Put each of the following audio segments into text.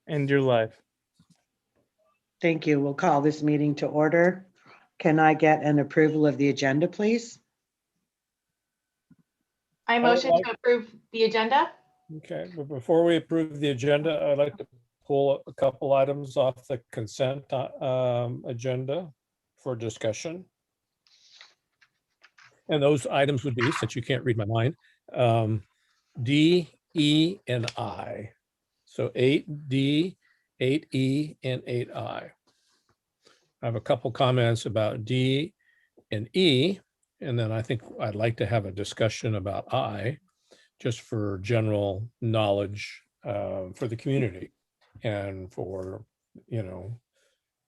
and you're live. Thank you. We'll call this meeting to order. Can I get an approval of the agenda, please? I motion to approve the agenda. Okay, but before we approve the agenda, I'd like to pull a couple items off the consent agenda for discussion. And those items would be, since you can't read my mind, D, E, and I. So 8D, 8E, and 8I. I have a couple comments about D and E, and then I think I'd like to have a discussion about I, just for general knowledge for the community and for,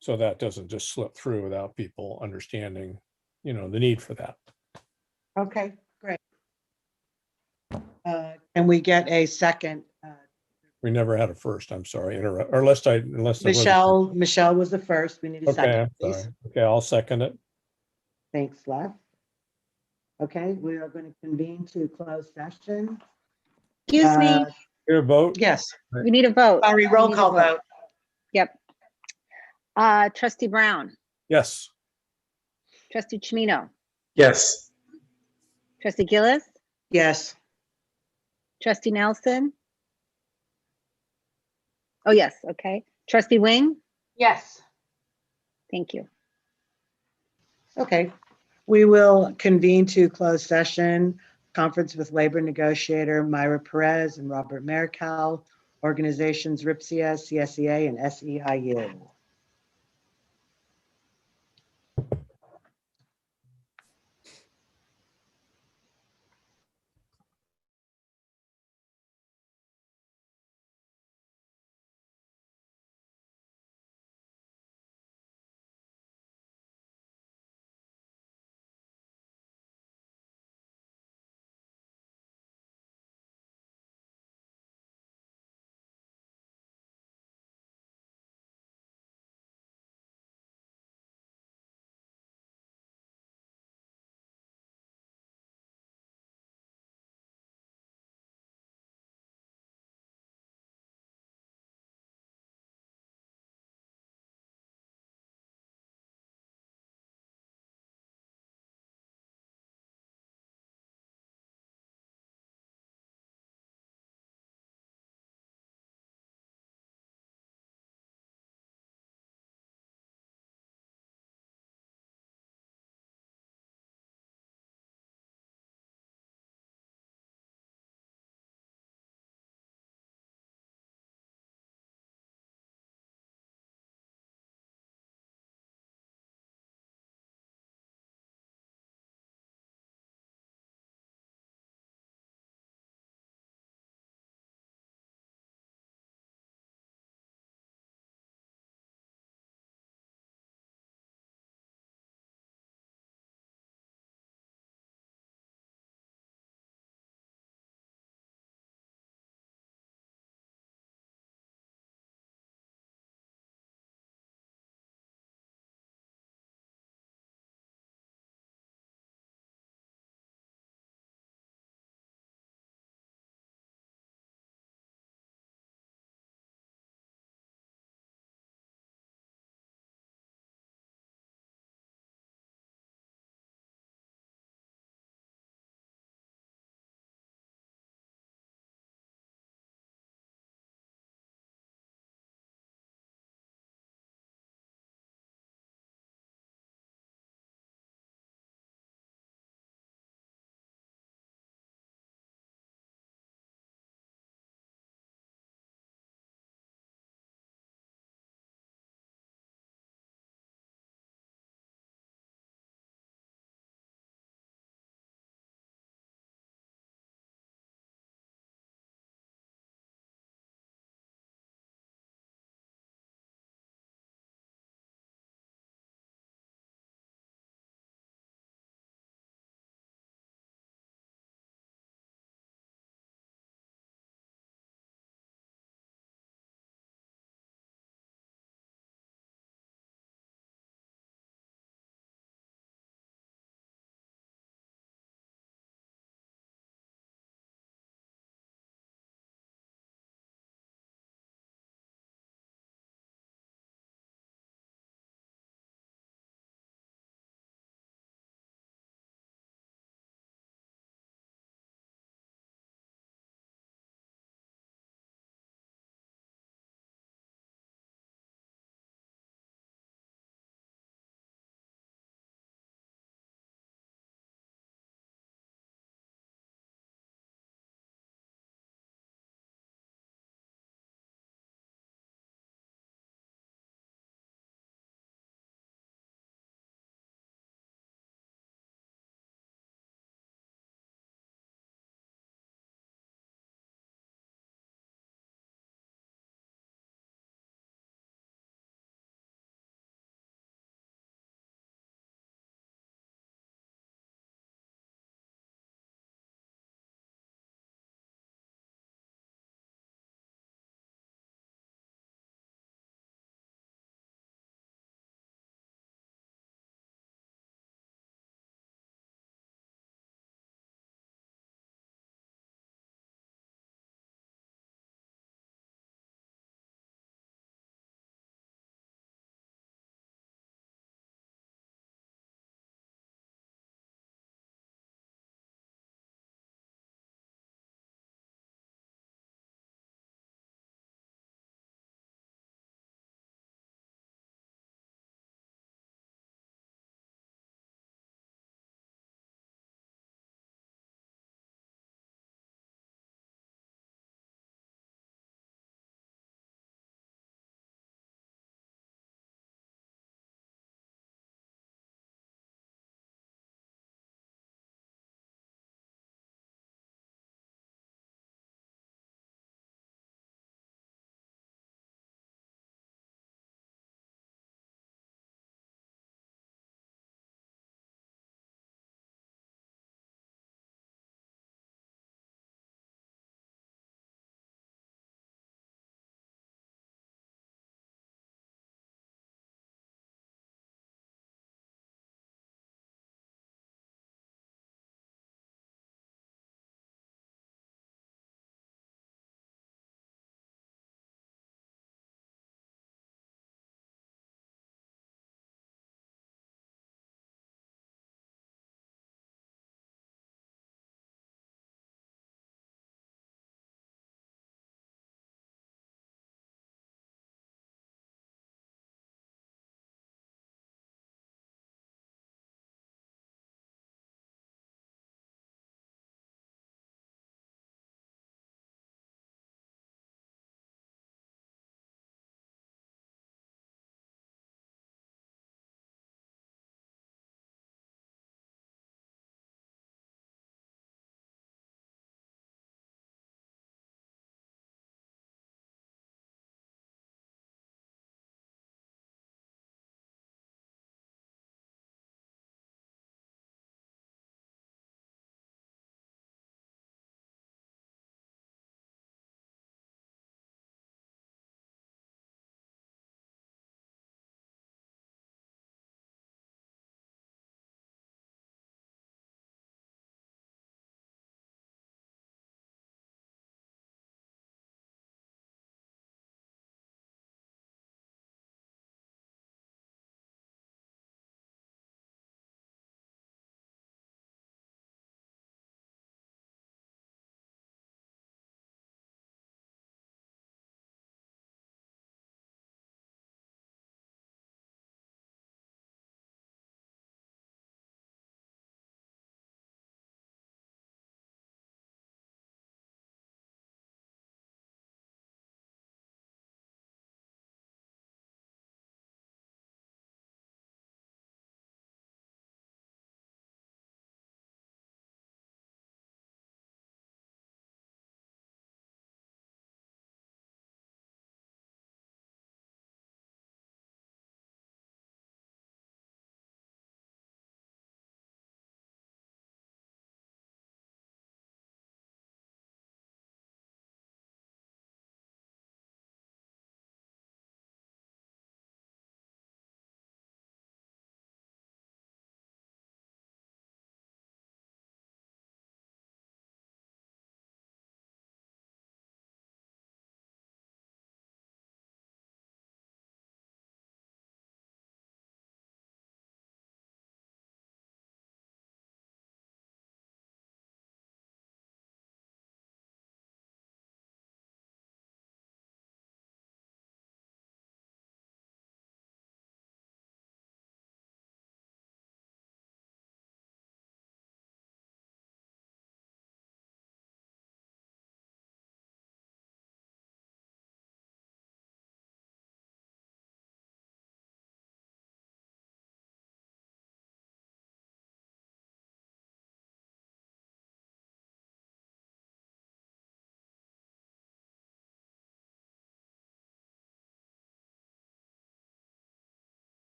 so that doesn't just slip through without people understanding, the need for that. Okay, great. Can we get a second? We never had a first, I'm sorry, or unless there was. Michelle was the first. We need a Okay, second, I'm please. sorry. Okay, I'll second it. Thanks, Lev. Okay, we are going to convene to close session. Excuse me, Here, vote. Yes, we need a vote. sorry, roll We need a call vote. Yep. Trustee Brown, Yes. trustee Chimino, Yes. trustee Gillis, Yes, trustee Nelson. Oh, yes, okay. Trustee Wing, Yes. thank you. okay. We will convene to close session, conference with labor negotiator Myra Perez and Robert Mercal, organizations RIPSIA, CSEA, and SEIU.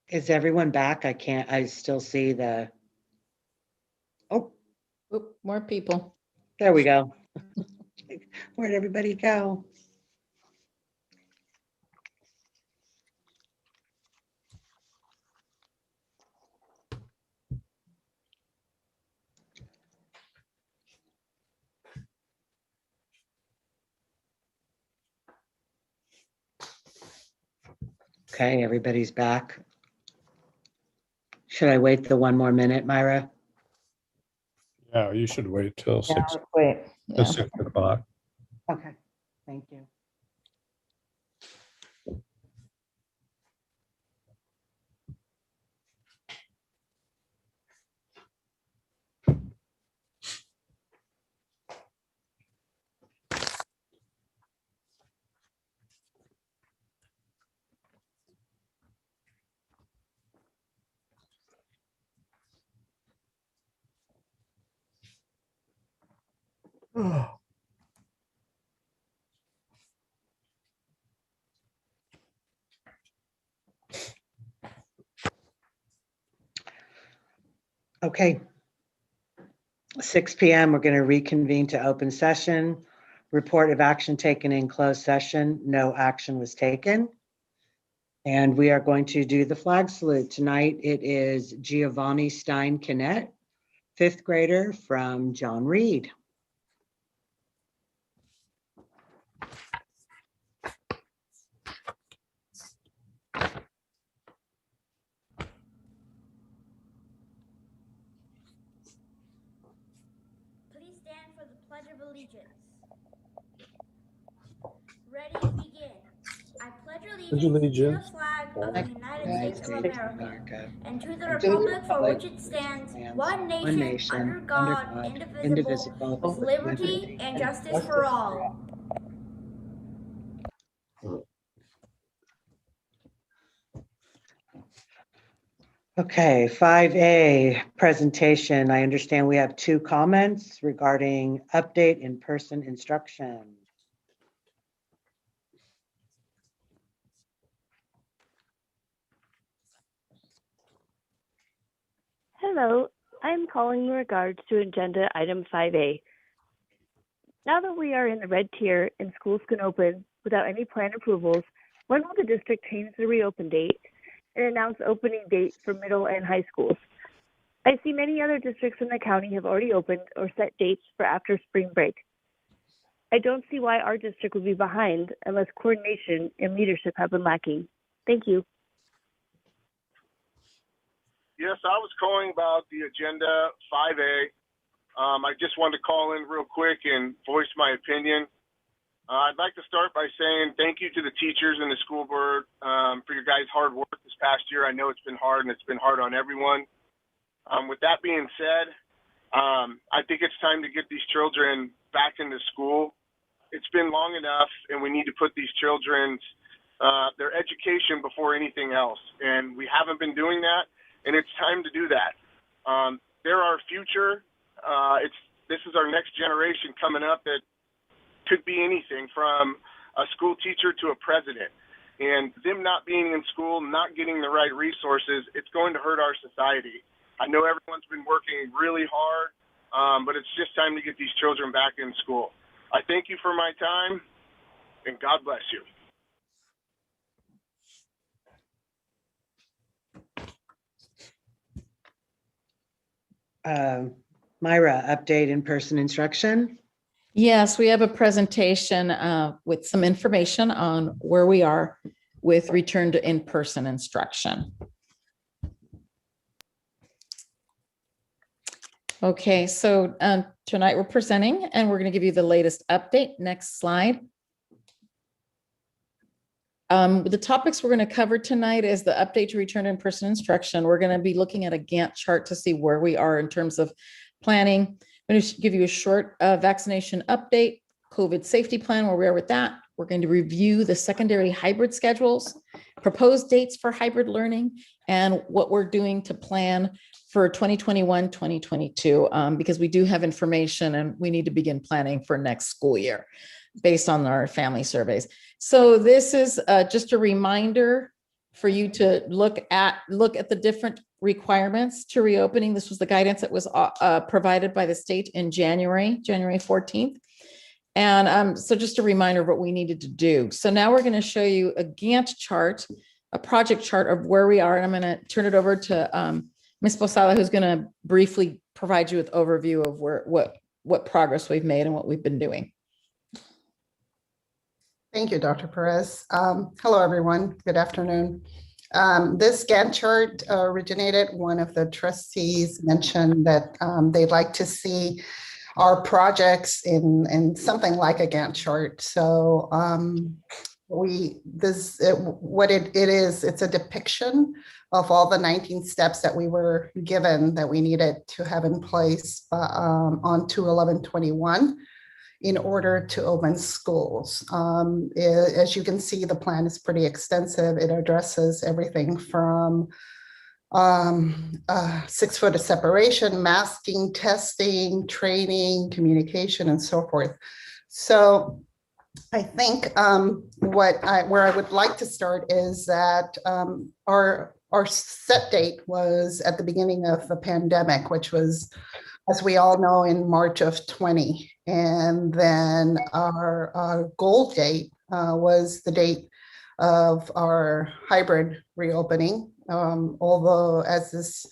Is everyone back? I still see the, oh, Oop, more people. there we go. Where'd everybody go? Okay, everybody's back. Should I wait the one more minute, Myra? Yeah, you should wait till Yeah, 6, wait. Yeah. 6 o'clock. Okay, thank you. Okay. 6 PM, we're going to reconvene to open session. Report of action taken in closed session. No action was taken. And we are going to do the flag salute. Tonight it is Giovanni Stein Kinnett, 5th grader from John Reed. Please stand for the Pledge of Allegiance. Ready, begin. I pledge allegiance to the flag of the United States of America and to the republic for which it stands, one nation, under God, indivisible, with liberty and justice for all. Okay, 5A presentation. I understand we have 2 comments regarding update in-person instruction. Hello, I'm calling in regards to agenda item 5A. Now that we are in the red tier and schools can open without any planned approvals, when will the district change the reopen date and announce opening date for middle and high schools? I see many other districts in the county have already opened or set dates for after spring break. I don't see why our district would be behind unless coordination and leadership have been lacking. Thank you. Yes, I was calling about the agenda 5A. I just wanted to call in real quick and voice my opinion. I'd like to start by saying thank you to the teachers and the school board for your guys' hard work this past year. I know it's been hard and it's been hard on everyone. With that being said, I think it's time to get these children back into school. It's been long enough, and we need to put these children's their education before anything else. And we haven't been doing that, and it's time to do that. They're our future. This is our next generation coming up that could be anything from a school teacher to a president. And them not being in school, not getting the right resources, it's going to hurt our society. I know everyone's been working really hard, but it's just time to get these children back in school. I thank you for my time, and God bless you. Myra, update in-person instruction. Yes, we have a presentation with some information on where we are with return to in-person instruction. Okay, so tonight we're presenting and we're going to give you the latest update. Next slide. The topics we're going to cover tonight is the update to return to in-person instruction. We're going to be looking at a Gantt chart to see where we are in terms of planning. I'm going to give you a short vaccination update, COVID safety plan, where we are with that. We're going to review the secondary hybrid schedules, proposed dates for hybrid learning, and what we're doing to plan for 2021, 2022, because we do have information and we need to begin planning for next school year based on our family surveys. So this is just a reminder for you to look at the different requirements to reopening. This was the guidance that was provided by the state in January 14th. And so just a reminder of what we needed to do. So now we're going to show you a Gantt chart, a project chart of where we are. And I'm going to turn it over to Ms. Posada, who's going to briefly provide you with overview of what progress we've made and what we've been doing. Thank you, Dr. Perez. Hello, everyone. Good afternoon. This Gantt chart originated. One of the trustees mentioned that they'd like to see our projects in something like a Gantt chart. So what it is, it's a depiction of all the 19 steps that we were given that we needed to have in place on 2/11/21 in order to open schools. As you can see, the plan is pretty extensive. It addresses everything from 6 foot of separation, masking, testing, training, communication, and so forth. So I think where I would like to start is that our set date was at the beginning of the pandemic, which was, as we all know, in March of 20. And then our goal date was the date of our hybrid reopening. Although, as this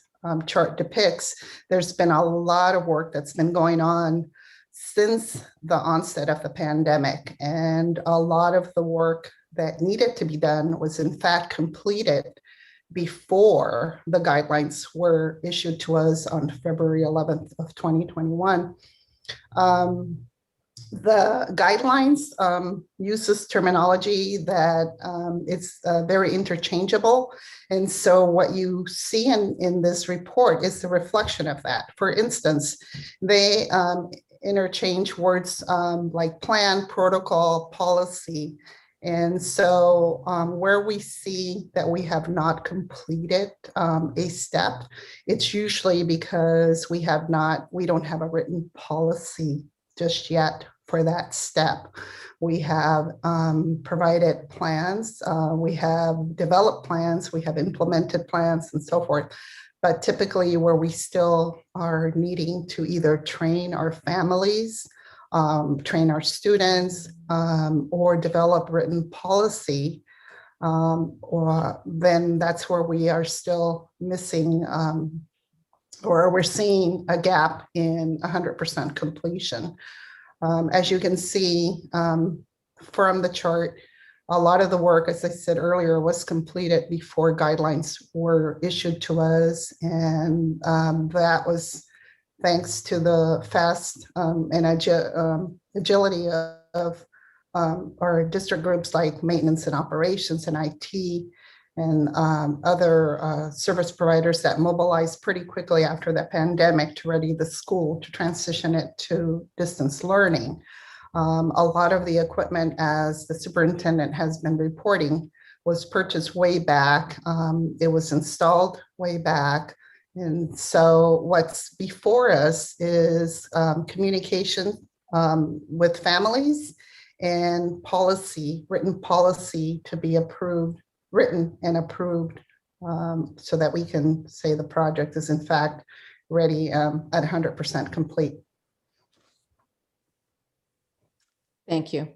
chart depicts, there's been a lot of work that's been going on since the onset of the pandemic. And a lot of the work that needed to be done was in fact completed before the guidelines were issued to us on February 11th of 2021. The guidelines uses terminology that it's very interchangeable. And so what you see in this report is the reflection of that. For instance, they interchange words like plan, protocol, policy. And so where we see that we have not completed a step, it's usually because we don't have a written policy just yet for that step. We have provided plans, we have developed plans, we have implemented plans and so forth. But typically where we still are needing to either train our families, train our students, or develop written policy, or then that's where we are still missing, or we're seeing a gap in 100% completion. As you can see from the chart, a lot of the work, as I said earlier, was completed before guidelines were issued to us. And that was thanks to the fast and agility of our district groups like maintenance and operations and IT and other service providers that mobilized pretty quickly after the pandemic to ready the school to transition it to distance learning. A lot of the equipment, as the superintendent has been reporting, was purchased way back. It was installed way back. And so what's before us is communication with families and policy, written policy to be approved, written and approved, so that we can say the project is in fact ready at 100% complete. Thank you.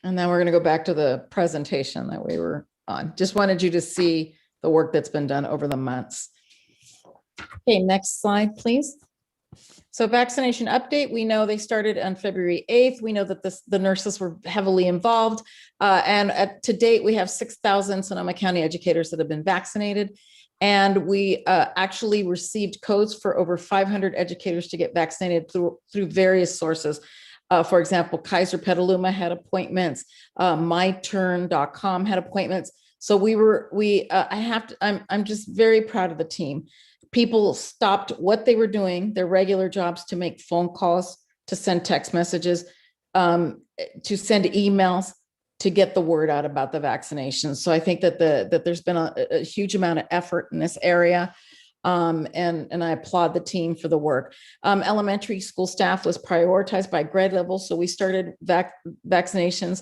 And then we're going to go back to the presentation that we were on. Just wanted you to see the work that's been done over the months. Okay, next slide, please. So vaccination update, we know they started on February 8th. We know that the nurses were heavily involved. And to date, we have 6,000 Sonoma County educators that have been vaccinated. And we actually received codes for over 500 educators to get vaccinated through various sources. For example, Kaiser Petaluma had appointments, myturn.com had appointments. So I'm just very proud of the team. People stopped what they were doing, their regular jobs, to make phone calls, to send text messages, to send emails, to get the word out about the vaccinations. So I think that there's been a huge amount of effort in this area. And I applaud the team for the work. Elementary school staff was prioritized by grade level. So we started vaccinations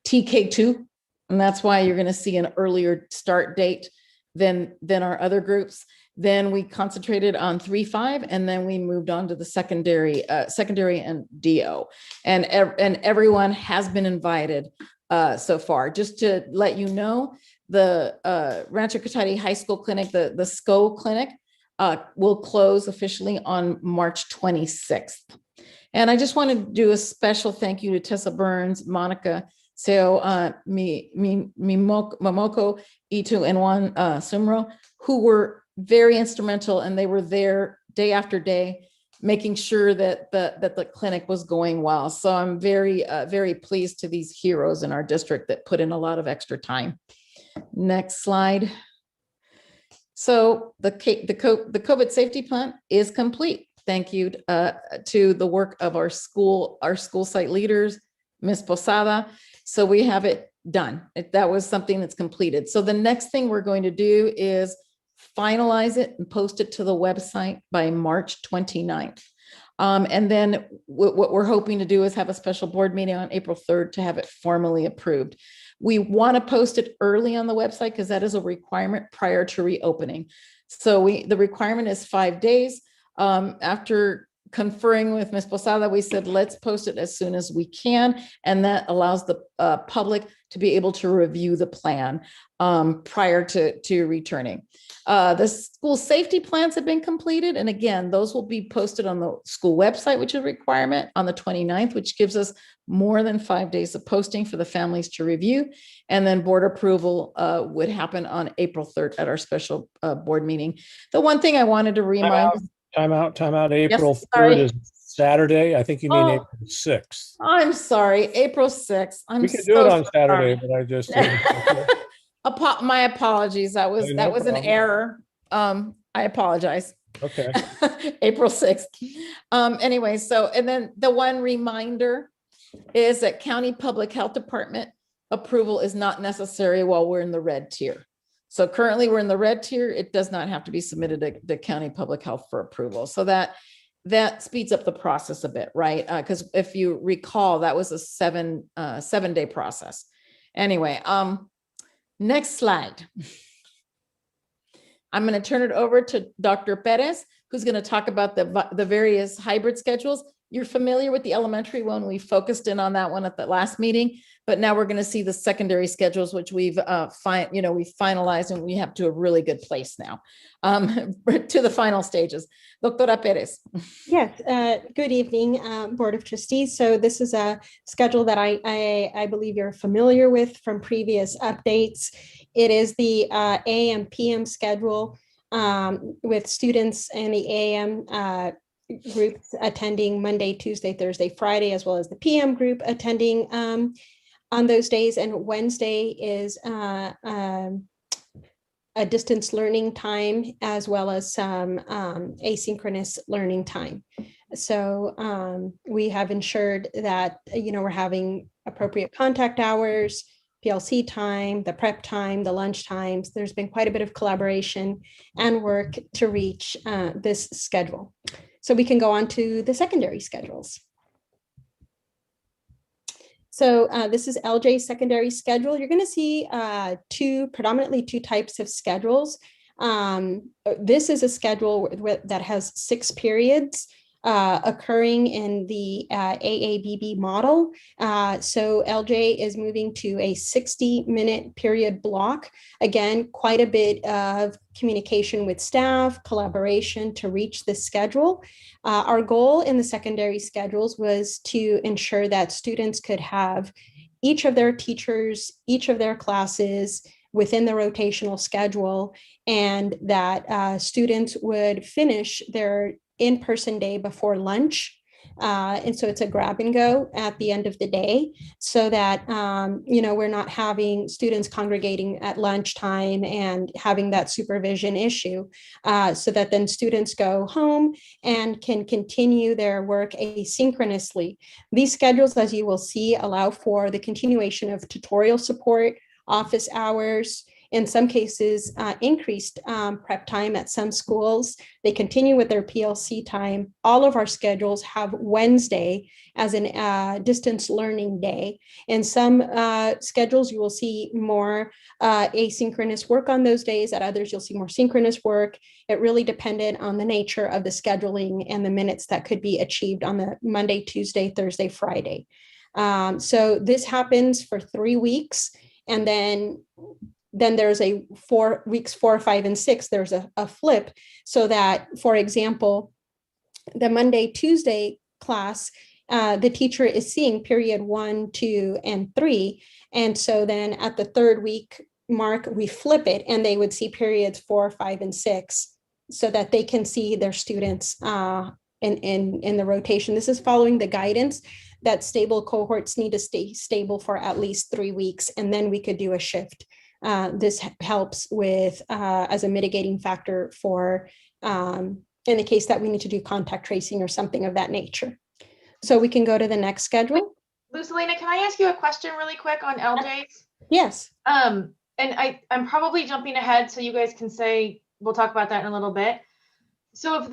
TK2. And that's why you're going to see an earlier start date than our other groups. Then we concentrated on 3-5, and then we moved on to the secondary and DO. And everyone has been invited so far. Just to let you know, the Rancho Cotati High School Clinic, the SCO clinic, will close officially on March 26th. And I just want to do a special thank you to Tessa Burns, Monica Seo, Momoko Itu, and Juan Sumro, who were very instrumental, and they were there day after day, making sure that the clinic was going well. So I'm very, very pleased to these heroes in our district that put in a lot of extra time. Next slide. So the COVID safety plan is complete. Thank you to the work of our school site leaders, Ms. Posada. So we have it done. That was something that's completed. So the next thing we're going to do is finalize it and post it to the website by March 29th. And then what we're hoping to do is have a special board meeting on April 3rd to have it formally approved. We want to post it early on the website because that is a requirement prior to reopening. So the requirement is 5 days. After conferring with Ms. Posada, we said, let's post it as soon as we can. And that allows the public to be able to review the plan prior to returning. The school safety plans have been completed. And again, those will be posted on the school website, which is a requirement, on the 29th, which gives us more than 5 days of posting for the families to review. And then board approval would happen on April 3rd at our special board meeting. The one thing I wanted to remind. Time out. April 3rd sorry. is Saturday. I think you mean April 6th. I'm sorry, April 6th. We can do it on Saturday, but I just. My apologies. That was No an problem. error. I apologize. Okay. April 6th. Anyway, so, and then the one reminder is that County Public Health Department approval is not necessary while we're in the red tier. So currently we're in the red tier. It does not have to be submitted to the County Public Health for approval. So that speeds up the process a bit, right? Because if you recall, that was a 7-day process. Anyway, next slide. I'm going to turn it over to Dr. Perez, who's going to talk about the various hybrid schedules. You're familiar with the elementary one. We focused in on that one at the last meeting, but now we're going to see the secondary schedules, which we've finalized, and we have to a really good place now to the final stages. Doctora Perez. Yes, good evening, Board of Trustees. So this is a schedule that I believe you're familiar with from previous updates. It is the AM PM schedule with students in the AM groups attending Monday, Tuesday, Thursday, Friday, as well as the PM group attending on those days. And Wednesday is a distance learning time, as well as some asynchronous learning time. So we have ensured that, we're having appropriate contact hours, PLC time, the prep time, the lunch times. There's been quite a bit of collaboration and work to reach this schedule. So we can go on to the secondary schedules. So this is LJ's secondary schedule. You're going to see predominantly two types of schedules. This is a schedule that has 6 periods occurring in the AABB model. So LJ is moving to a 60-minute period block. Again, quite a bit of communication with staff, collaboration to reach this schedule. Our goal in the secondary schedules was to ensure that students could have each of their teachers, each of their classes within the rotational schedule, and that students would finish their in-person day before lunch. And so it's a grab and go at the end of the day, so that, we're not having students congregating at lunchtime and having that supervision issue, so that then students go home and can continue their work asynchronously. These schedules, as you will see, allow for the continuation of tutorial support, office hours, in some cases, increased prep time at some schools. They continue with their PLC time. All of our schedules have Wednesday as an distance learning day. In some schedules, you will see more asynchronous work on those days. At others, you'll see more synchronous work. It really depended on the nature of the scheduling and the minutes that could be achieved on the Monday, Tuesday, Thursday, Friday. So this happens for 3 weeks. And then there's a 4 weeks, 4, 5, and 6, there's a flip. So that, for example, the Monday, Tuesday class, the teacher is seeing period 1, 2, and 3. And so then at the 3rd week mark, we flip it and they would see periods 4, 5, and 6 so that they can see their students in the rotation. This is following the guidance that stable cohorts need to stay stable for at least 3 weeks, and then we could do a shift. This helps with as a mitigating factor for in the case that we need to do contact tracing or something of that nature. So we can go to the next schedule. Lucelina, can I ask you a question really quick on LJ's? Yes. And I'm probably jumping ahead, so you guys can say, we'll talk about that in a little bit. So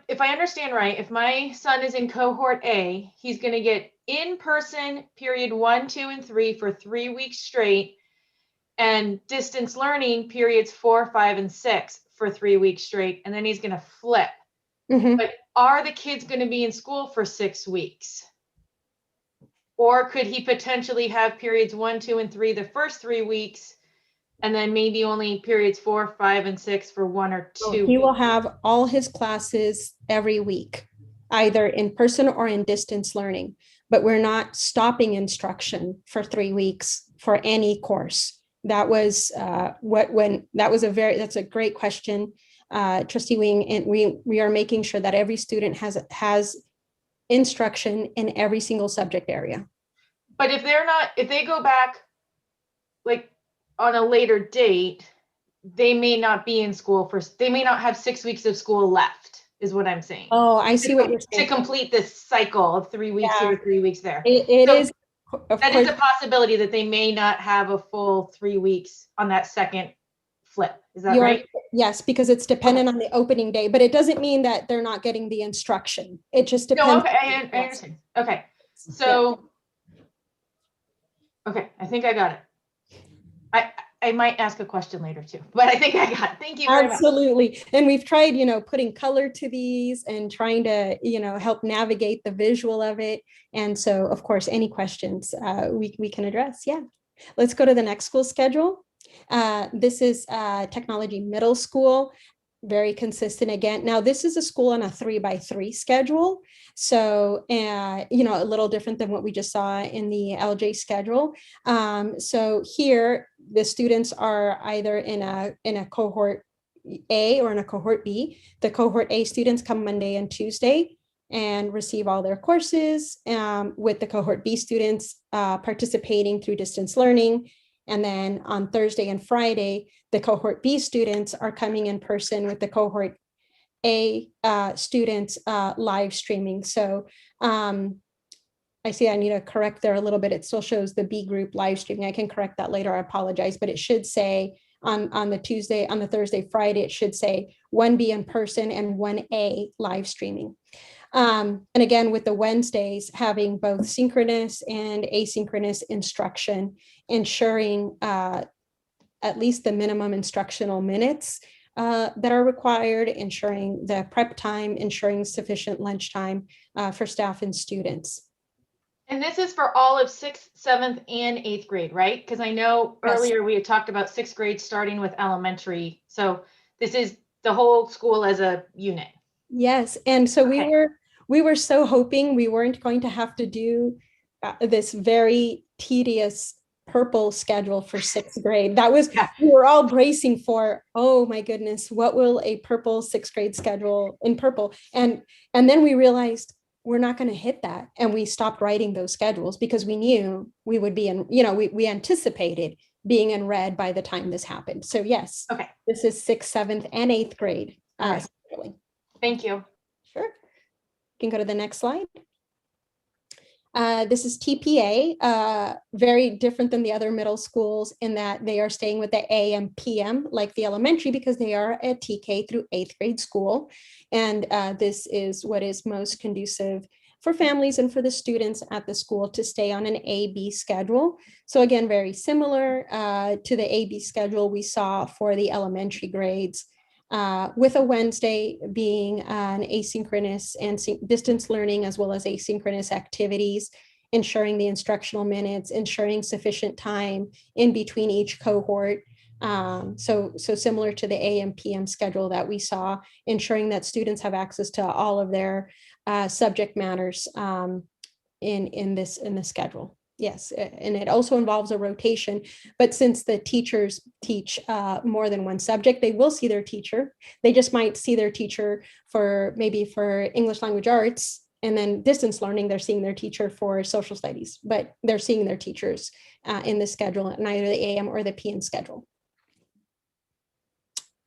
if I understand right, if my son is in cohort A, he's going to get in-person period 1, 2, and 3 for 3 weeks straight, and distance learning periods 4, 5, and 6 for 3 weeks straight, and then he's going to flip. Mhm. But are the kids going to be in school for 6 weeks? Or could he potentially have periods 1, 2, and 3 the first 3 weeks, and then maybe only periods 4, 5, and 6 for 1 or 2 He will weeks? have all his classes every week, either in person or in distance learning, but we're not stopping instruction for 3 weeks for any course. That was that's a great question, Trustee Wing, and we are making sure that every student has instruction in every single subject area. But if they go back like on a later date, they may not be in school they may not have 6 weeks of school left, is what I'm saying. Oh, I see what you're To saying. complete this cycle of 3 weeks Yeah. here, 3 weeks there. It So is, of that course, is a possibility that they may not have a full 3 weeks on that second flip. Is that right? yes, because it's dependent on the opening day, but it doesn't mean that they're not getting the instruction. It just No, depends. okay, I understand. Okay, so, okay, I think I got it. I might ask a question later too, but I think I got it. Thank you very much. Absolutely. And we've tried, putting color to these and trying to, help navigate the visual of it. And so, of course, any questions we can address. Yeah. Let's go to the next school schedule. This is Technology Middle School. Very consistent again. Now, this is a school on a 3x3 schedule. So, a little different than what we just saw in the LJ schedule. So here, the students are either in a cohort A or in a cohort B. The cohort A students come Monday and Tuesday and receive all their courses, with the cohort B students participating through distance learning. And then on Thursday and Friday, the cohort B students are coming in person with the cohort A students live streaming. So I see I need to correct there a little bit. It still shows the B group live streaming. I can correct that later. I apologize, but it should say on the Tuesday, on the Thursday, Friday, it should say 1B in person and 1A live streaming. And again, with the Wednesdays having both synchronous and asynchronous instruction, ensuring at least the minimum instructional minutes that are required, ensuring the prep time, ensuring sufficient lunch time for staff and students. And this is for all of 6th, 7th, and 8th grade, right? Because I know earlier we had talked about 6th grade starting with elementary. So this is the whole school as a unit. Yes, and so we were so hoping we weren't going to have to do this very tedious purple schedule for 6th grade. That was, we were all bracing for, oh my goodness, what will a purple 6th grade schedule in purple? And then we realized we're not going to hit that. And we stopped writing those schedules because we knew we would be in, we anticipated being in red by the time this happened. So yes, this is 6th, 7th, and 8th grade. Thank you. Sure. You can go to the next slide. This is TPA, very different than the other middle schools in that they are staying with the AM, PM like the elementary because they are a TK through 8th grade school. And this is what is most conducive for families and for the students at the school to stay on an A-B schedule. So again, very similar to the A-B schedule we saw for the elementary grades, with a Wednesday being an asynchronous and distance learning as well as asynchronous activities, ensuring the instructional minutes, ensuring sufficient time in between each cohort. So similar to the AM PM schedule that we saw, ensuring that students have access to all of their subject matters in this schedule. Yes, and it also involves a rotation, but since the teachers teach more than one subject, they will see their teacher. They just might see their teacher for English language arts, and then distance learning, they're seeing their teacher for social studies, but they're seeing their teachers in the schedule, in either the AM or the PM schedule.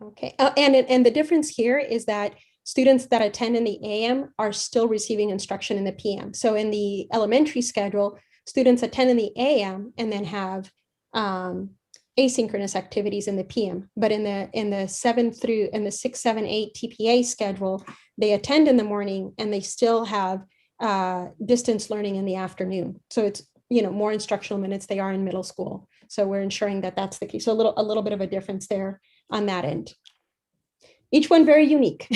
Okay, and the difference here is that students that attend in the AM are still receiving instruction in the PM. So in the elementary schedule, students attend in the AM and then have asynchronous activities in the PM. But in the 6, 7, 8 TPA schedule, they attend in the morning and they still have distance learning in the afternoon. So it's more instructional minutes they are in middle school. So we're ensuring that that's the case. So a little bit of a difference there on that end. Each one very unique.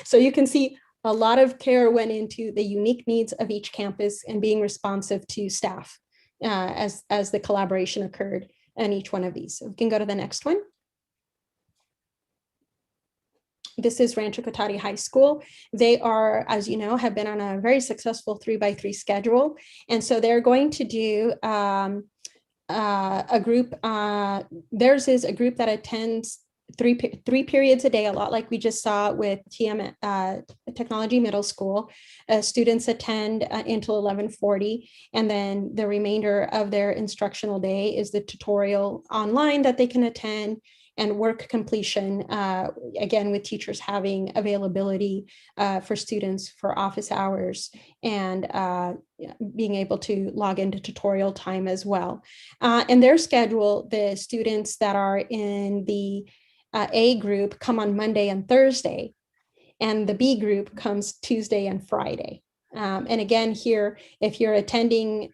So you can see a lot of care went into the unique needs of each campus and being responsive to staff as the collaboration occurred in each one of these. So we can go to the next one. This is Rancho Cotati High School. They are, as you know, have been on a very successful 3x3 schedule. And so they're going to do a group, theirs is a group that attends three periods a day, a lot like we just saw with TM Technology Middle School. Students attend until 11:40, and then the remainder of their instructional day is the tutorial online that they can attend and work completion, again, with teachers having availability for students for office hours and being able to log into tutorial time as well. In their schedule, the students that are in the A group come on Monday and Thursday, and the B group comes Tuesday and Friday. And again, here, if you're attending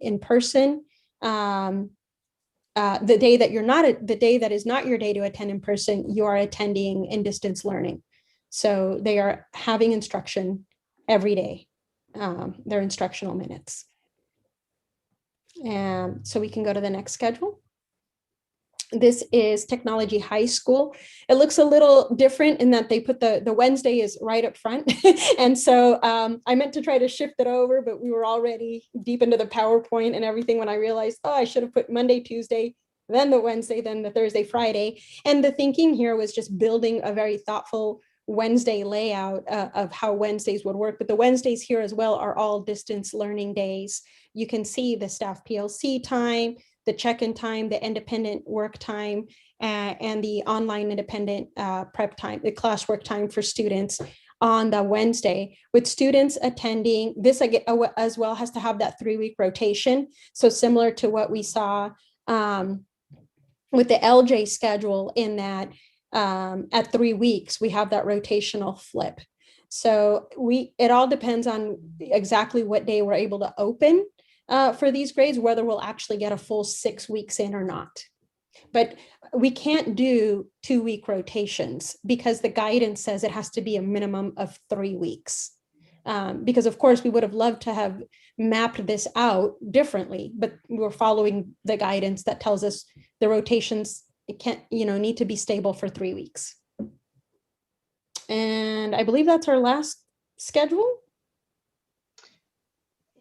in person, the day that is not your day to attend in person, you are attending in distance learning. So they are having instruction every day, their instructional minutes. And so we can go to the next schedule. This is Technology High School. It looks a little different in that they put the Wednesday is right up front. And so I meant to try to shift it over, but we were already deep into the PowerPoint and everything when I realized, oh, I should have put Monday, Tuesday, then the Wednesday, then the Thursday, Friday. And the thinking here was just building a very thoughtful Wednesday layout of how Wednesdays would work. But the Wednesdays here as well are all distance learning days. You can see the staff PLC time, the check-in time, the independent work time, and the online independent prep time, the classwork time for students on the Wednesday. With students attending, this as well has to have that 3-week rotation. So similar to what we saw with the LJ schedule, in that at 3 weeks, we have that rotational flip. So it all depends on exactly what day we're able to open for these grades, whether we'll actually get a full 6 weeks in or not. But we can't do 2-week rotations because the guidance says it has to be a minimum of 3 weeks. Because of course we would have loved to have mapped this out differently, but we're following the guidance that tells us the rotations need to be stable for 3 weeks. And I believe that's our last schedule.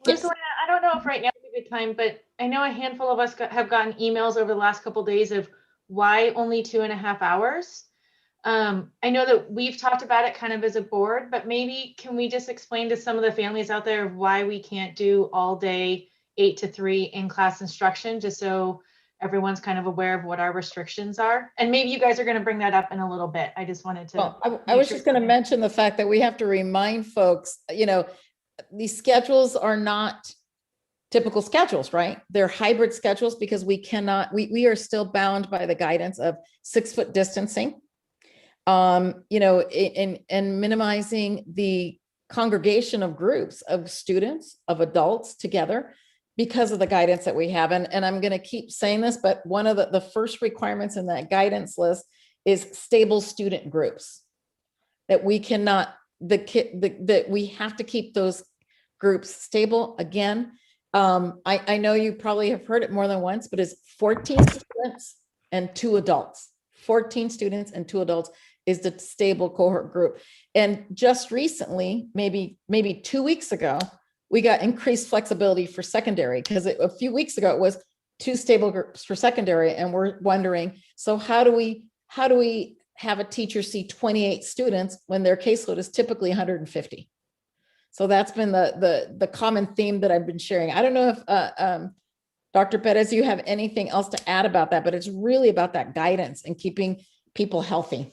Yes. I don't know if right now is a good time, but I know a handful of us have gotten emails over the last couple of days of why only 2.5 hours. I know that we've talked about it kind of as a board, but maybe can we just explain to some of the families out there why we can't do all day 8 to 3 in-class instruction, just so everyone's kind of aware of what our restrictions are? And maybe you guys are going to bring that up in a little bit. I just wanted to. Well, I was just going to mention the fact that we have to remind folks, these schedules are not typical schedules, right? They're hybrid schedules because we cannot, we are still bound by the guidance of 6-foot distancing. You know, and minimizing the congregation of groups of students, of adults together because of the guidance that we have. And I'm going to keep saying this, but one of the first requirements in that guidance list is stable student groups, that we cannot, that we have to keep those groups stable. Again, I know you probably have heard it more than once, but it's 14 students and 2 adults. 14 students and 2 adults is the stable cohort group. And just recently, maybe 2 weeks ago, we got increased flexibility for secondary, because a few weeks ago it was 2 stable groups for secondary. And we're wondering, so how do we have a teacher see 28 students when their caseload is typically 150? So that's been the common theme that I've been sharing. I don't know if Dr. Perez, you have anything else to add about that, but it's really about that guidance and keeping people healthy.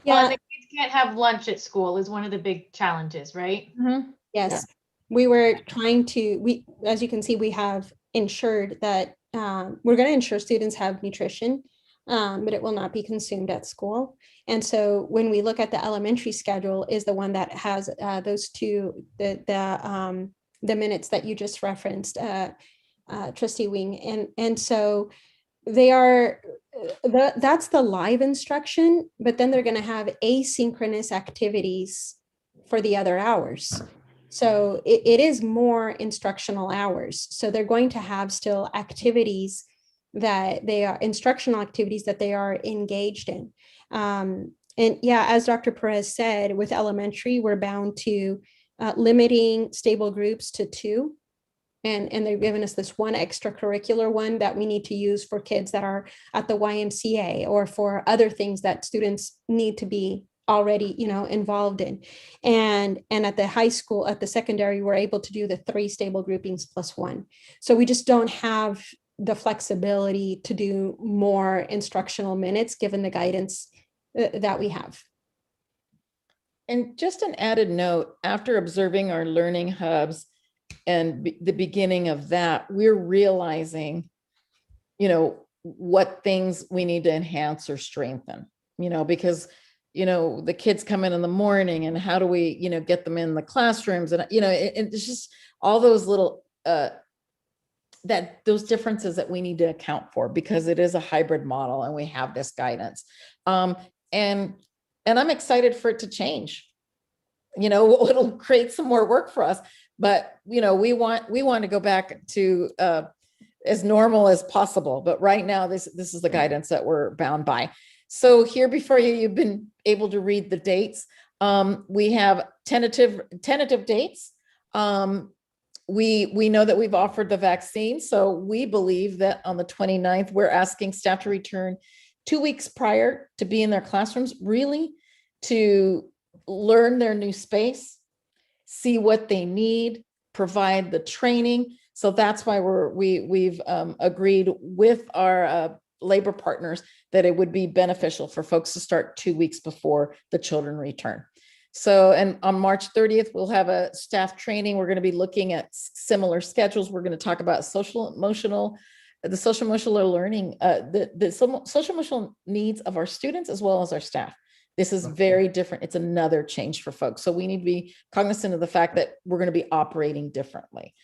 Well, and the kids can't have lunch at school is one of the big challenges, right? Mm-hmm. Yes, we were trying to, as you can see, we have ensured that we're going to ensure students have nutrition, but it will not be consumed at school. And so when we look at the elementary schedule, is the one that has those 2, the minutes that you just referenced, Trustee Wing. And so they are, that's the live instruction, but then they're going to have asynchronous activities for the other hours. So it is more instructional hours. So they're going to have still activities that they are instructional activities that they are engaged in. And yeah, as Dr. Perez said, with elementary, we're bound to limiting stable groups to 2. And they've given us this one extracurricular one that we need to use for kids that are at the YMCA or for other things that students need to be already, involved in. And at the high school, at the secondary, we're able to do the 3 stable groupings plus 1. So we just don't have the flexibility to do more instructional minutes given the guidance that we have. And just an added note, after observing our learning hubs and the beginning of that, we're realizing, what things we need to enhance or strengthen, because, the kids come in the morning and how do we, get them in the classrooms and, it's just all those little, those differences that we need to account for because it is a hybrid model and we have this guidance. And I'm excited for it to change. It'll create some more work for us, but we want to go back to as normal as possible. But right now, this is the guidance that we're bound by. So here before you, you've been able to read the dates. We have tentative dates. We know that we've offered the vaccine. So we believe that on the 29th, we're asking staff to return 2 weeks prior to be in their classrooms, really to learn their new space, see what they need, provide the training. So that's why we've agreed with our labor partners that it would be beneficial for folks to start 2 weeks before the children return. So, and on March 30th, we'll have a staff training. We're going to be looking at similar schedules. We're going to talk about the social emotional learning, the social emotional needs of our students as well as our staff. This is very different. It's another change for folks. So we need to be cognizant of the fact that we're going to be operating differently.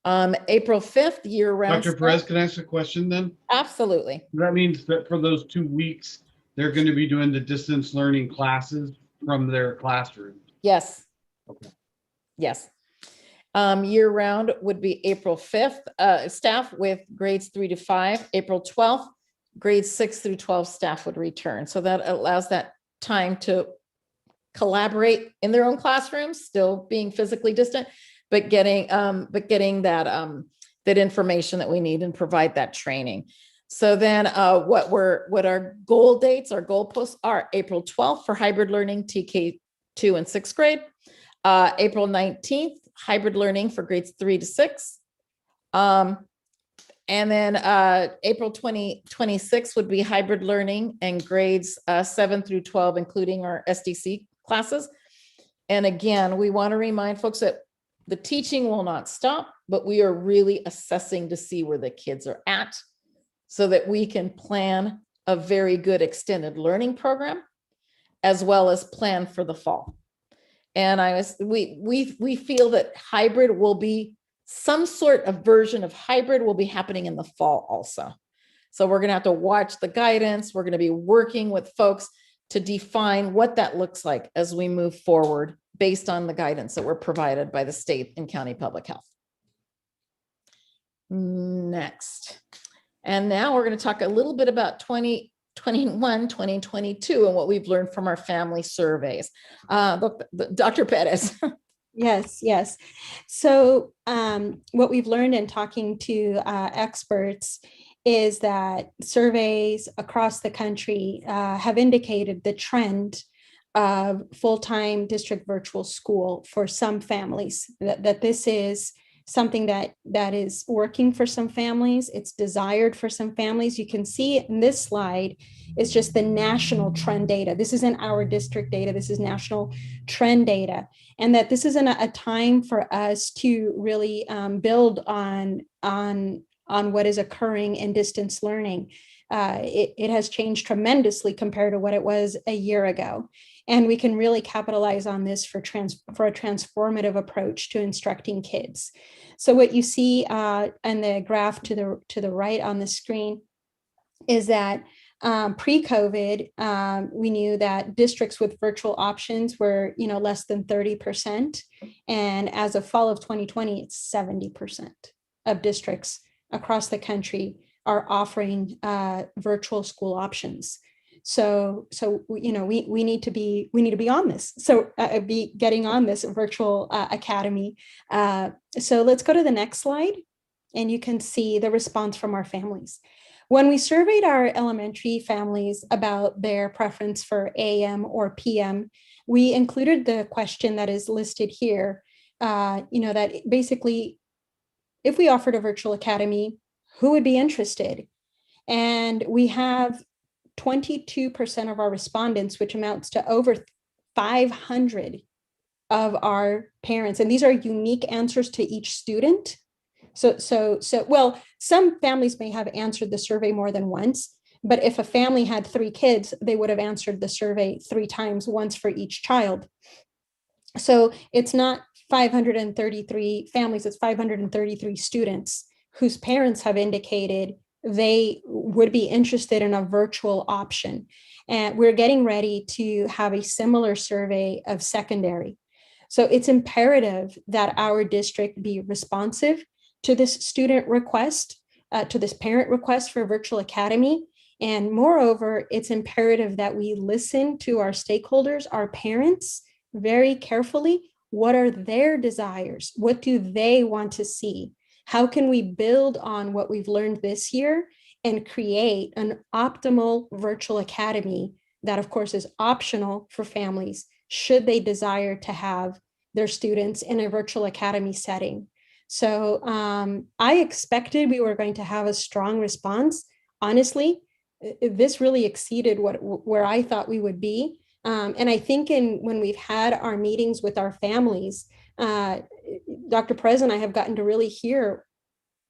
April 5th, year-round. Dr. Perez, can I ask a question then? Absolutely. That means that for those 2 weeks, they're going to be doing the distance learning classes from their classroom. Yes. Okay. Yes. Year-round would be April 5th, staff with grades 3 to 5. April 12th, grades 6 through 12 staff would return. So that allows that time to collaborate in their own classrooms, still being physically distant, but getting that information that we need and provide that training. So then what our goal dates, our goalposts are April 12th for hybrid learning, TK 2 and 6th grade, April 19th, hybrid learning for grades 3 to 6. And then April 26th would be hybrid learning and grades 7 through 12, including our SDC classes. And again, we want to remind folks that the teaching will not stop, but we are really assessing to see where the kids are at so that we can plan a very good extended learning program as well as plan for the fall. And we feel that hybrid will be some sort of version of hybrid will be happening in the fall also. So we're going to have to watch the guidance. We're going to be working with folks to define what that looks like as we move forward based on the guidance that were provided by the state and county public health. Next. And now we're going to talk a little bit about 2021, 2022 and what we've learned from our family surveys. Dr. Perez. Yes. So what we've learned in talking to experts is that surveys across the country have indicated the trend of full-time district virtual school for some families, that this is something that is working for some families. It's desired for some families. You can see in this slide, it's just the national trend data. This isn't our district data. This is national trend data. And that this isn't a time for us to really build on what is occurring in distance learning. It has changed tremendously compared to what it was a year ago. And we can really capitalize on this for a transformative approach to instructing kids. So what you see in the graph to the right on the screen is that pre-COVID, we knew that districts with virtual options were, less than 30%. And as of fall of 2020, it's 70% of districts across the country are offering virtual school options. So we need to be on this. So be getting on this virtual academy. So let's go to the next slide, and you can see the response from our families. When we surveyed our elementary families about their preference for AM or PM, we included the question that is listed here. That basically, if we offered a virtual academy, who would be interested? And we have 22% of our respondents, which amounts to over 500 of our parents. And these are unique answers to each student. Well, some families may have answered the survey more than once, but if a family had 3 kids, they would have answered the survey 3 times, once for each child. So it's not 533 families, it's 533 students whose parents have indicated they would be interested in a virtual option. And we're getting ready to have a similar survey of secondary. So it's imperative that our district be responsive to this student request, to this parent request for a virtual academy. And moreover, it's imperative that we listen to our stakeholders, our parents, very carefully. What are their desires? What do they want to see? How can we build on what we've learned this year and create an optimal virtual academy that, of course, is optional for families should they desire to have their students in a virtual academy setting? So I expected we were going to have a strong response. Honestly, this really exceeded where I thought we would be. And I think when we've had our meetings with our families, Dr. Perez and I have gotten to really hear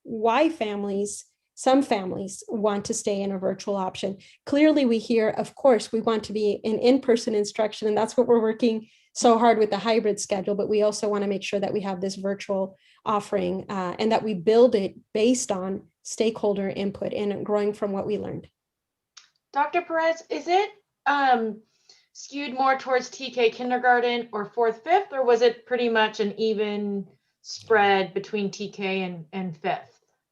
why some families want to stay in a virtual option. Clearly, we hear, of course, we want to be in-person instruction, and that's what we're working so hard with the hybrid schedule, but we also want to make sure that we have this virtual offering and that we build it based on stakeholder input and growing from what we learned. Dr. Perez, is it skewed more towards TK kindergarten or 4th, 5th, or was it pretty much an even spread between TK and 5th?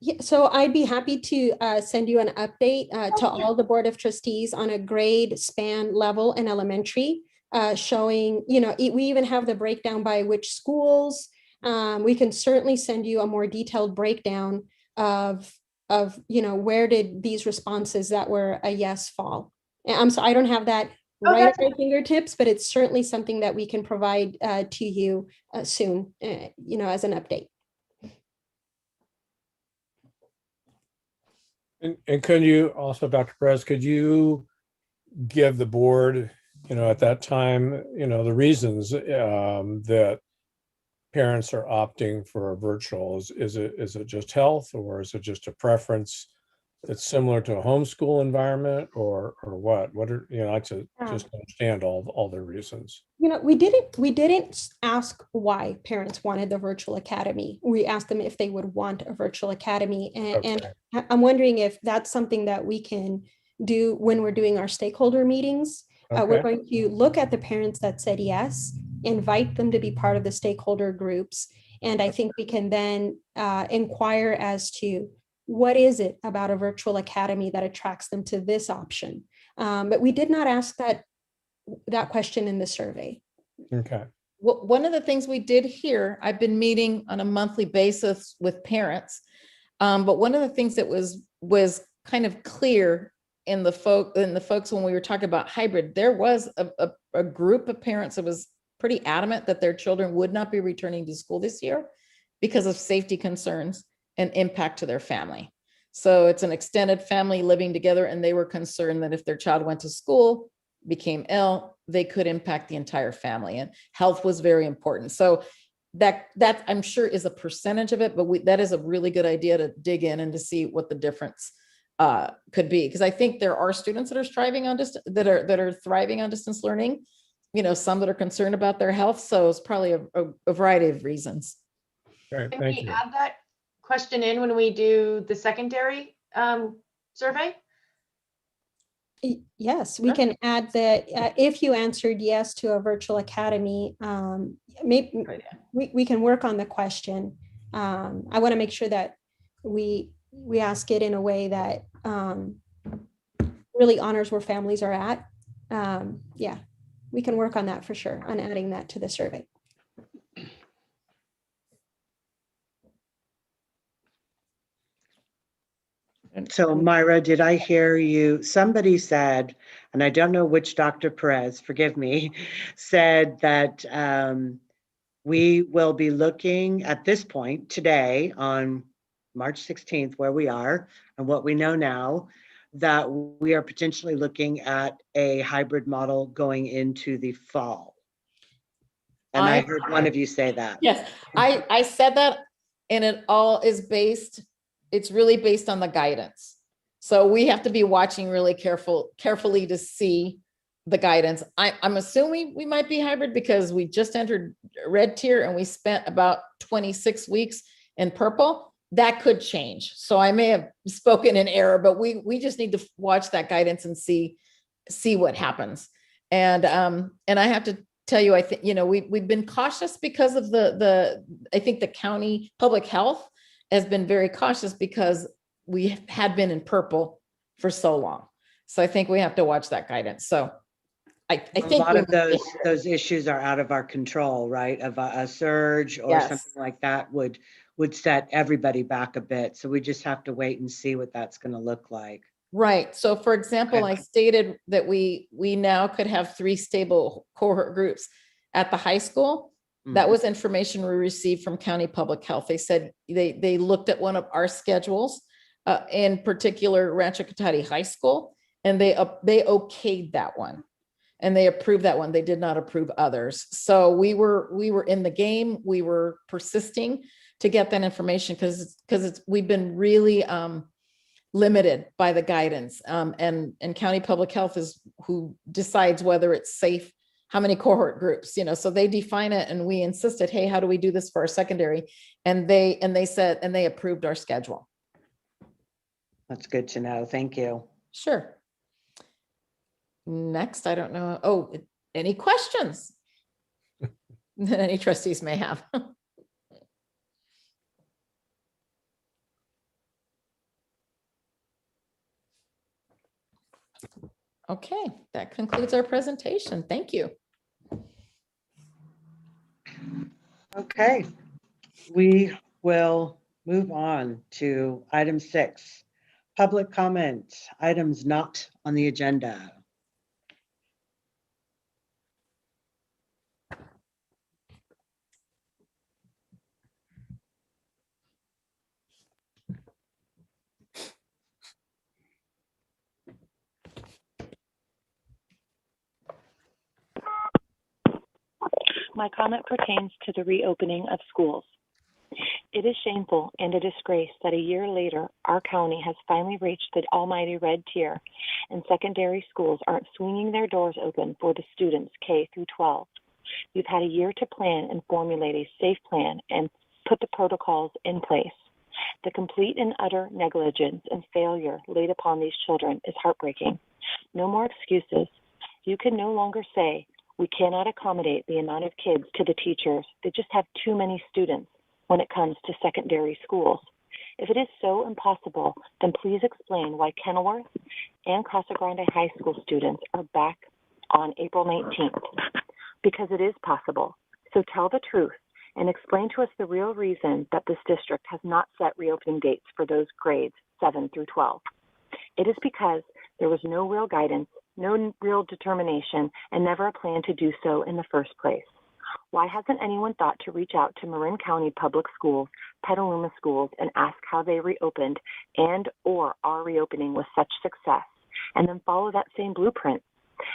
Yeah, so I'd be happy to send you an update to all the Board of Trustees on a grade span level in elementary, showing, we even have the breakdown by which schools. We can certainly send you a more detailed breakdown of where did these responses that were a yes fall. And I don't have that right at my fingertips, but it's certainly something that we can provide to you soon, as an update. And can you also, Dr. Perez, could you give the board, at that time, the reasons that parents are opting for a virtual? Is it just health, or is it just a preference that's similar to a homeschool environment, or what? What are, I'd like to just understand all the reasons. We didn't ask why parents wanted the virtual academy. We asked them if they would want a virtual academy. And I'm wondering if that's something that we can do when we're doing our stakeholder meetings. We're going to look at the parents that said yes, invite them to be part of the stakeholder groups. And I think we can then inquire as to what is it about a virtual academy that attracts them to this option. But we did not ask that question in the survey. Okay. Well, one of the things we did here, I've been meeting on a monthly basis with parents, but one of the things that was kind of clear in the folks when we were talking about hybrid, there was a group of parents that was pretty adamant that their children would not be returning to school this year because of safety concerns and impact to their family. So it's an extended family living together, and they were concerned that if their child went to school, became ill, they could impact the entire family, and health was very important. So that I'm sure is a percentage of it, but that is a really good idea to dig in and to see what the difference could be. Because I think there are students that are thriving on distance learning, some that are concerned about their health. So it's probably a variety of reasons. Okay, Can thank we you. add that question in when we do the secondary survey? Yes, we can add that if you answered yes to a virtual academy, maybe we can work on the question. I want to make sure that we ask it in a way that really honors where families are at. Yeah, we can work on that for sure, on adding that to the survey. So Myra, did I hear you? Somebody said, and I don't know which Dr. Perez, forgive me, said that we will be looking at this point today on March 16th, where we are and what we know now, that we are potentially looking at a hybrid model going into the fall. And I heard one of you say that. Yes, I said that, and it all is it's really based on the guidance. So we have to be watching really carefully to see the guidance. I'm assuming we might be hybrid because we just entered red tier and we spent about 26 weeks in purple. That could change. So I may have spoken in error, but we just need to watch that guidance and see what happens. And I have to tell you, I think, we've been cautious because of I think the county public health has been very cautious because we had been in purple for so long. So I think we have to watch that guidance. So I think a lot of those issues are out of our control, right? Of a surge or something like that would set everybody back a bit. So we just have to wait and see what that's going to look like. Right. So for example, I stated that we now could have 3 stable cohort groups at the high school. That was information we received from County Public Health. They said they looked at one of our schedules, in particular Rancho Cotati High School, and they okayed that one, and they approved that one. They did not approve others. So we were in the game. We were persisting to get that information because we've been really limited by the guidance, and County Public Health is who decides whether it's safe. How many cohort groups, so they define it, and we insisted, hey, how do we do this for our secondary? And they said, and they approved our schedule. That's good to know. Thank you. Sure. Next, I don't know. Oh, any questions that any trustees may have? Okay, that concludes our presentation. Thank you. Okay, we will move on to item 6, public comment, items not on the agenda. My comment pertains to the reopening of schools. It is shameful and a disgrace that a year later, our county has finally reached the almighty red tier, and secondary schools aren't swinging their doors open for the students K through 12. You've had a year to plan and formulate a safe plan and put the protocols in place. The complete and utter negligence and failure laid upon these children is heartbreaking. No more excuses. You can no longer say, we cannot accommodate the amount of kids to the teachers. They just have too many students when it comes to secondary schools. If it is so impossible, then please explain why Kenilworth and Casa Grande High School students are back on April 19th. Because it is possible. So tell the truth and explain to us the real reason that this district has not set reopening dates for those grades 7 through 12. It is because there was no real guidance, no real determination, and never a plan to do so in the first place. Why hasn't anyone thought to reach out to Marin County Public Schools, Petaluma Schools, and ask how they reopened and or are reopening with such success, and then follow that same blueprint?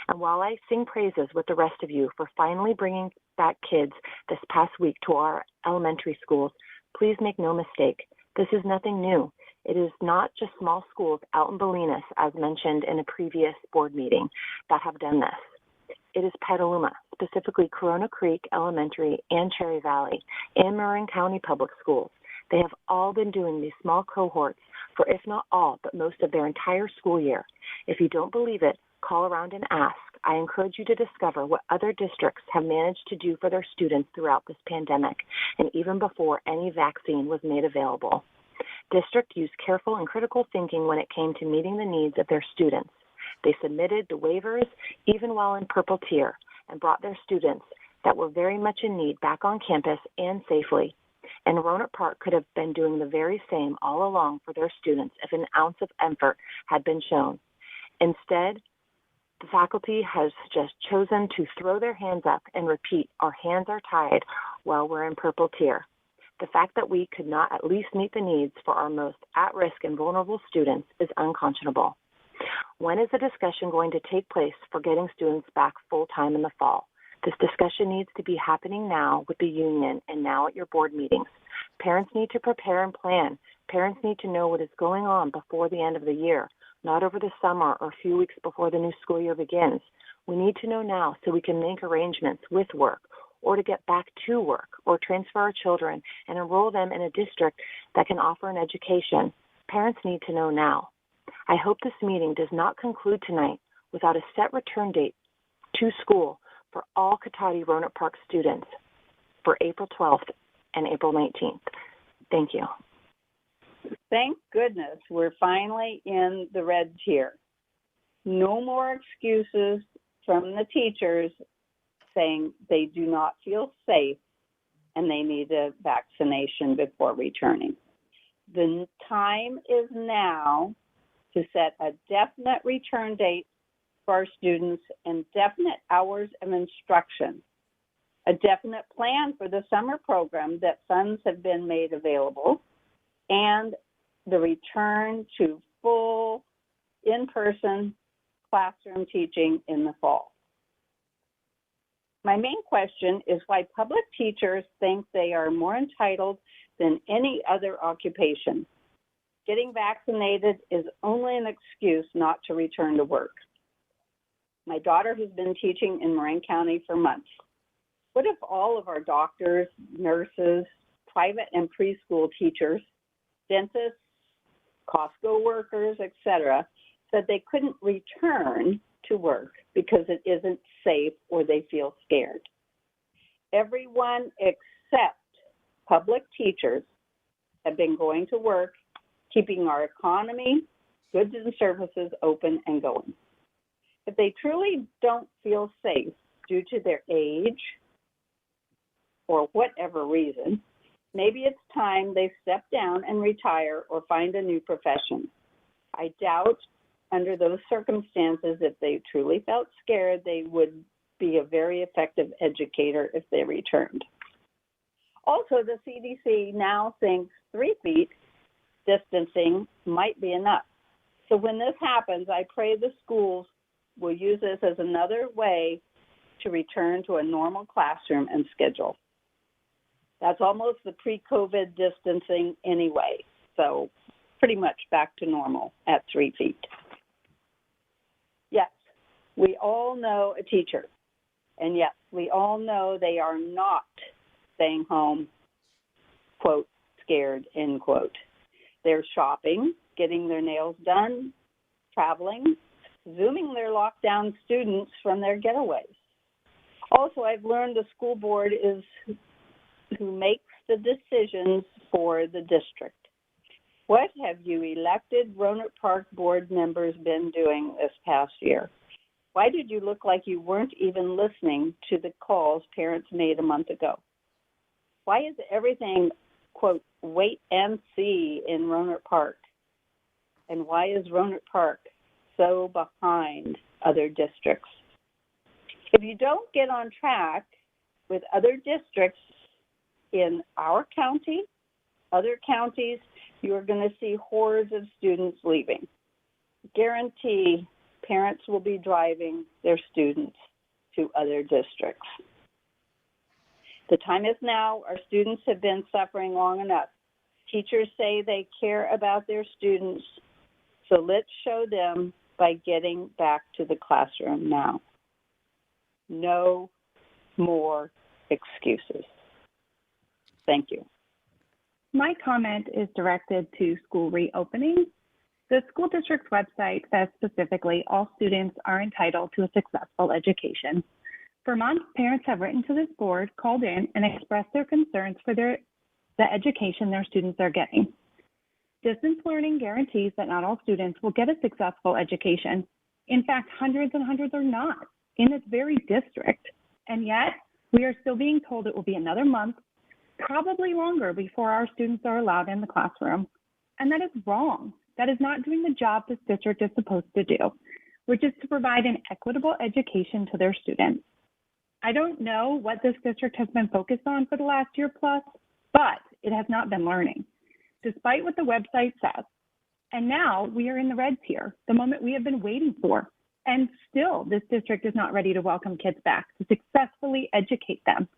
And while I sing praises with the rest of you for finally bringing back kids this past week to our elementary schools, please make no mistake, this is nothing new. It is not just small schools out in Bolinas, as mentioned in a previous board meeting, that have done this. It is Petaluma, specifically Corona Creek Elementary and Cherry Valley, and Marin County Public Schools. They have all been doing these small cohorts for, if not all, but most of their entire school year. If you don't believe it, call around and ask. I encourage you to discover what other districts have managed to do for their students throughout this pandemic, and even before any vaccine was made available. District used careful and critical thinking when it came to meeting the needs of their students. They submitted the waivers even while in purple tier and brought their students that were very much in need back on campus and safely. And Rohnert Park could have been doing the very same all along for their students if an ounce of effort had been shown. Instead, the faculty has just chosen to throw their hands up and repeat, our hands are tied while we're in purple tier. The fact that we could not at least meet the needs for our most at-risk and vulnerable students is unconscionable. When is the discussion going to take place for getting students back full-time in the fall? This discussion needs to be happening now with the union and now at your board meetings. Parents need to prepare and plan. Parents need to know what is going on before the end of the year, not over the summer or a few weeks before the new school year begins. We need to know now so we can make arrangements with work or to get back to work or transfer our children and enroll them in a district that can offer an education. Parents need to know now. I hope this meeting does not conclude tonight without a set return date to school for all Cotati Rohnert Park students for April 12th and April 19th. Thank you. Thank goodness we're finally in the red tier. No more excuses from the teachers saying they do not feel safe and they need a vaccination before returning. The time is now to set a definite return date for our students and definite hours of instruction, a definite plan for the summer program that funds have been made available, and the return to full in-person classroom teaching in the fall. My main question is why public teachers think they are more entitled than any other occupation. Getting vaccinated is only an excuse not to return to work. My daughter has been teaching in Marin County for months. What if all of our doctors, nurses, private and preschool teachers, dentists, Costco workers, etc., said they couldn't return to work because it isn't safe or they feel scared? Everyone except public teachers have been going to work, keeping our economy, goods and services open and going. If they truly don't feel safe due to their age or whatever reason, maybe it's time they step down and retire or find a new profession. I doubt under those circumstances, if they truly felt scared, they would be a very effective educator if they returned. Also, the CDC now thinks 3 feet distancing might be enough. So when this happens, I pray the schools will use this as another way to return to a normal classroom and schedule. That's almost the pre-COVID distancing anyway, so pretty much back to normal at 3 feet. Yes, we all know a teacher, and yes, we all know they are not staying home, quote, scared, end quote. They're shopping, getting their nails done, traveling, Zooming their lockdown students from their getaways. Also, I've learned the school board is who makes the decisions for the district. What have you elected Rohnert Park board members been doing this past year? Why did you look like you weren't even listening to the calls parents made a month ago? Why is everything, quote, wait and see in Rohnert Park? And why is Rohnert Park so behind other districts? If you don't get on track with other districts in our county, other counties, you're going to see hordes of students leaving. Guarantee parents will be driving their students to other districts. The time is now. Our students have been suffering long enough. Teachers say they care about their students, so let's show them by getting back to the classroom now. No more excuses. Thank you. My comment is directed to school reopening. The school district's website says specifically all students are entitled to a successful education. For months, parents have written to this board, called in, and expressed their concerns for the education their students are getting. Distance learning guarantees that not all students will get a successful education. In fact, hundreds and hundreds are not in this very district. And yet, we are still being told it will be another month, probably longer, before our students are allowed in the classroom. And that is wrong. That is not doing the job this district is supposed to do, which is to provide an equitable education to their students. I don't know what this district has been focused on for the last year plus, but it has not been learning, despite what the website says. And now we are in the red tier, the moment we have been waiting for. And still, this district is not ready to welcome kids back to successfully educate them.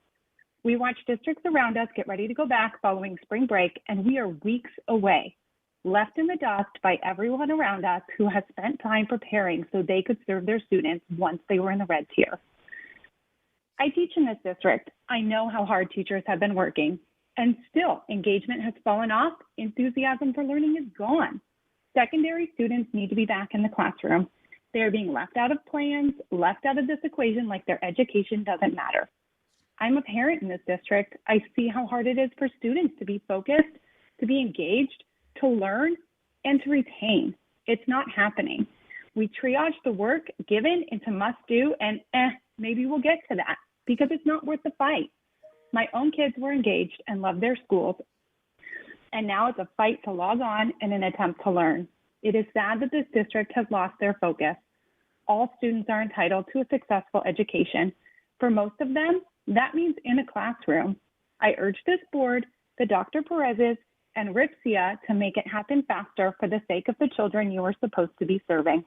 We watch districts around us get ready to go back following spring break, and we are weeks away, left in the dust by everyone around us who has spent time preparing so they could serve their students once they were in the red tier. I teach in this district. I know how hard teachers have been working, and still engagement has fallen off. Enthusiasm for learning is gone. Secondary students need to be back in the classroom. They are being left out of plans, left out of this equation like their education doesn't matter. I'm a parent in this district. I see how hard it is for students to be focused, to be engaged, to learn, and to retain. It's not happening. We triage the work given into must do, and maybe we'll get to that because it's not worth the fight. My own kids were engaged and loved their schools, and now it's a fight to log on in an attempt to learn. It is sad that this district has lost their focus. All students are entitled to a successful education. For most of them, that means in a classroom. I urge this board, the Dr. Perez's, and RIPSIA to make it happen faster for the sake of the children you are supposed to be serving.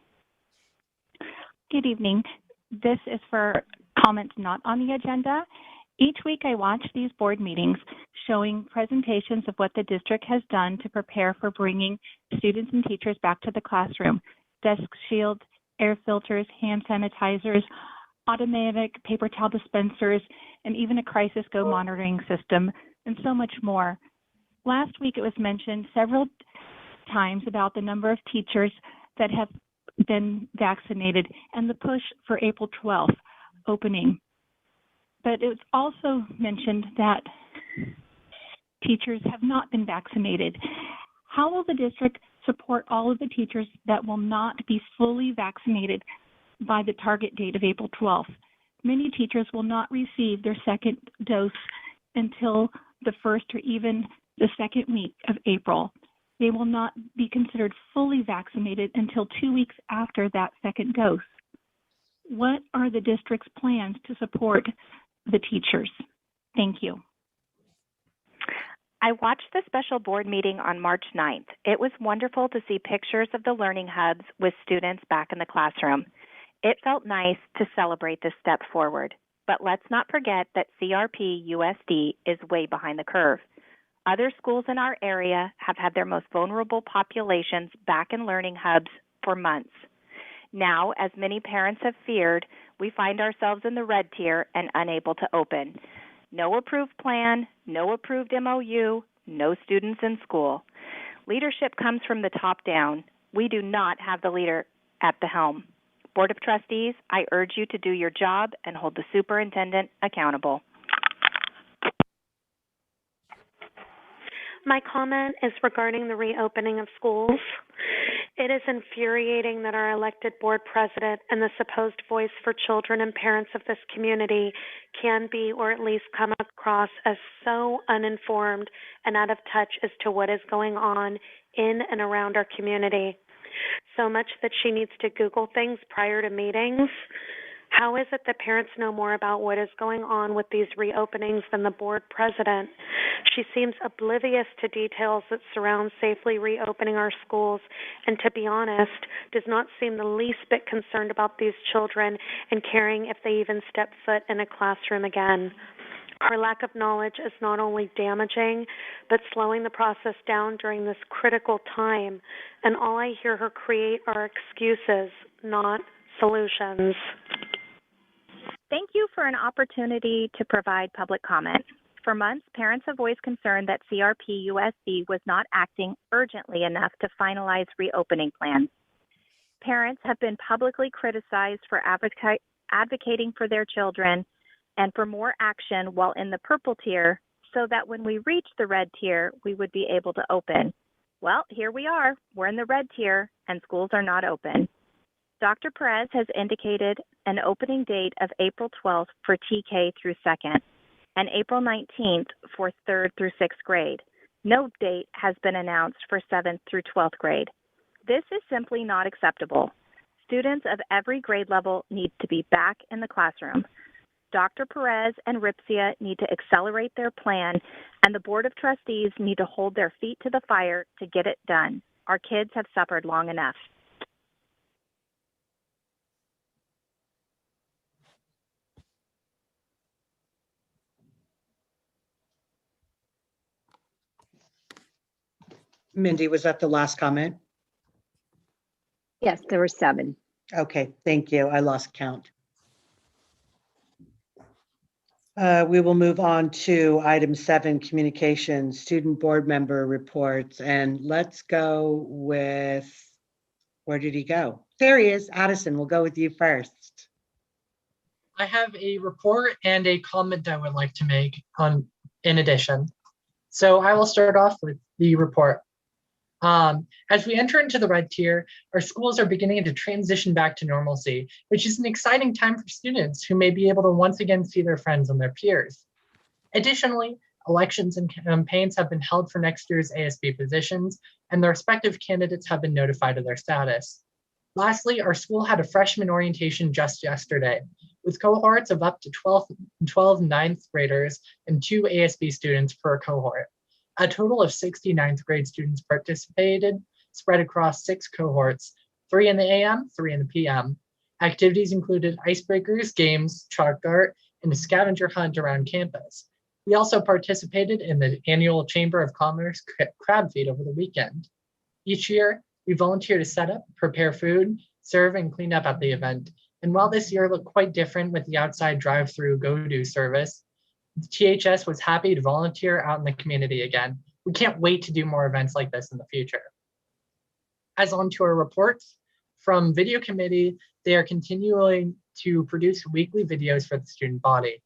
Good evening. This is for comments not on the agenda. Each week I watch these board meetings showing presentations of what the district has done to prepare for bringing students and teachers back to the classroom. Desk shields, air filters, hand sanitizers, automatic paper towel dispensers, and even a crisis go monitoring system, and so much more. Last week it was mentioned several times about the number of teachers that have been vaccinated and the push for April 12th opening. But it was also mentioned that teachers have not been vaccinated. How will the district support all of the teachers that will not be fully vaccinated by the target date of April 12th? Many teachers will not receive their second dose until the first or even the second week of April. They will not be considered fully vaccinated until 2 weeks after that second dose. What are the district's plans to support the teachers? Thank you. I watched the special board meeting on March 9th. It was wonderful to see pictures of the learning hubs with students back in the classroom. It felt nice to celebrate this step forward. But let's not forget that CRP USD is way behind the curve. Other schools in our area have had their most vulnerable populations back in learning hubs for months. Now, as many parents have feared, we find ourselves in the red tier and unable to open. No approved plan, no approved MOU, no students in school. Leadership comes from the top down. We do not have the leader at the helm. Board of Trustees, I urge you to do your job and hold the superintendent accountable. My comment is regarding the reopening of schools. It is infuriating that our elected board president and the supposed voice for children and parents of this community can be, or at least come across as so uninformed and out of touch as to what is going on in and around our community. So much that she needs to Google things prior to meetings. How is it that parents know more about what is going on with these reopenings than the board president? She seems oblivious to details that surround safely reopening our schools, and to be honest, does not seem the least bit concerned about these children and caring if they even step foot in a classroom again. Her lack of knowledge is not only damaging, but slowing the process down during this critical time, and all I hear her create are excuses, not solutions. Thank you for an opportunity to provide public comment. For months, parents have voiced concern that CRP USD was not acting urgently enough to finalize reopening plans. Parents have been publicly criticized for advocating for their children and for more action while in the purple tier, so that when we reach the red tier, we would be able to open. Well, here we are. We're in the red tier, and schools are not open. Dr. Perez has indicated an opening date of April 12th for TK through 2nd and April 19th for 3rd through 6th grade. No date has been announced for 7th through 12th grade. This is simply not acceptable. Students of every grade level need to be back in the classroom. Dr. Perez and RIPSIA need to accelerate their plan, and the Board of Trustees need to hold their feet to the fire to get it done. Our kids have suffered long enough. Mindy, was that the last comment? Yes, there were 7. Okay, thank you. I lost count. We will move on to item 7, communications, student board member reports. And let's go with, where did he go? There he is. Addison, we'll go with you first. I have a report and a comment I would like to make in addition. So I will start off with the report. As we enter into the red tier, our schools are beginning to transition back to normalcy, which is an exciting time for students who may be able to once again see their friends and their peers. Additionally, elections and campaigns have been held for next year's ASB positions, and the respective candidates have been notified of their status. Lastly, our school had a freshman orientation just yesterday, with cohorts of up to 12 ninth graders and 2 ASB students per cohort. A total of 60 ninth grade students participated, spread across 6 cohorts, 3 in the AM, 3 in the PM. Activities included icebreakers, games, chalk art, and a scavenger hunt around campus. We also participated in the annual Chamber of Commerce crab feed over the weekend. Each year, we volunteer to set up, prepare food, serve, and clean up at the event. And while this year looked quite different with the outside drive-through go-do service, THS was happy to volunteer out in the community again. We can't wait to do more events like this in the future. As on to our reports, from Video Committee, they are continuing to produce weekly videos for the student body.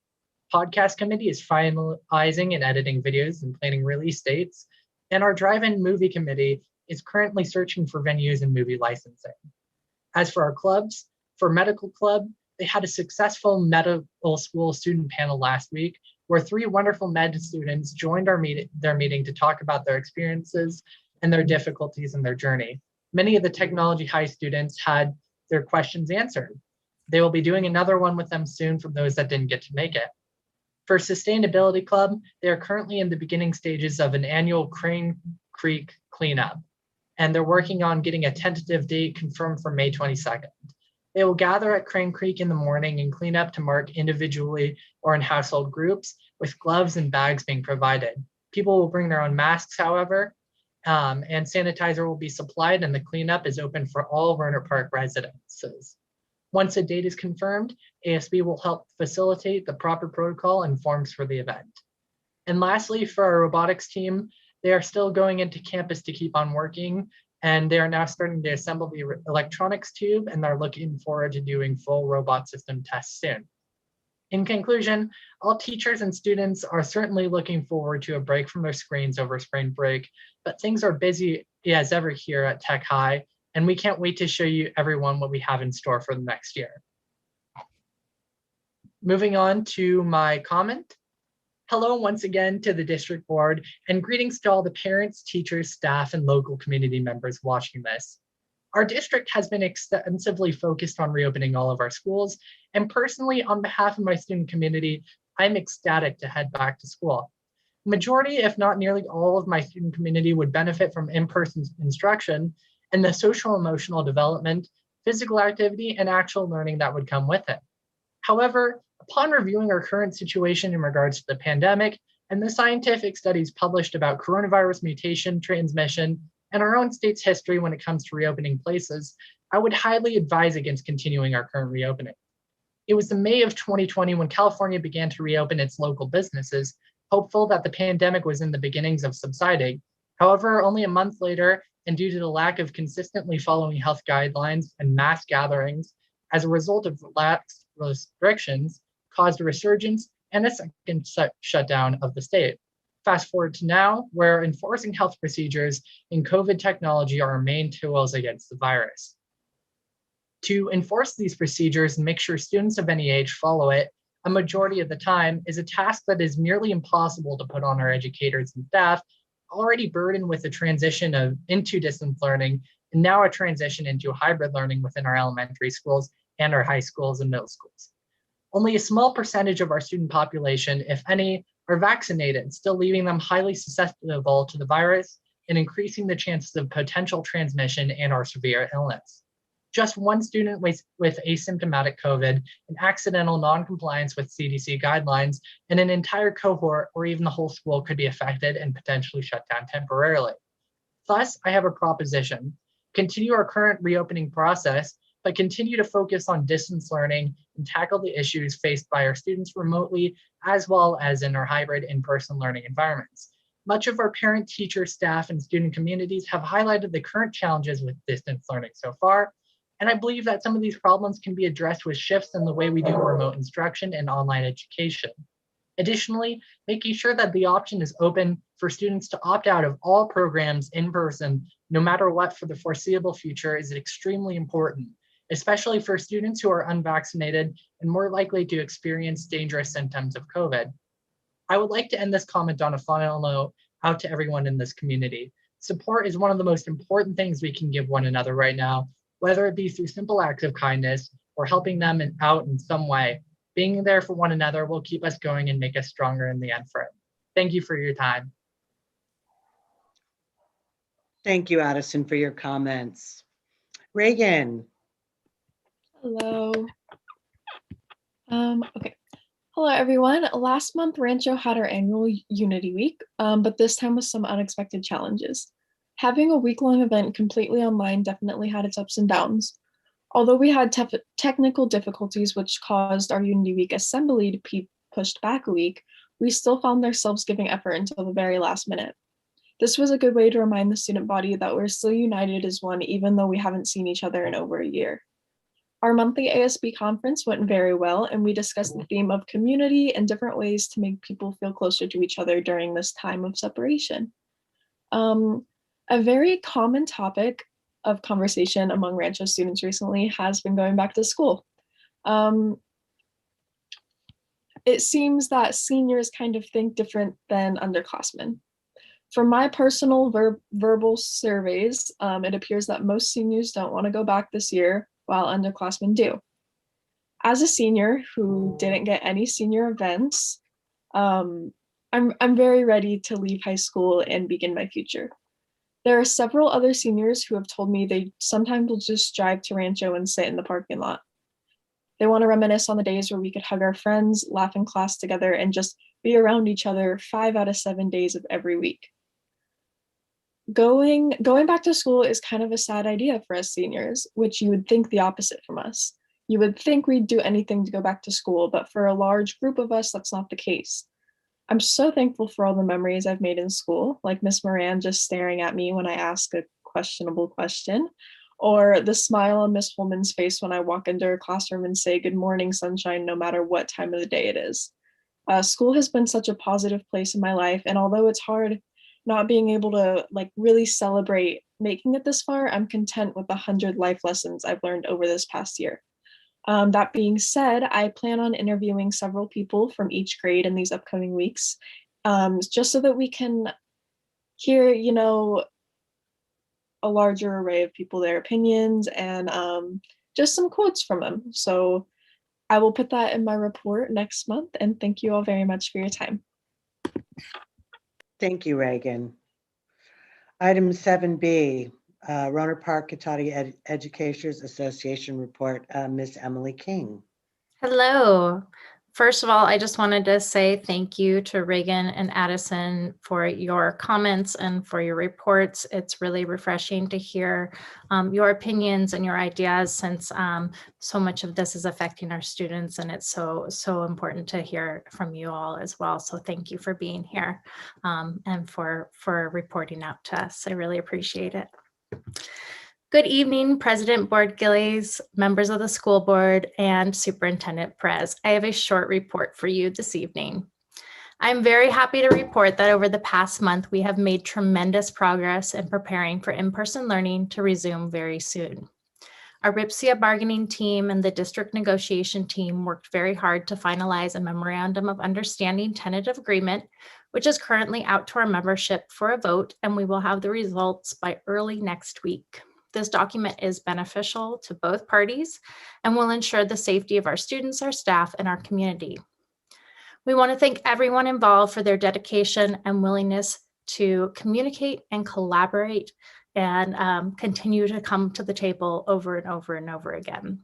Podcast Committee is finalizing and editing videos and planning release dates. And our Drive-In Movie Committee is currently searching for venues and movie licensing. As for our clubs, for Medical Club, they had a successful medical school student panel last week, where 3 wonderful med students joined their meeting to talk about their experiences and their difficulties in their journey. Many of the Technology High students had their questions answered. They will be doing another one with them soon for those that didn't get to make it. For Sustainability Club, they are currently in the beginning stages of an annual Crane Creek cleanup, and they're working on getting a tentative date confirmed for May 22nd. They will gather at Crane Creek in the morning and clean up to mark individually or in household groups, with gloves and bags being provided. People will bring their own masks, however, and sanitizer will be supplied, and the cleanup is open for all Rohnert Park residences. Once a date is confirmed, ASB will help facilitate the proper protocol and forms for the event. And lastly, for our robotics team, they are still going into campus to keep on working, and they are now starting to assemble the electronics tube, and they're looking forward to doing full robot system tests soon. In conclusion, all teachers and students are certainly looking forward to a break from their screens over spring break, but things are busy as ever here at Tech High, and we can't wait to show you everyone what we have in store for the next year. Moving on to my comment. Hello once again to the district board, and greetings to all the parents, teachers, staff, and local community members watching this. Our district has been extensively focused on reopening all of our schools, and personally, on behalf of my student community, I'm ecstatic to head back to school. Majority, if not nearly all of my student community would benefit from in-person instruction and the social emotional development, physical activity, and actual learning that would come with it. However, upon reviewing our current situation in regards to the pandemic and the scientific studies published about coronavirus mutation, transmission, and our own state's history when it comes to reopening places, I would highly advise against continuing our current reopening. It was in May of 2020 when California began to reopen its local businesses, hopeful that the pandemic was in the beginnings of subsiding. However, only a month later, and due to the lack of consistently following health guidelines and mass gatherings, as a result of relaxed restrictions, caused a resurgence and a second shutdown of the state. Fast forward to now, where enforcing health procedures and COVID technology are our main tools against the virus. To enforce these procedures and make sure students of any age follow it, a majority of the time, is a task that is nearly impossible to put on our educators and staff, already burdened with a transition into distance learning, and now a transition into hybrid learning within our elementary schools and our high schools and middle schools. Only a small percentage of our student population, if any, are vaccinated, still leaving them highly susceptible to the virus and increasing the chances of potential transmission and or severe illness. Just one student with asymptomatic COVID, an accidental non-compliance with CDC guidelines, and an entire cohort or even the whole school could be affected and potentially shut down temporarily. Thus, I have a proposition. Continue our current reopening process, but continue to focus on distance learning and tackle the issues faced by our students remotely, as well as in our hybrid in-person learning environments. Much of our parent, teacher, staff, and student communities have highlighted the current challenges with distance learning so far, and I believe that some of these problems can be addressed with shifts in the way we do remote instruction and online education. Additionally, making sure that the option is open for students to opt out of all programs in person, no matter what, for the foreseeable future is extremely important, especially for students who are unvaccinated and more likely to experience dangerous symptoms of COVID. I would like to end this comment on a final note out to everyone in this community. Support is one of the most important things we can give one another right now, whether it be through simple acts of kindness or helping them out in some way. Being there for one another will keep us going and make us stronger in the end for it. Thank you for your time. Thank you, Addison, for your comments. Reagan. Hello. Okay. Hello, everyone. Last month, Rancho had our annual Unity Week, but this time with some unexpected challenges. Having a week-long event completely online definitely had its ups and downs. Although we had technical difficulties which caused our Unity Week assembly to be pushed back a week, we still found ourselves giving effort until the very last minute. This was a good way to remind the student body that we're still united as one, even though we haven't seen each other in over a year. Our monthly ASB conference went very well, and we discussed the theme of community and different ways to make people feel closer to each other during this time of separation. A very common topic of conversation among Rancho students recently has been going back to school. It seems that seniors kind of think different than underclassmen. From my personal verbal surveys, it appears that most seniors don't want to go back this year, while underclassmen do. As a senior who didn't get any senior events, I'm very ready to leave high school and begin my future. There are several other seniors who have told me they sometimes will just drive to Rancho and sit in the parking lot. They want to reminisce on the days where we could hug our friends, laugh in class together, and just be around each other 5 out of 7 days of every week. Going back to school is kind of a sad idea for us seniors, which you would think the opposite from us. You would think we'd do anything to go back to school, but for a large group of us, that's not the case. I'm so thankful for all the memories I've made in school, like Miss Moran just staring at me when I ask a questionable question, or the smile on Miss Holman's face when I walk into her classroom and say, "Good morning, sunshine," no matter what time of the day it is. School has been such a positive place in my life, and although it's hard not being able to really celebrate making it this far, I'm content with the 100 life lessons I've learned over this past year. That being said, I plan on interviewing several people from each grade in these upcoming weeks, just so that we can hear, a larger array of people, their opinions, and just some quotes from them. So I will put that in my report next month, and thank you all very much for your time. Thank you, Reagan. Item 7B, Rohnert Park Cotati Educators Association report, Ms. Emily King. Hello. First of all, I just wanted to say thank you to Reagan and Addison for your comments and for your reports. It's really refreshing to hear your opinions and your ideas, since so much of this is affecting our students, and it's so important to hear from you all as well. So thank you for being here and for reporting out to us. I really appreciate it. Good evening, President Board Gillies, members of the school board, and Superintendent Perez. I have a short report for you this evening. I'm very happy to report that over the past month, we have made tremendous progress in preparing for in-person learning to resume very soon. Our RIPSIA bargaining team and the district negotiation team worked very hard to finalize a memorandum of understanding tentative agreement, which is currently out to our membership for a vote, and we will have the results by early next week. This document is beneficial to both parties and will ensure the safety of our students, our staff, and our community. We want to thank everyone involved for their dedication and willingness to communicate and collaborate and continue to come to the table over and over and over again.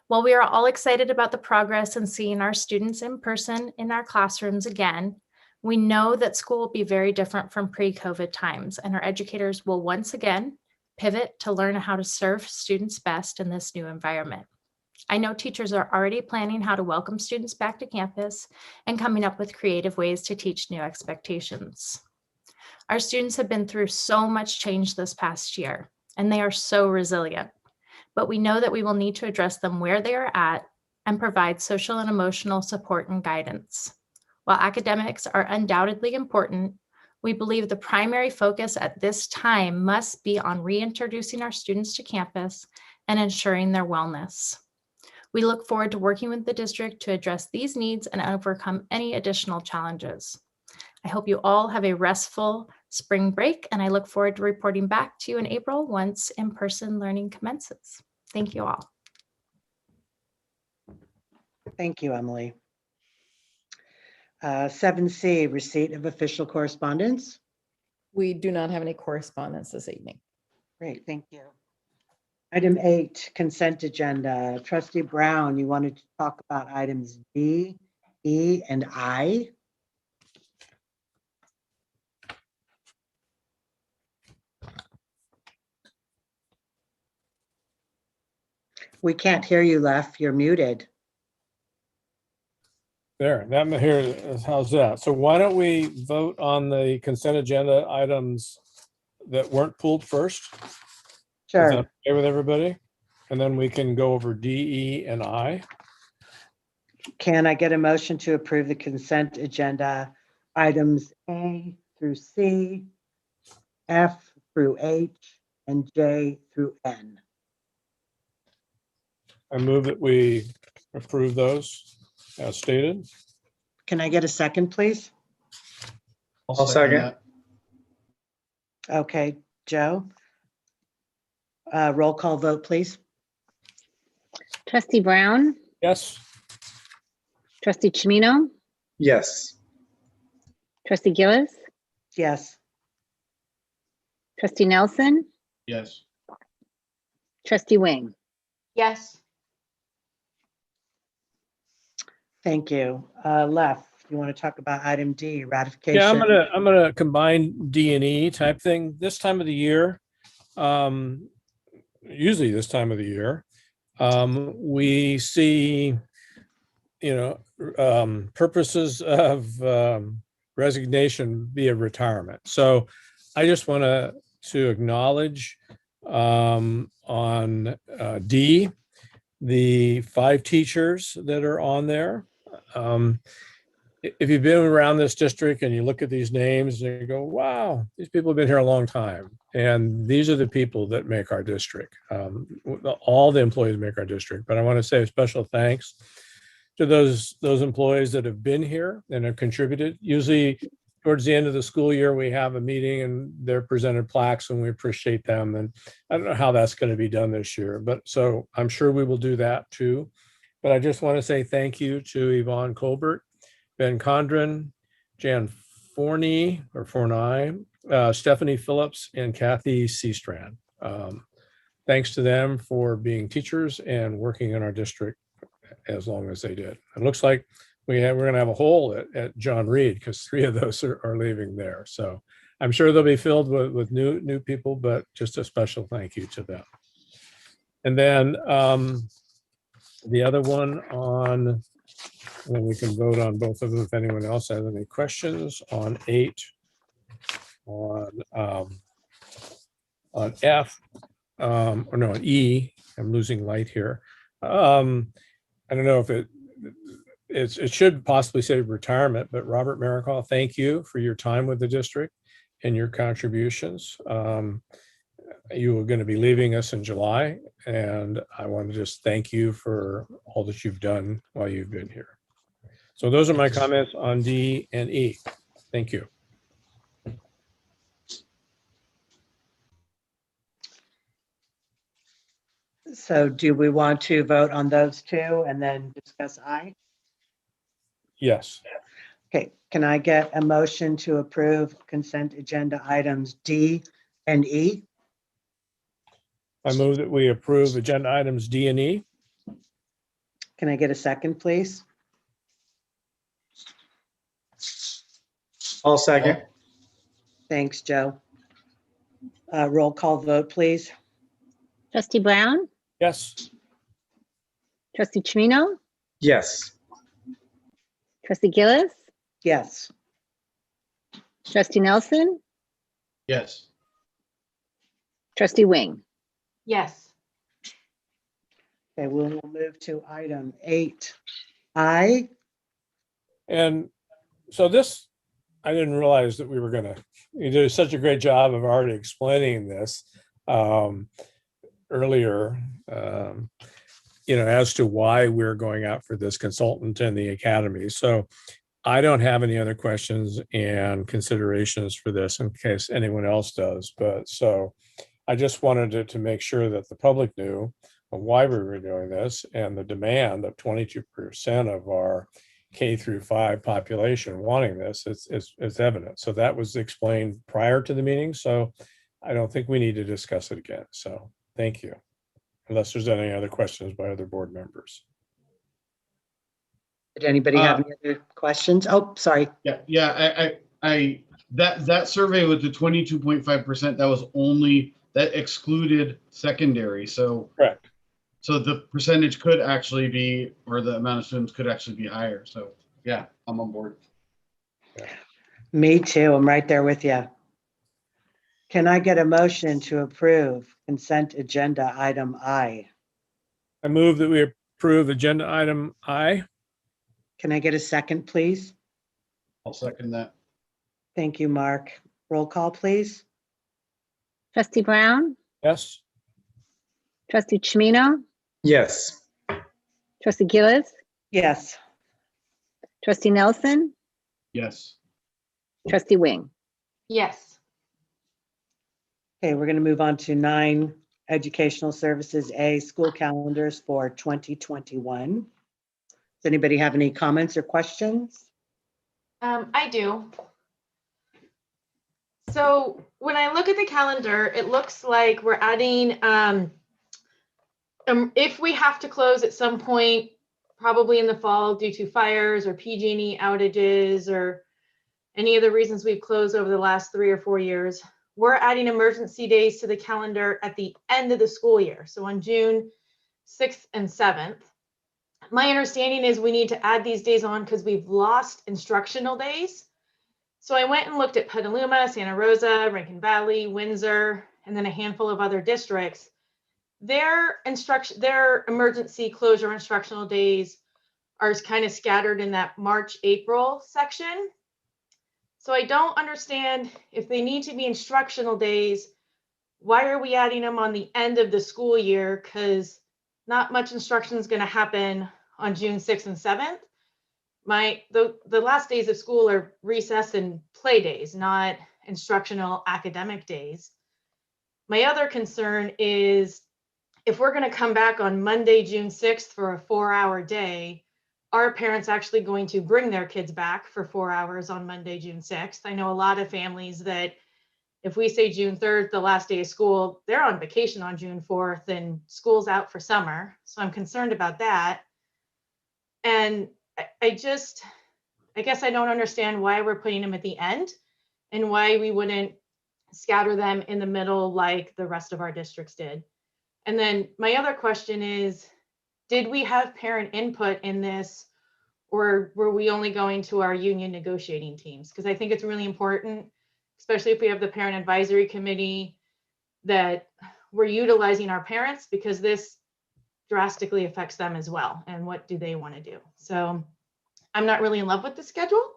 While we are all excited about the progress and seeing our students in person in our classrooms again, we know that school will be very different from pre-COVID times, and our educators will once again pivot to learn how to serve students best in this new environment. I know teachers are already planning how to welcome students back to campus and coming up with creative ways to teach new expectations. Our students have been through so much change this past year, and they are so resilient, but we know that we will need to address them where they are at and provide social and emotional support and guidance. While academics are undoubtedly important, we believe the primary focus at this time must be on reintroducing our students to campus and ensuring their wellness. We look forward to working with the district to address these needs and overcome any additional challenges. I hope you all have a restful spring break, and I look forward to reporting back to you in April once in-person learning commences. Thank you all. Thank you, Emily. 7C, receipt of official correspondence. We do not have any correspondence this evening. Great, thank you. Item 8, consent agenda. Trustee Brown, you wanted to talk about items D, E, and I. We can't hear you, Lef. You're muted. There, that here is, how's that? So why don't we vote on the consent agenda items that weren't pulled first? Sure. Is that okay with everybody? And then we can go over D, E, and I. Can I get a motion to approve the consent agenda items A through C, F through H, and J through N? I move that we approve those as stated. Can I get a second, please? I'll second that. Okay, Joe. Roll call vote, please. Trustee Brown, Yes. Trustee Chimino, Yes. Trustee Gillis, Yes. Trustee Nelson, Yes. Trustee Wing. Yes. Thank you. Left, you want to talk about item D, ratification? Yeah, I'm gonna combine D and E type thing this time of the year. Usually this time of the year, we see, purposes of resignation via retirement. So I just want to acknowledge on D, the 5 teachers that are on there. If you've been around this district and you look at these names and you go, wow, these people have been here a long time. And these are the people that make our district. All the employees make our district, but I want to say a special thanks to those employees that have been here and have contributed. Usually towards the end of the school year, we have a meeting and they're presented plaques and we appreciate them. And I don't know how that's going to be done this year, but so I'm sure we will do that too. But I just want to say thank you to Yvonne Colbert, Ben Condren, Jan Forney, Stephanie Phillips, and Kathy Seastrand. Thanks to them for being teachers and working in our district as long as they did. It looks like we're going to have a hole at John Reed because 3 of those are leaving there. So I'm sure they'll be filled with new people, but just a special thank you to them. And then the other one on, and then we can vote on both of them if anyone else has any questions on 8, on F, or no, on E. I'm losing light here. I don't know if it should possibly say retirement, but Robert Maricol, thank you for your time with the district and your contributions. You are going to be leaving us in July, and I want to just thank you for all that you've done while you've been here. So those are my comments on D and E. Thank you. So do we want to vote on those 2 and then discuss I? Yes. Okay, can I get a motion to approve consent agenda items D and E? I move that we approve agenda items D and E. Can I get a second, please? I'll second. Thanks, Joe. Roll call vote, please. Trustee Brown, Yes. Trustee Chimino, Yes. Trustee Gillis, Yes. Trustee Nelson, Yes. Trustee Wing. Yes. Okay, we'll move to item 8I. And so this, I didn't realize that we were going to, you did such a great job of already explaining this earlier, as to why we're going out for this consultant in the academy. So I don't have any other questions and considerations for this in case anyone else does. But so I just wanted to make sure that the public knew of why we were doing this and the demand of 22% of our K through 5 population wanting this. It's evident. So that was explained prior to the meeting. So I don't think we need to discuss it again. So thank you. Unless there's any other questions by other board members. Did anybody have any other questions? Oh, sorry. Yeah. That survey with the 22.5%, that excluded secondary. So correct. So the percentage could actually be, or the amount of students could actually be higher. So yeah, I'm on board. Yeah. Me too. I'm right there with you. Can I get a motion to approve consent agenda item I? I move that we approve agenda item I. Can I get a second, please? I'll second that. Thank you, Mark. Roll call, please. Trustee Brown, Yes. Trustee Chimino, Yes. Trustee Gillis, Yes. Trustee Nelson, Yes. Trustee Wing. Yes. Okay, we're going to move on to 9, Educational Services A, school calendars for 2021. Does anybody have any comments or questions? I do. So when I look at the calendar, it looks like we're adding, if we have to close at some point probably in the fall due to fires or PG&E outages or any of the reasons we've closed over the last 3 or 4 years, we're adding emergency days to the calendar at the end of the school year. So on June 6th and 7th. My understanding is we need to add these days on because we've lost instructional days. So I went and looked at Petaluma, Santa Rosa, Rankin Valley, Windsor, and then a handful of other districts. Their emergency closure instructional days are kind of scattered in that March, April section. So I don't understand if they need to be instructional days, why are we adding them on the end of the school year? Because not much instruction is going to happen on June 6th and 7th. The last days of school are recess and play days, not instructional academic days. My other concern is if we're going to come back on Monday, June 6th for a 4-hour day, are parents actually going to bring their kids back for 4 hours on Monday, June 6th? I know a lot of families that if we say June 3rd, the last day of school, they're on vacation on June 4th and school's out for summer. So I'm concerned about that. And I guess I don't understand why we're putting them at the end and why we wouldn't scatter them in the middle like the rest of our districts did. And then my other question is, did we have parent input in this, or were we only going to our union negotiating teams? Because I think it's really important, especially if we have the parent advisory committee, that we're utilizing our parents, because this drastically affects them as well. And what do they want to do? So I'm not really in love with the schedule,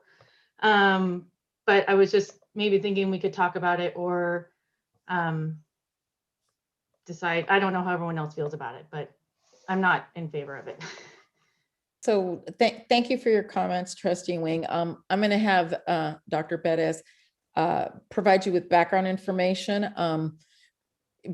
but I was just maybe thinking we could talk about it or decide. I don't know how everyone else feels about it, but I'm not in favor of it. So thank you for your comments, Trustee Wing. I'm going to have Dr. Bettis provide you with background information.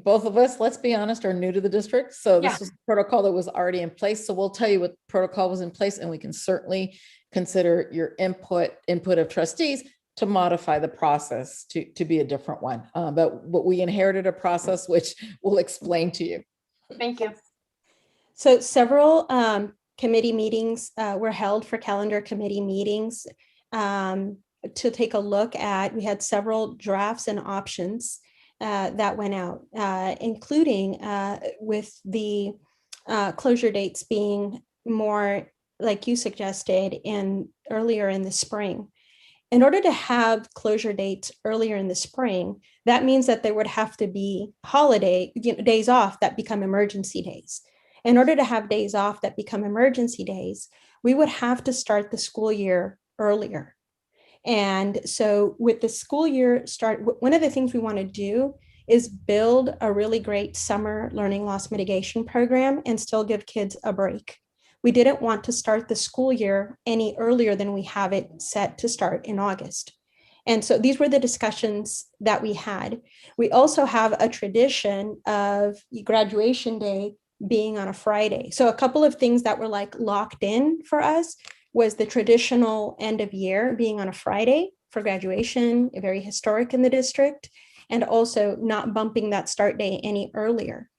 Both of us, let's be honest, are new to the district. So this was a protocol that was already in place. So we'll tell you what protocol was in place, and we can certainly consider your input of trustees to modify the process to be a different one. But we inherited a process which we'll explain to you. Thank you. So several committee meetings were held for calendar committee meetings to take a look at. We had several drafts and options that went out, including with the closure dates being more, like you suggested, earlier in the spring. In order to have closure dates earlier in the spring, that means that there would have to be days off that become emergency days. In order to have days off that become emergency days, we would have to start the school year earlier. And so with the school year start, one of the things we want to do is build a really great summer learning loss mitigation program and still give kids a break. We didn't want to start the school year any earlier than we have it set to start in August. And so these were the discussions that we had. We also have a tradition of graduation day being on a Friday. So a couple of things that were like locked in for us was the traditional end of year being on a Friday for graduation, very historic in the district, and also not bumping that start day any earlier.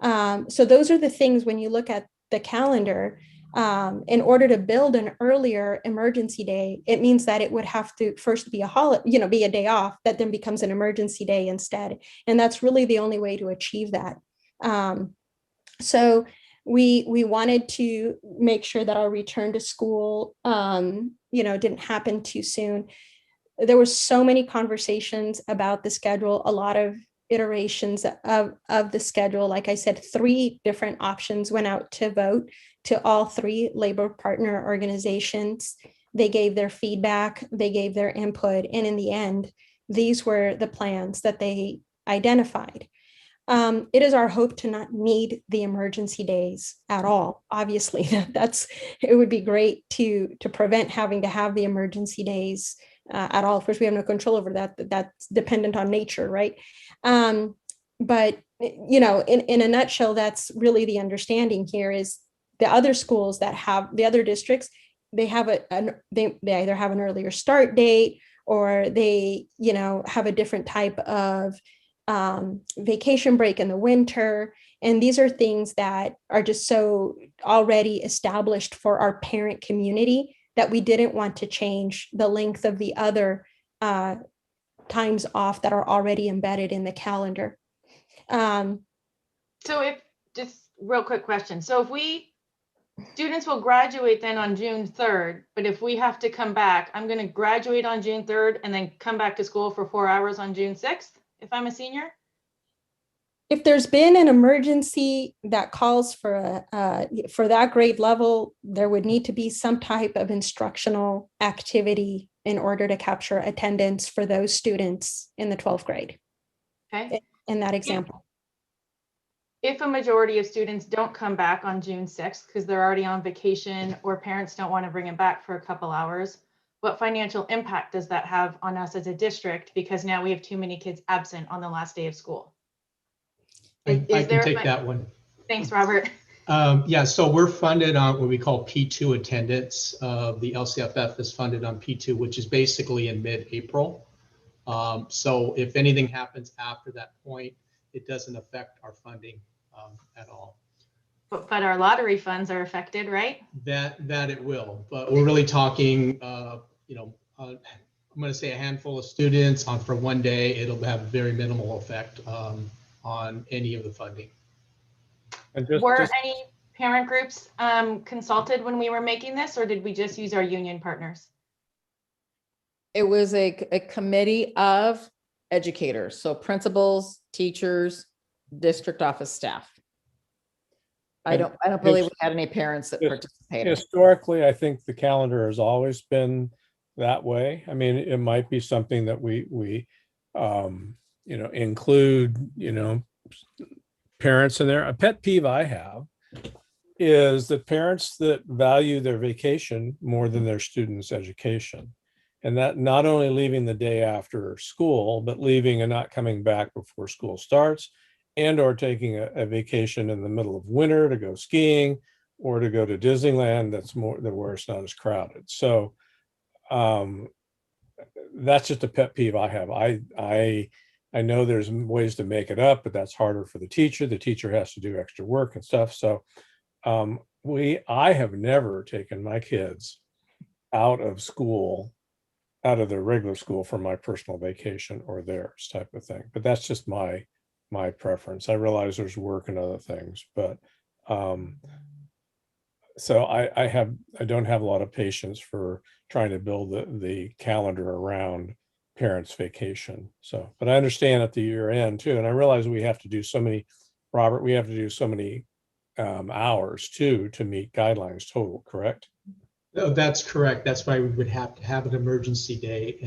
So those are the things when you look at the calendar, in order to build an earlier emergency day, it means that it would have to first be a holiday, be a day off that then becomes an emergency day instead. And that's really the only way to achieve that. So we wanted to make sure that our return to school, didn't happen too soon. There were so many conversations about the schedule, a lot of iterations of the schedule. Like I said, 3 different options went out to vote to all 3 labor partner organizations. They gave their feedback, they gave their input, and in the end, these were the plans that they identified. It is our hope to not need the emergency days at all. Obviously, it would be great to prevent having to have the emergency days at all. Of course, we have no control over that. That's dependent on nature, right? But in a nutshell, that's really the understanding here. Is the other schools that have the other districts, they have they either have an earlier start date or they have a different type of vacation break in the winter. And these are things that are just so already established for our parent community that we didn't want to change the length of the other times off that are already embedded in the calendar. So if, just real quick question. So if students will graduate then on June 3rd, but if we have to come back, I'm going to graduate on June 3rd and then come back to school for 4 hours on June 6th if I'm a senior? If there's been an emergency that calls for that grade level, there would need to be some type of instructional activity in order to capture attendance for those students in the 12th grade. Okay. In that example. If a majority of students don't come back on June 6th because they're already on vacation or parents don't want to bring them back for a couple hours, what financial impact does that have on us as a district? Because now we have too many kids absent on the last day of school. I can take that one. Thanks, Robert. Yeah, so we're funded on what we call P2 attendance. The LCFF is funded on P2, which is basically in mid-April. So if anything happens after that point, it doesn't affect our funding at all. But our lottery funds are affected, right? That it will, but we're really talking, I'm going to say a handful of students on for one day. It'll have very minimal effect on any of the funding. And were any parent groups consulted when we were making this, or did we just use our union partners? It was a committee of educators, so principals, teachers, district office staff. I don't believe we had any parents that participated. Historically, I think the calendar has always been that way. I mean, it might be something that we include, parents in there. A pet peeve I have is that parents that value their vacation more than their students' education. And that not only leaving the day after school, but leaving and not coming back before school starts, and or taking a vacation in the middle of winter to go skiing or to go to Disneyland where it's not as crowded. So that's just a pet peeve I have. I know there's ways to make it up, but that's harder for the teacher. The teacher has to do extra work and stuff. So I have never taken my kids out of school, out of their regular school for my personal vacation or theirs type of thing. But that's just my preference. I realize there's work and other things, but so I don't have a lot of patience for trying to build the calendar around parents' vacation. So, but I understand at the year end too, and I realize we have to do so many, Robert, we have to do so many hours too to meet guidelines total, correct? No, that's correct. That's why we would have to have an emergency day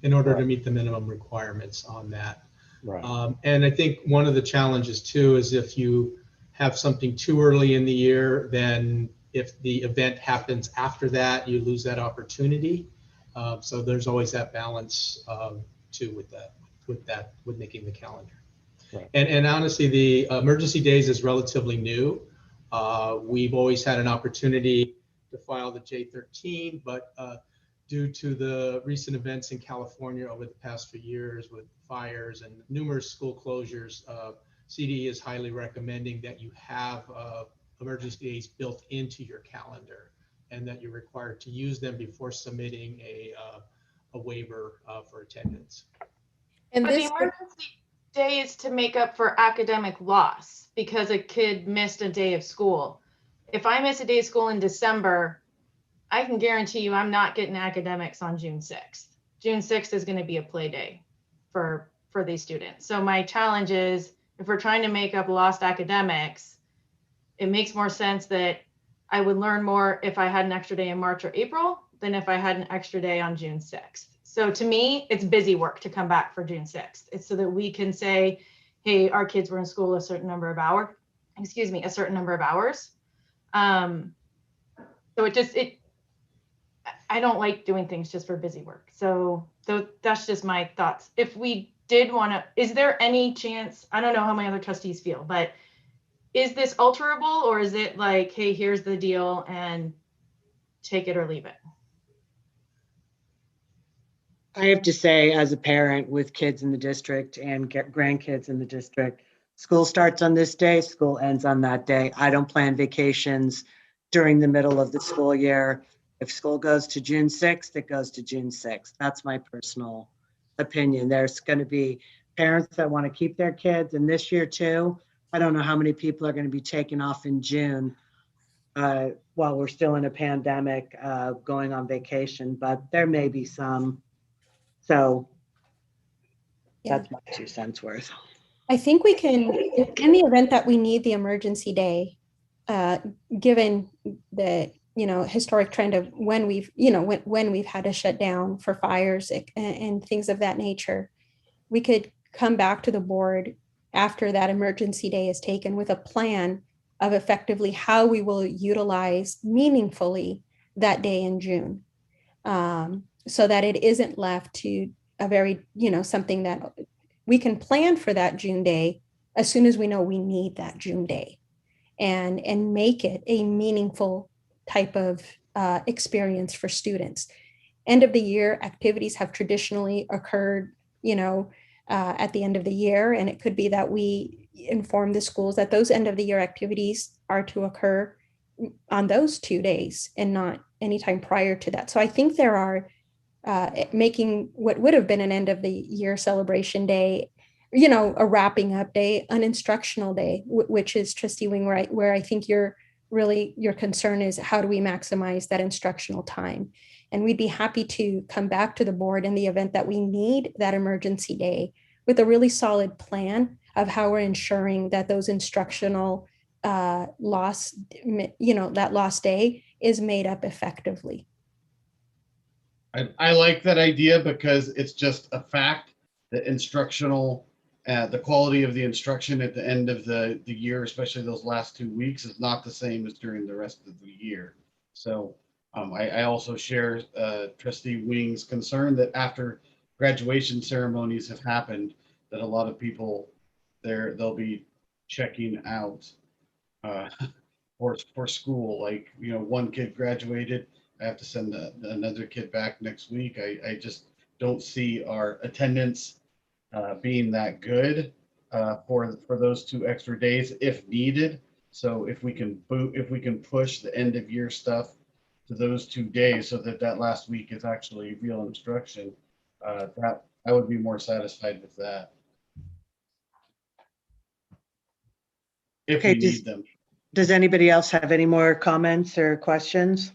in order to meet the minimum requirements on that. Right. And I think one of the challenges too is if you have something too early in the year, then if the event happens after that, you lose that opportunity. So there's always that balance too with making the calendar. Right. And honestly, the emergency days is relatively new. We've always had an opportunity to file the J13, but due to the recent events in California over the past few years with fires and numerous school closures, CDE is highly recommending that you have emergency days built into your calendar and that you're required to use them before submitting a waiver for attendance. And the emergency day is to make up for academic loss because a kid missed a day of school. If I miss a day of school in December, I can guarantee you I'm not getting academics on June 6th. June 6th is going to be a play day for these students. So my challenge is, if we're trying to make up lost academics, it makes more sense that I would learn more if I had an extra day in March or April than if I had an extra day on June 6th. So to me, it's busy work to come back for June 6th. It's so that we can say, hey, our kids were in school a certain number of hours. So I don't like doing things just for busy work. So that's just my thoughts. If we did want to, is there any chance, I don't know how my other trustees feel, but is this alterable, or is it like, hey, here's the deal and take it or leave it? I have to say, as a parent with kids in the district and grandkids in the district, school starts on this day, school ends on that day. I don't plan vacations during the middle of the school year. If school goes to June 6th, it goes to June 6th. That's my personal opinion. There's going to be parents that want to keep their kids, and this year too, I don't know how many people are going to be taking off in June while we're still in a pandemic, going on vacation, but there may be some. So Yeah. that's my 2 cents worth. I think we can, in the event that we need the emergency day, given the, historic trend of when we've, when we've had to shut down for fires and things of that nature, we could come back to the board after that emergency day is taken with a plan of effectively how we will utilize meaningfully that day in June, so that it isn't left to a very, something that we can plan for that June day as soon as we know we need that June day, and make it a meaningful type of experience for students. End of the year activities have traditionally occurred, at the end of the year, and it could be that we inform the schools that those end of the year activities are to occur on those 2 days and not anytime prior to that. So I think there are making what would have been an end of the year celebration day, a wrapping up day, an instructional day, which is Trustee Wing, right, where I think your concern is how do we maximize that instructional time? And we'd be happy to come back to the board in the event that we need that emergency day with a really solid plan of how we're ensuring that those instructional that lost day is made up effectively. I like that idea because it's just a fact that instructional, the quality of the instruction at the end of the year, especially those last 2 weeks, is not the same as during the rest of the year. So I also share Trustee Wing's concern that after graduation ceremonies have happened, that a lot of people they'll be checking out for school. Like, one kid graduated, I have to send another kid back next week. I just don't see our attendance being that good for those 2 extra days if needed. So if we can push the end of year stuff to those 2 days so that last week is actually real instruction, that I would be more satisfied with that. If we need them. Does anybody else have any more comments or questions?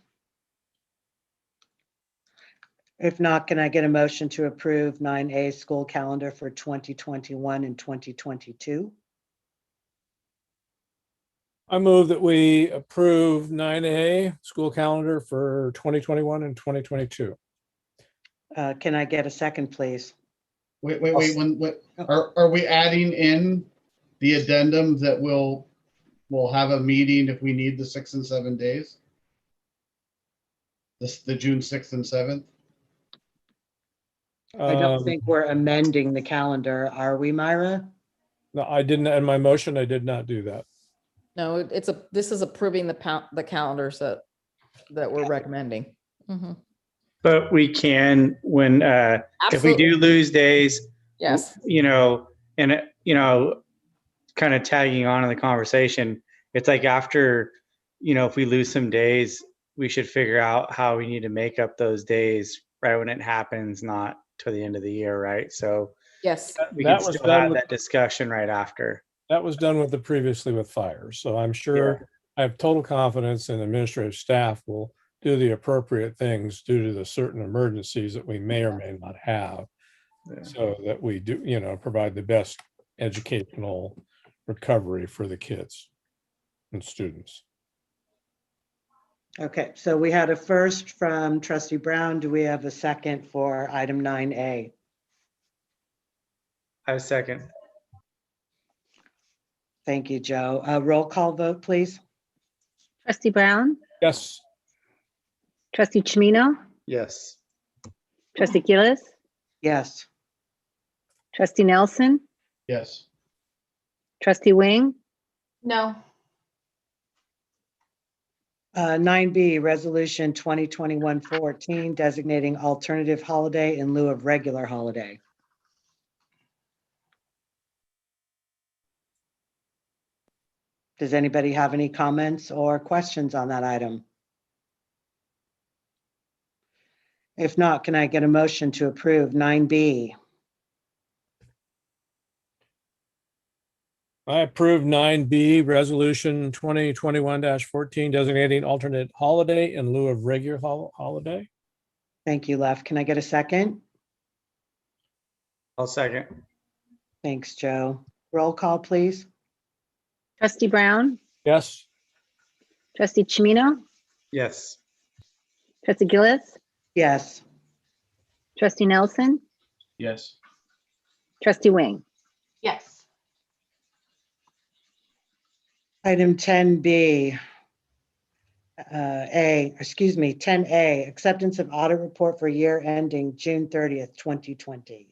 If not, can I get a motion to approve 9A school calendar for 2021 and 2022? I move that we approve 9A school calendar for 2021 and 2022. Can I get a second, please? Wait. Are we adding in the addendum that we'll have a meeting if we need the 6 and 7 days? The June 6th and 7th? I don't think we're amending the calendar, are we, Myra? No, I didn't, in my motion, I did not do that. No, this is approving the calendars that we're recommending. Mhm. But we can, when, if we do lose days. Yes. And kind of tagging on in the conversation, it's like after, if we lose some days, we should figure out how we need to make up those days right when it happens, not to the end of the year, right? So yes, we can still have that discussion right after. That was done with previously with fires. So I'm sure I have total confidence in administrative staff will do the appropriate things due to the certain emergencies that we may or may not have, so that we do, provide the best educational recovery for the kids and students. Okay, so we had a first from Trustee Brown. Do we have a second for item 9A? I have a second. Thank you, Joe. Roll call vote, please. Trustee Brown, Yes. Trustee Chimino, Yes. Trustee Gillis, Yes. Trustee Nelson, Yes. Trustee Wing, No. 9B, Resolution 2021-14, designating alternative holiday in lieu of regular holiday. Does anybody have any comments or questions on that item? If not, can I get a motion to approve 9B? I approve 9B, Resolution 2021-14, designating alternate holiday in lieu of regular holiday. Thank you, Lef. Can I get a second? I'll second. Thanks, Joe. Roll call, please. Trustee Brown, Yes. Trustee Chimino, Yes. Trustee Gillis, Yes. Trustee Nelson, Yes. Trustee Wing. Yes. Item 10B, 10A, acceptance of audit report for year ending June 30th, 2020.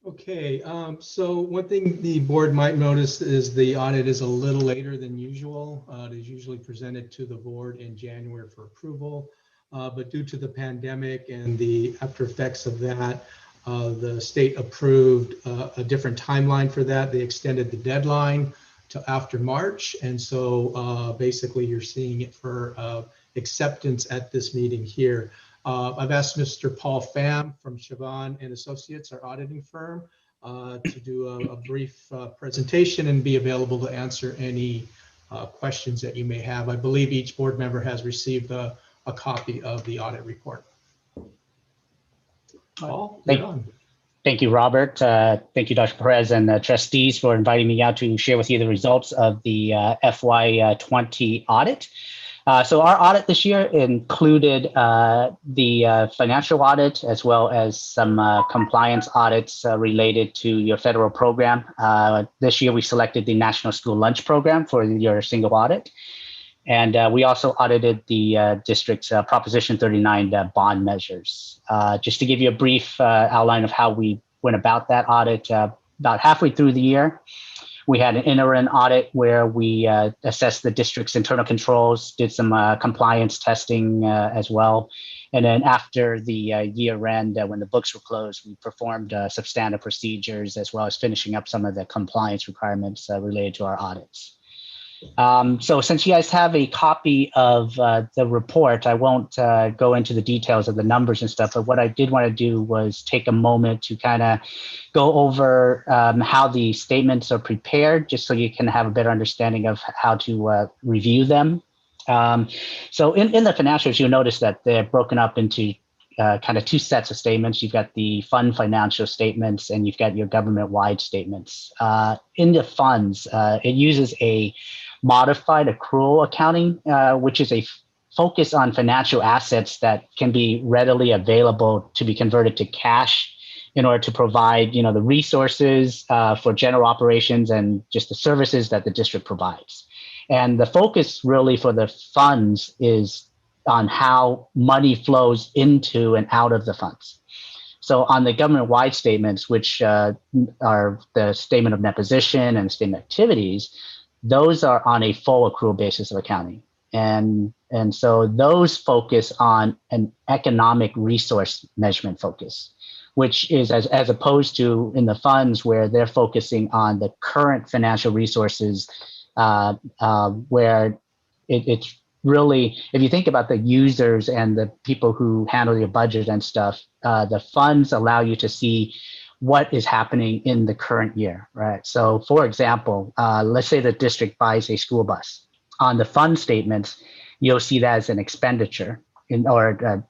Okay, so one thing the board might notice is the audit is a little later than usual. It is usually presented to the board in January for approval, but due to the pandemic and the after effects of that, the state approved a different timeline for that. They extended the deadline to after March, and so basically you're seeing it for acceptance at this meeting here. I've asked Mr. Paul Pham from Siobhan and Associates, our auditing firm, to do a brief presentation and be available to answer any questions that you may have. I believe each board member has received a copy of the audit report. Paul, you're on. Thank you, Robert. Thank you, Dr. Perez and trustees for inviting me out to share with you the results of the FY20 audit. So our audit this year included the financial audit as well as some compliance audits related to your federal program. This year we selected the National School Lunch Program for your single audit. And we also audited the district's Proposition 39 bond measures. Just to give you a brief outline of how we went about that audit, about halfway through the year, we had an interim audit where we assessed the district's internal controls, did some compliance testing as well. And then after the year end, when the books were closed, we performed substantive procedures as well as finishing up some of the compliance requirements related to our audits. So since you guys have a copy of the report, I won't go into the details of the numbers and stuff, but what I did want to do was take a moment to kind of go over how the statements are prepared, just so you can have a better understanding of how to review them. So in the financials, you'll notice that they're broken up into kind of two sets of statements. You've got the fund financial statements and you've got your government-wide statements. In the funds, it uses a modified accrual accounting, which is a focus on financial assets that can be readily available to be converted to cash in order to provide, the resources for general operations and just the services that the district provides. And the focus really for the funds is on how money flows into and out of the funds. So on the government-wide statements, which are the statement of net position and statement of activities, those are on a full accrual basis of accounting. And so those focus on an economic resource measurement focus, which is as opposed to in the funds where they're focusing on the current financial resources, where it's really, if you think about the users and the people who handle your budget and stuff, the funds allow you to see what is happening in the current year, right? So for example, let's say the district buys a school bus. On the fund statements, you'll see that as an expenditure or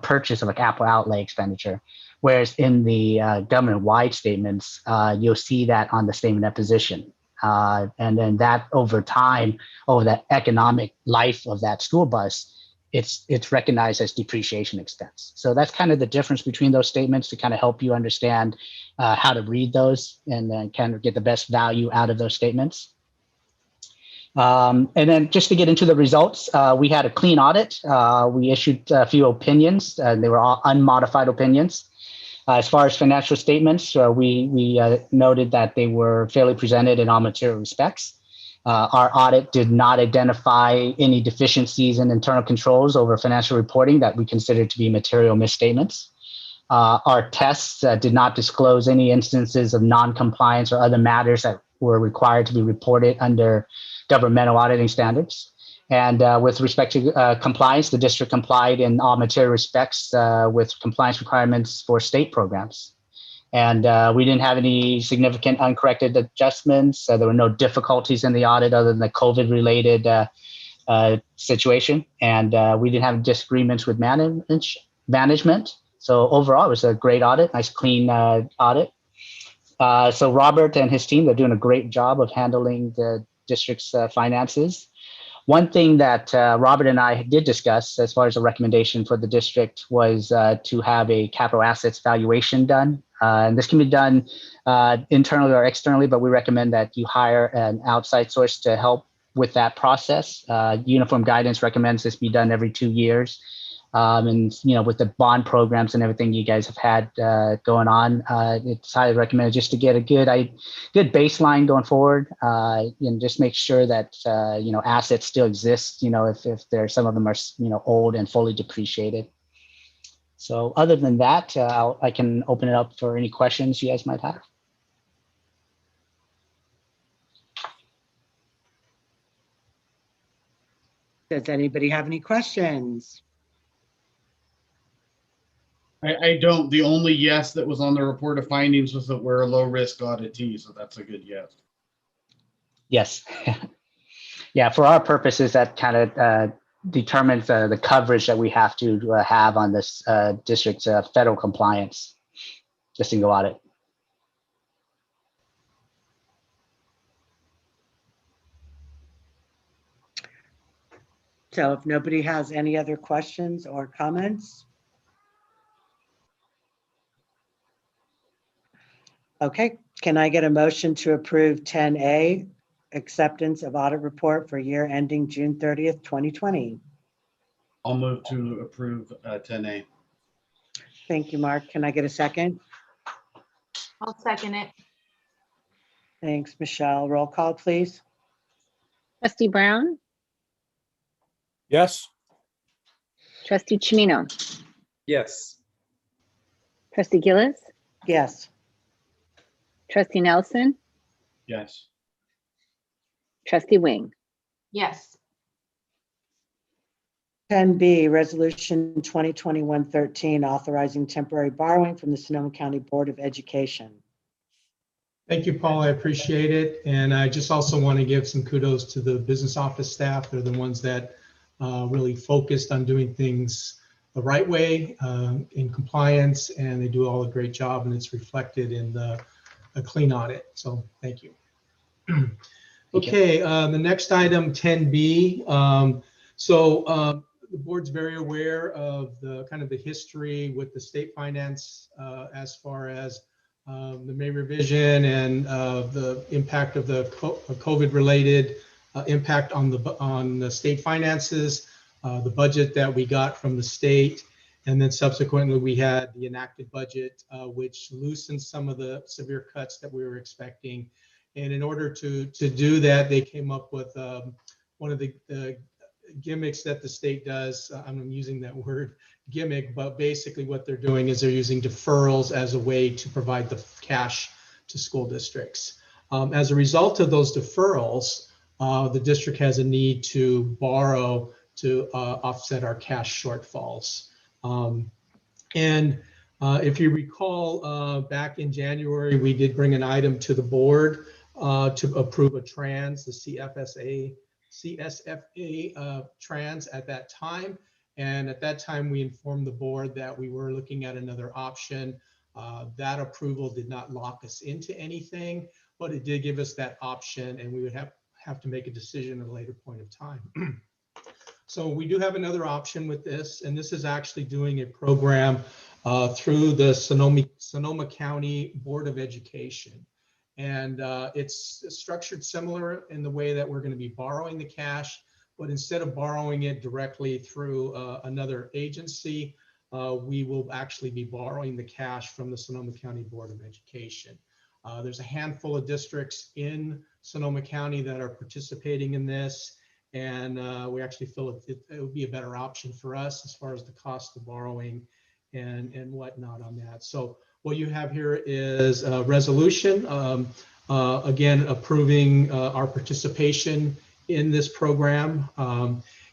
purchase of a capital outlay expenditure. Whereas in the government-wide statements, you'll see that on the statement of position. And then that over time, over the economic life of that school bus, it's recognized as depreciation expense. So that's kind of the difference between those statements to kind of help you understand how to read those and then kind of get the best value out of those statements. And then just to get into the results, we had a clean audit. We issued a few opinions. They were all unmodified opinions. As far as financial statements, we noted that they were fairly presented in all material respects. Our audit did not identify any deficiencies in internal controls over financial reporting that we considered to be material misstatements. Our tests did not disclose any instances of non-compliance or other matters that were required to be reported under governmental auditing standards. And with respect to compliance, the district complied in all material respects with compliance requirements for state programs. And we didn't have any significant uncorrected adjustments. There were no difficulties in the audit other than the COVID-related situation. And we didn't have disagreements with management. So overall, it was a great audit, nice clean audit. So Robert and his team, they're doing a great job of handling the district's finances. One thing that Robert and I did discuss as far as a recommendation for the district was to have a capital assets valuation done. And this can be done internally or externally, but we recommend that you hire an outside source to help with that process. Uniform Guidance recommends this be done every 2 years. And with the bond programs and everything you guys have had going on, it's highly recommended just to get a good baseline going forward, and just make sure that assets still exist. If there some of them are old and fully depreciated. So other than that, I can open it up for any questions you guys might have. Does anybody have any questions? I don't. The only yes that was on the report of findings was that we're a low risk auditee, so that's a good yes. Yes. Yeah, for our purposes, that kind of determines the coverage that we have to have on this district's federal compliance, the single audit. So if nobody has any other questions or comments. Okay, can I get a motion to approve 10A, acceptance of audit report for year ending June 30th, 2020? I'll move to approve 10A. Thank you, Mark. Can I get a second? I'll second it. Thanks, Michelle. Roll call, please. Trustee Brown, Yes. Trustee Chimino, Yes. Trustee Gillis, Yes. Trustee Nelson, Yes. Trustee Wing. Yes. 10B, Resolution 2021-13, authorizing temporary borrowing from the Sonoma County Board of Education. Thank you, Paul. I appreciate it. And I just also want to give some kudos to the business office staff. They're the ones that really focused on doing things the right way in compliance, and they do all a great job, and it's reflected in a clean audit. So thank you. Okay, the next item, 10B. The board's very aware of the kind of the history with the state finance as far as the May revision and the impact of the COVID-related impact on the state finances, the budget that we got from the state, and then subsequently we had the enacted budget, which loosened some of the severe cuts that we were expecting. And in order to do that, they came up with one of the gimmicks that the state does. I'm using that word gimmick, but basically what they're doing is they're using deferrals as a way to provide the cash to school districts. As a result of those deferrals, the district has a need to borrow to offset our cash shortfalls. If you recall, back in January, we did bring an item to the board to approve the CSFA trans at that time. And at that time, we informed the board that we were looking at another option. That approval did not lock us into anything, but it did give us that option, and we would have to make a decision at a later point of time. So we do have another option with this, and this is actually doing a program through the Sonoma County Board of Education. And it's structured similar in the way that we're going to be borrowing the cash, but instead of borrowing it directly through another agency, we will actually be borrowing the cash from the Sonoma County Board of Education. There's a handful of districts in Sonoma County that are participating in this. And we actually feel it would be a better option for us as far as the cost of borrowing and whatnot on that. So what you have here is a resolution, again, approving our participation in this program.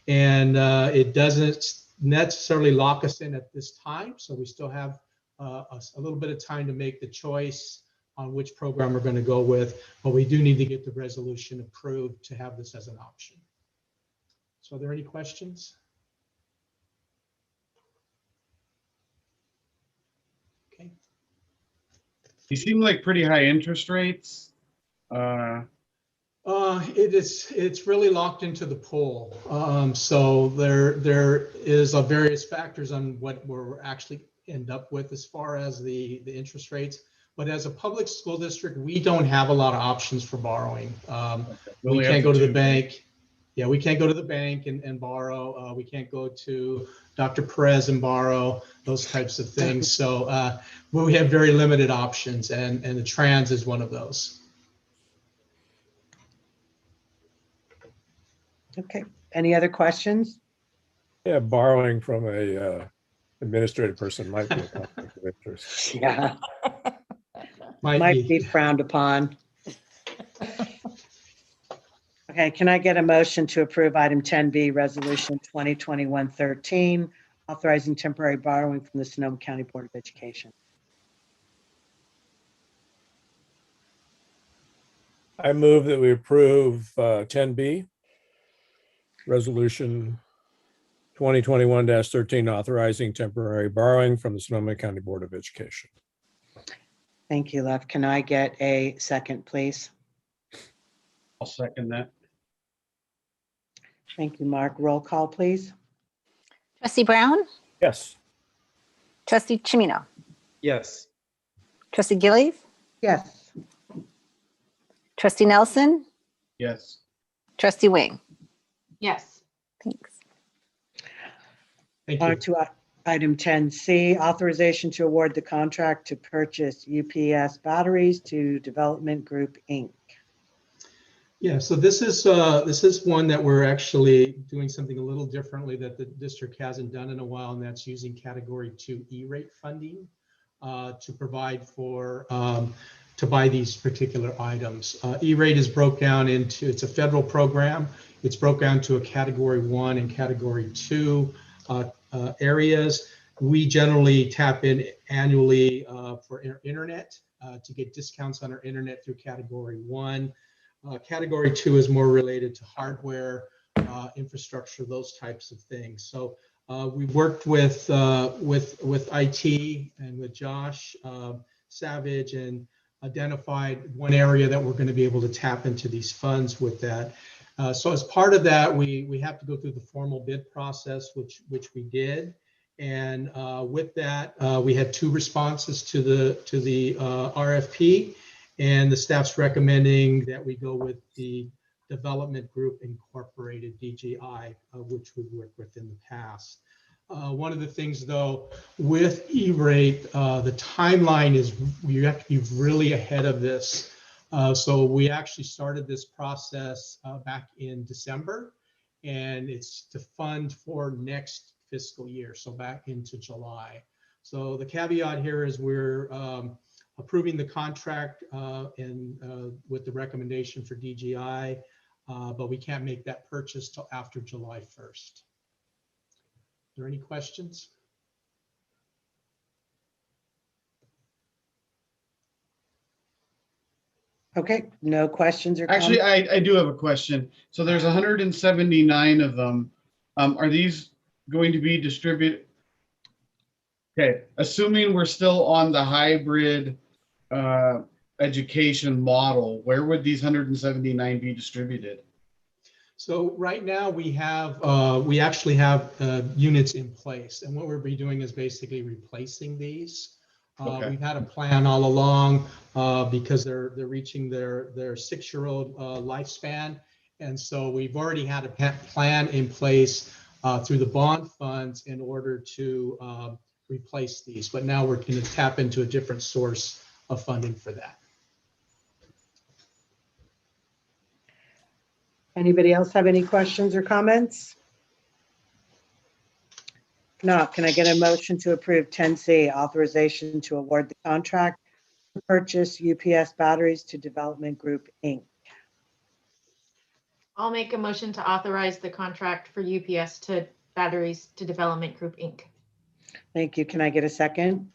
It doesn't necessarily lock us in at this time. So we still have a little bit of time to make the choice on which program we're going to go with, but we do need to get the resolution approved to have this as an option. So are there any questions? Okay. You seem like pretty high interest rates. It's really locked into the pool. So there is various factors on what we're actually end up with as far as the interest rates. But as a public school district, we don't have a lot of options for borrowing. We can't go to the bank. Yeah, we can't go to the bank and borrow. We can't go to Dr. Perez and borrow, those types of things. So we have very limited options, and the trans is one of those. Okay, any other questions? Yeah, borrowing from a administrative person might be a conflict of interest. Yeah. Might be frowned upon. Okay, can I get a motion to approve item 10B, resolution 2021-13, authorizing temporary borrowing from the Sonoma County Board of Education? I move that we approve 10B, resolution 2021-13, authorizing temporary borrowing from the Sonoma County Board of Education. Thank you, Lev. Can I get a second, please? I'll second that. Thank you, Mark. Roll call, please. Trustee Brown? Yes. Trustee Chimino? Yes. Trustee Gillies? Yes. Trustee Nelson? Yes. Trustee Wing? Yes. Thanks. Thank On you. to item 10C, authorization to award the contract to purchase UPS batteries to Development Group, Inc. Yeah, so this is one that we're actually doing something a little differently that the district hasn't done in a while, and that's using Category 2 E-rate funding to provide for to buy these particular items. E-rate is broke down into, it's a federal program. It's broke down to a Category 1 and Category 2 areas. We generally tap in annually for internet to get discounts on our internet through Category 1. Category 2 is more related to hardware, infrastructure, those types of things. So we've worked with IT and with Josh Savage and identified one area that we're going to be able to tap into these funds with that. So as part of that, we have to go through the formal bid process, which we did. And with that, we had 2 responses to the RFP. And the staff's recommending that we go with the Development Group Incorporated, DGI, which we've worked with in the past. One of the things, though, with E-rate, the timeline is you have to be really ahead of this. So we actually started this process back in December, and it's to fund for next fiscal year, so back into July. So the caveat here is we're approving the contract with the recommendation for DGI, but we can't make that purchase till after July 1st. Are there any questions? Okay, no questions or Actually, comments? I do have a question. So there's 179 of them. Are these going to be distributed? Okay, assuming we're still on the hybrid education model, where would these 179 be distributed? So right now we actually have units in place, and what we'll be doing is basically replacing these. Okay. We've had a plan all along because they're reaching their 6-year-old lifespan, and so we've already had a plan in place through the bond funds in order to replace these. But now we're going to tap into a different source of funding for that. Anybody else have any questions or comments? If not, can I get a motion to approve 10C, authorization to award the contract to purchase UPS batteries to Development Group, Inc.? I'll make a motion to authorize the contract for UPS to Batteries to Development Group, Inc. Thank you. Can I get a second?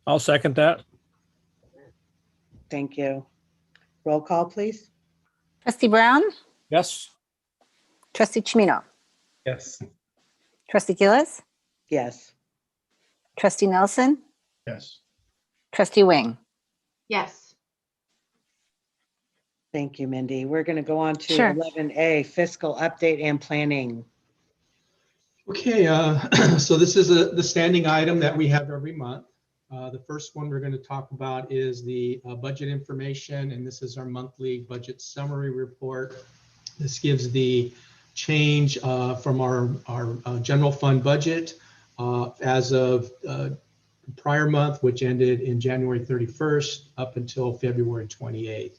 I'll second that. Thank you. Roll call, please. Trustee Brown, Yes. Trustee Chimino, Yes. Trustee Gillis, Yes. Trustee Nelson, Yes. Trustee Wing. Yes. Thank you, Mindy. We're going to go on to Sure. 11A, fiscal update and planning. Okay, so this is the standing item that we have every month. The first one we're going to talk about is the budget information, and this is our monthly budget summary report. This gives the change from our general fund budget as of prior month, which ended in January 31st up until February 28th.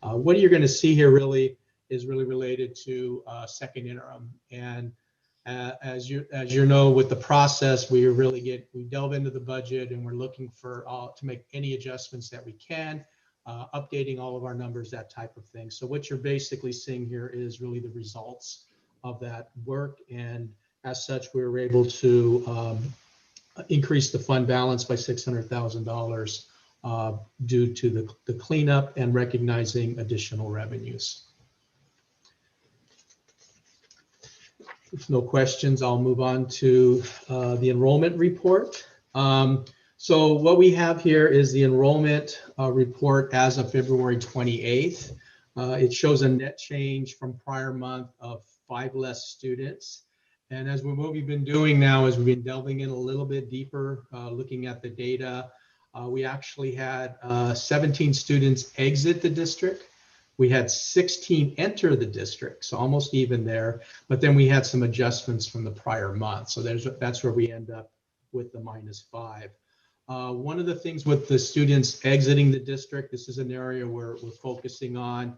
What you're going to see here really is really related to second interim. And as you know, with the process, we delve into the budget and we're looking for to make any adjustments that we can, updating all of our numbers, that type of thing. So what you're basically seeing here is really the results of that work. And as such, we were able to increase the fund balance by $600,000 due to the cleanup and recognizing additional revenues. If no questions, I'll move on to the enrollment report. So what we have here is the enrollment report as of February 28th. It shows a net change from prior month of 5 less students. And as what we've been doing now is we've been delving in a little bit deeper, looking at the data. We actually had 17 students exit the district. We had 16 enter the district, so almost even there. But then we had some adjustments from the prior month. So that's where we end up with the -5. One of the things with the students exiting the district, this is an area where we're focusing on.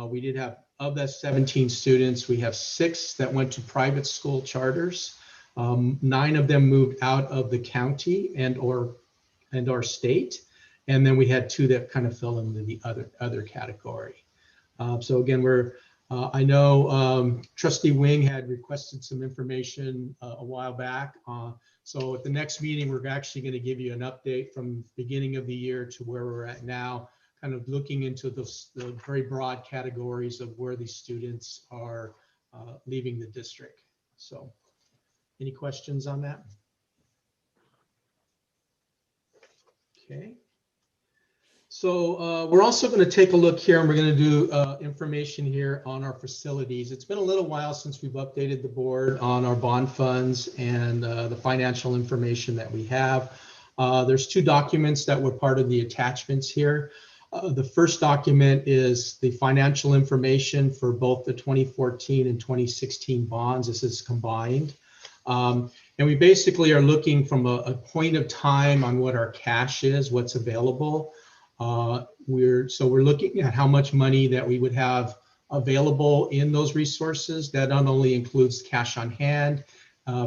We did have, of that 17 students, we have 6 that went to private school charters. 9 of them moved out of the county and or state. And then we had 2 that kind of fell into the other category. So again, I know Trustee Wing had requested some information a while back. So at the next meeting, we're actually going to give you an update from the beginning of the year to where we're at now, kind of looking into the very broad categories of where these students are leaving the district. So any questions on that? Okay. So we're also going to take a look here, and we're going to do information here on our facilities. It's been a little while since we've updated the board on our bond funds and the financial information that we have. There's 2 documents that were part of the attachments here. The first document is the financial information for both the 2014 and 2016 bonds. This is combined. And we basically are looking from a point of time on what our cash is, what's available. We're looking at how much money that we would have available in those resources. That not only includes cash on hand,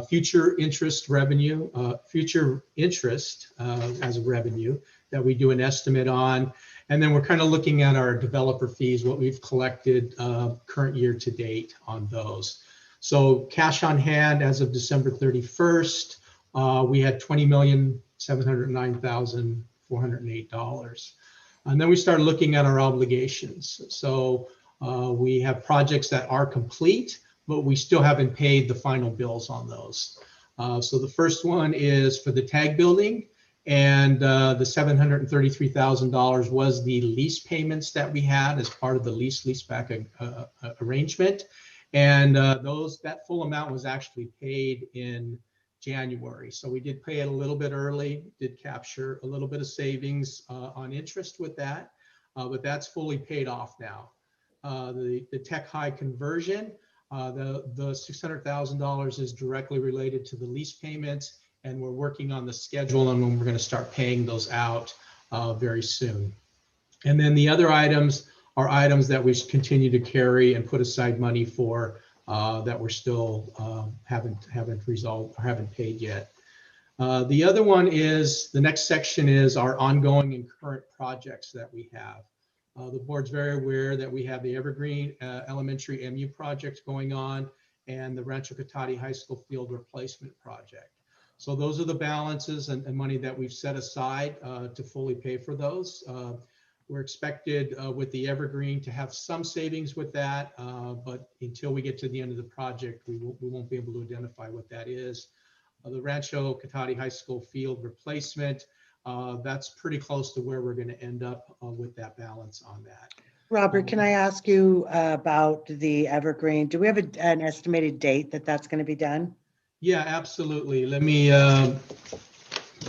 future interest revenue, future interest as a revenue that we do an estimate on. And then we're kind of looking at our developer fees, what we've collected current year to date on those. So cash on hand as of December 31st, we had $20,709,408. And then we started looking at our obligations. So we have projects that are complete, but we still haven't paid the final bills on those. So the first one is for the tag building, and the $733,000 was the lease payments that we had as part of the leaseback arrangement. And that full amount was actually paid in January. So we did pay it a little bit early, did capture a little bit of savings on interest with that, but that's fully paid off now. The Tech High conversion, the $600,000 is directly related to the lease payments, and we're working on the schedule and when we're going to start paying those out very soon. And then the other items are items that we should continue to carry and put aside money for that we're still haven't resolved or haven't paid yet. The other one is, the next section is our ongoing and current projects that we have. The board's very aware that we have the Evergreen Elementary MU project going on and the Rancho Cotati High School field replacement project. So those are the balances and money that we've set aside to fully pay for those. We're expected with the Evergreen to have some savings with that, but until we get to the end of the project, we won't be able to identify what that is. The Rancho Cotati High School field replacement, that's pretty close to where we're going to end up with that balance on that. Robert, can I ask you about the Evergreen? Do we have an estimated date that that's going to be done? Yeah, absolutely. Let me. I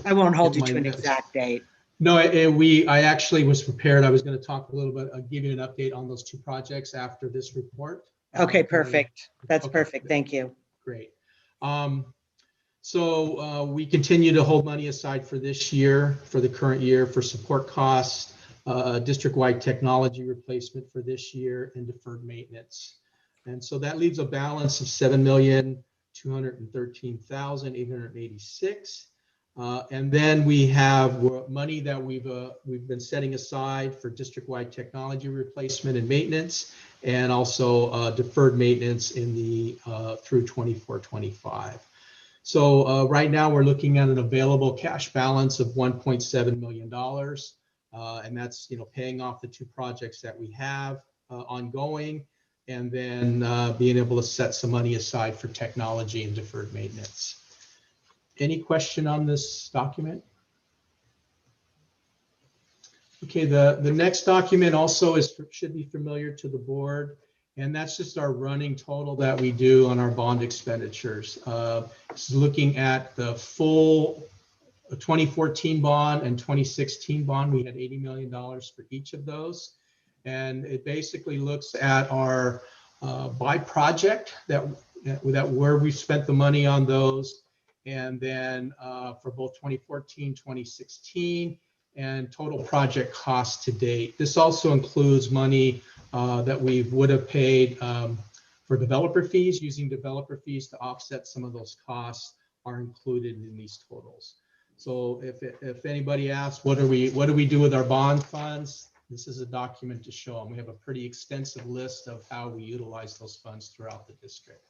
won't hold you to an exact date. No, I actually was prepared. I was going to talk a little bit, give you an update on those two projects after this report. Okay, perfect. That's perfect. Thank you. Great. So we continue to hold money aside for this year, for the current year, for support costs, district-wide technology replacement for this year, and deferred maintenance. And so that leaves a balance of $7,213,886. And then we have money that we've been setting aside for district-wide technology replacement and maintenance, and also deferred maintenance in the through 24-25. So right now we're looking at an available cash balance of $1.7 million, and that's paying off the two projects that we have ongoing, and then being able to set some money aside for technology and deferred maintenance. Any question on this document? Okay, the next document also should be familiar to the board, and that's just our running total that we do on our bond expenditures. This is looking at the full 2014 bond and 2016 bond. We had $80 million for each of those, and it basically looks at our by project that where we spent the money on those. And then for both 2014, 2016, and total project costs to date. This also includes money that we would have paid for developer fees. Using developer fees to offset some of those costs are included in these totals. So if anybody asks, what do we do with our bond funds? This is a document to show them. We have a pretty extensive list of how we utilize those funds throughout the district.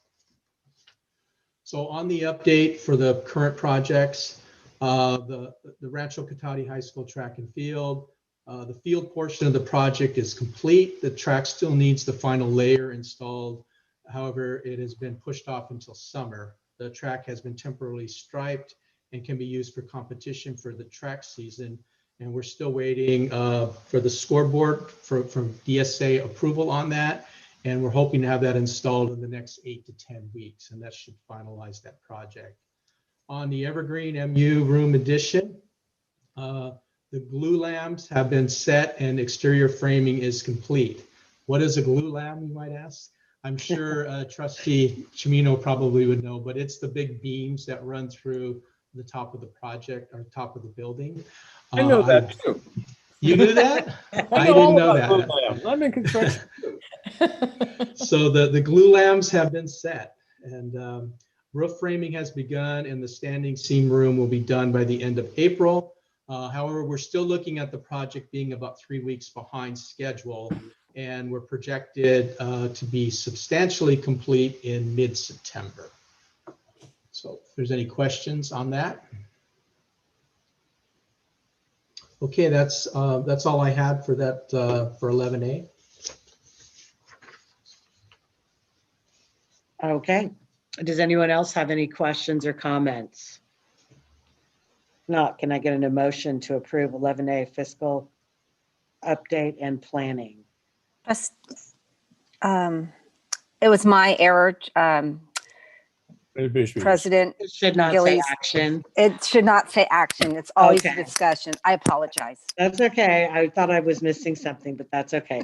So on the update for the current projects, the Rancho Cotati High School track and field, the field portion of the project is complete. The track still needs the final layer installed. However, it has been pushed off until summer. The track has been temporarily striped and can be used for competition for the track season. And we're still waiting for the scoreboard from DSA approval on that. And we're hoping to have that installed in the next 8 to 10 weeks, and that should finalize that project. On the Evergreen MU room addition, the glue lamps have been set and exterior framing is complete. What is a glue lamp, you might ask? I'm sure Trustee Chimino probably would know, but it's the big beams that run through the top of the project or top of the building. I know that too. You knew that? I didn't know that. I'm in construction. So the glue lamps have been set, and roof framing has begun, and the standing seam room will be done by the end of April. However, we're still looking at the project being about 3 weeks behind schedule, and we're projected to be substantially complete in mid-September. So if there's any questions on that. Okay, that's all I had for that for 11A. Okay. Does anyone else have any questions or comments? Not, can I get an emotion to approve 11A fiscal update and planning? Just, it was my error, President It should not say Gillies. action. It should not say action. It's always a Okay. discussion. I apologize. That's okay. I thought I was missing something, but that's okay.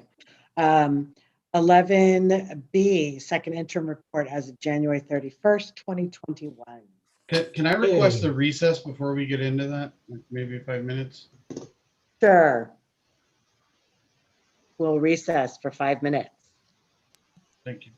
11B, second interim report as of January 31st, 2021. Can I request a recess before we get into that? Like maybe 5 minutes? Sure. We'll recess for 5 minutes. Thank you.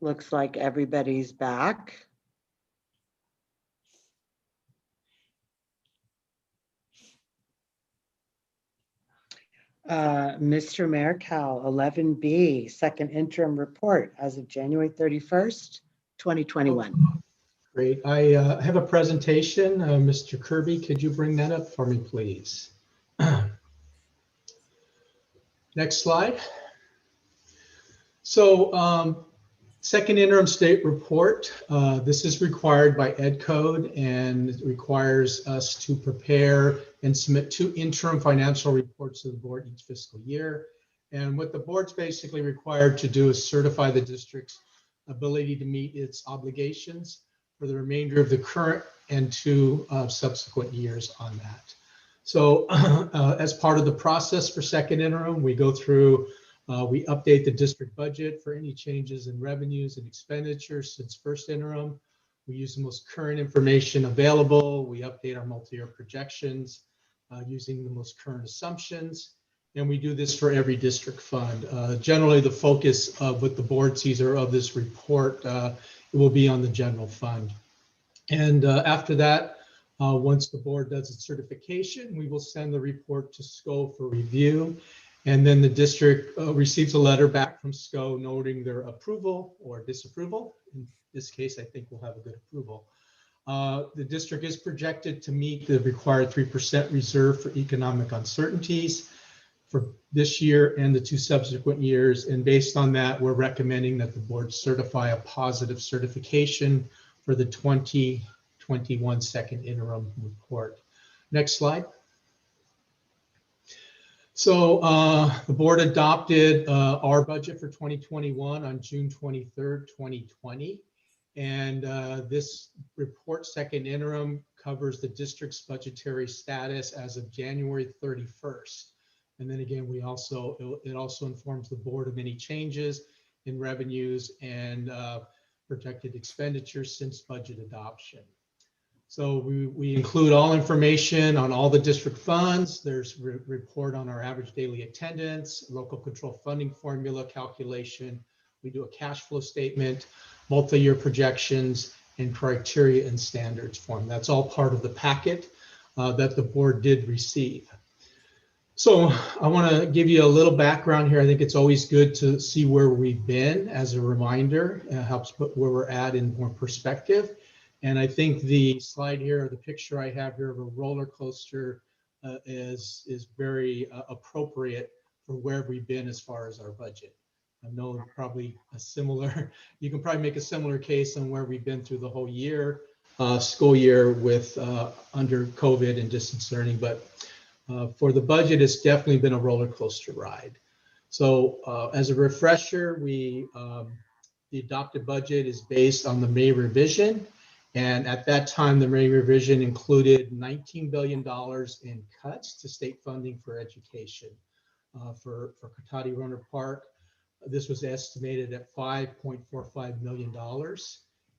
Looks like everybody's back. Mr. Markel, 11B, second interim report as of January 31st, 2021. Great. I have a presentation. Mr. Kirby, could you bring that up for me, please? Next slide. So second interim state report. This is required by Ed Code, and it requires us to prepare and submit 2 interim financial reports to the board each fiscal year. And what the board's basically required to do is certify the district's ability to meet its obligations for the remainder of the current and 2 subsequent years on that. So as part of the process for second interim, we go through, we update the district budget for any changes in revenues and expenditures since first interim. We use the most current information available. We update our multi-year projections using the most current assumptions. And we do this for every district fund. Generally, the focus of what the board sees or of this report, it will be on the general fund. And after that, once the board does its certification, we will send the report to SCO for review. And then the district receives a letter back from SCO noting their approval or disapproval. In this case, I think we'll have a good approval. The district is projected to meet the required 3% reserve for economic uncertainties for this year and the 2 subsequent years. And based on that, we're recommending that the board certify a positive certification for the 2021 second interim report. Next slide. So the board adopted our budget for 2021 on June 23rd, 2020. And this report, second interim, covers the district's budgetary status as of January 31st. And then again, it also informs the board of any changes in revenues and projected expenditures since budget adoption. So we include all information on all the district funds. There's report on our average daily attendance, local control funding formula calculation. We do a cash flow statement, multi-year projections, and criteria and standards form. That's all part of the packet that the board did receive. So I want to give you a little background here. I think it's always good to see where we've been as a reminder. It helps put where we're at in more perspective. And I think the slide here, or the picture I have here of a roller coaster is very appropriate for where we've been as far as our budget. I know probably a similar, you can probably make a similar case on where we've been through the whole year, school year with under COVID and distance learning, but for the budget, it's definitely been a roller coaster ride. So as a refresher, the adopted budget is based on the May revision. And at that time, the May revision included $19 billion in cuts to state funding for education. For Cotati Rohnert Park, this was estimated at $5.45 million.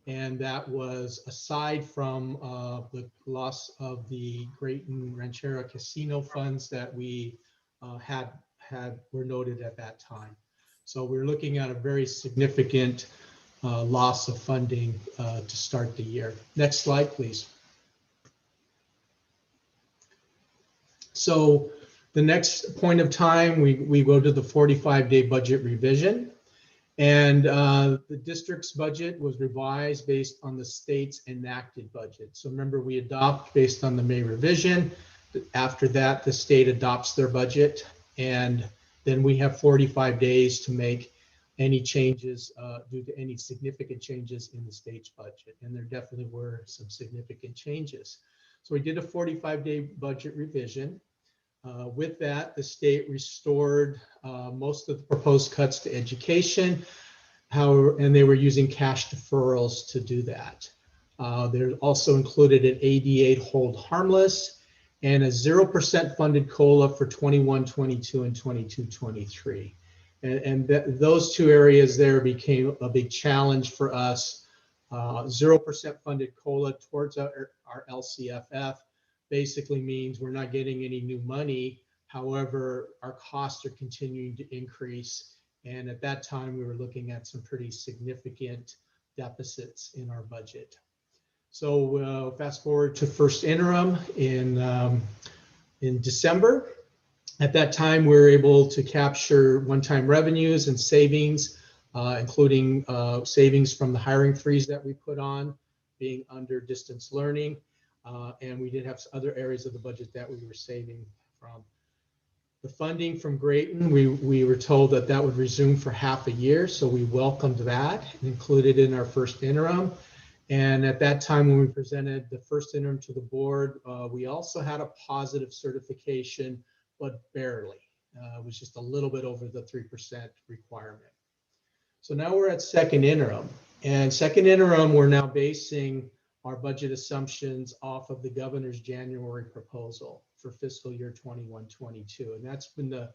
And that was aside from the loss of the Grayton Ranchera Casino funds that we were noted at that time. So we're looking at a very significant loss of funding to start the year. Next slide, please. So the next point of time, we go to the 45-day budget revision. And the district's budget was revised based on the state's enacted budget. So remember, we adopt based on the May revision. After that, the state adopts their budget. And then we have 45 days to make any changes due to any significant changes in the state's budget. And there definitely were some significant changes. So we did a 45-day budget revision. With that, the state restored most of the proposed cuts to education, and they were using cash deferrals to do that. They're also included an AD8 hold harmless and a 0% funded COLA for 21-22 and 22-23. And those two areas there became a big challenge for us. 0% funded COLA towards our LCFF basically means we're not getting any new money. However, our costs are continuing to increase. And at that time, we were looking at some pretty significant deficits in our budget. So fast forward to first interim in December. At that time, we were able to capture one-time revenues and savings, including savings from the hiring freeze that we put on, being under distance learning. And we did have other areas of the budget that we were saving from. The funding from Grayton, we were told that that would resume for half a year, so we welcomed that and included in our first interim. And at that time, when we presented the first interim to the board, we also had a positive certification, but barely. It was just a little bit over the 3% requirement. So now we're at second interim. And second interim, we're now basing our budget assumptions off of the governor's January proposal for fiscal year 21-22. And that's been the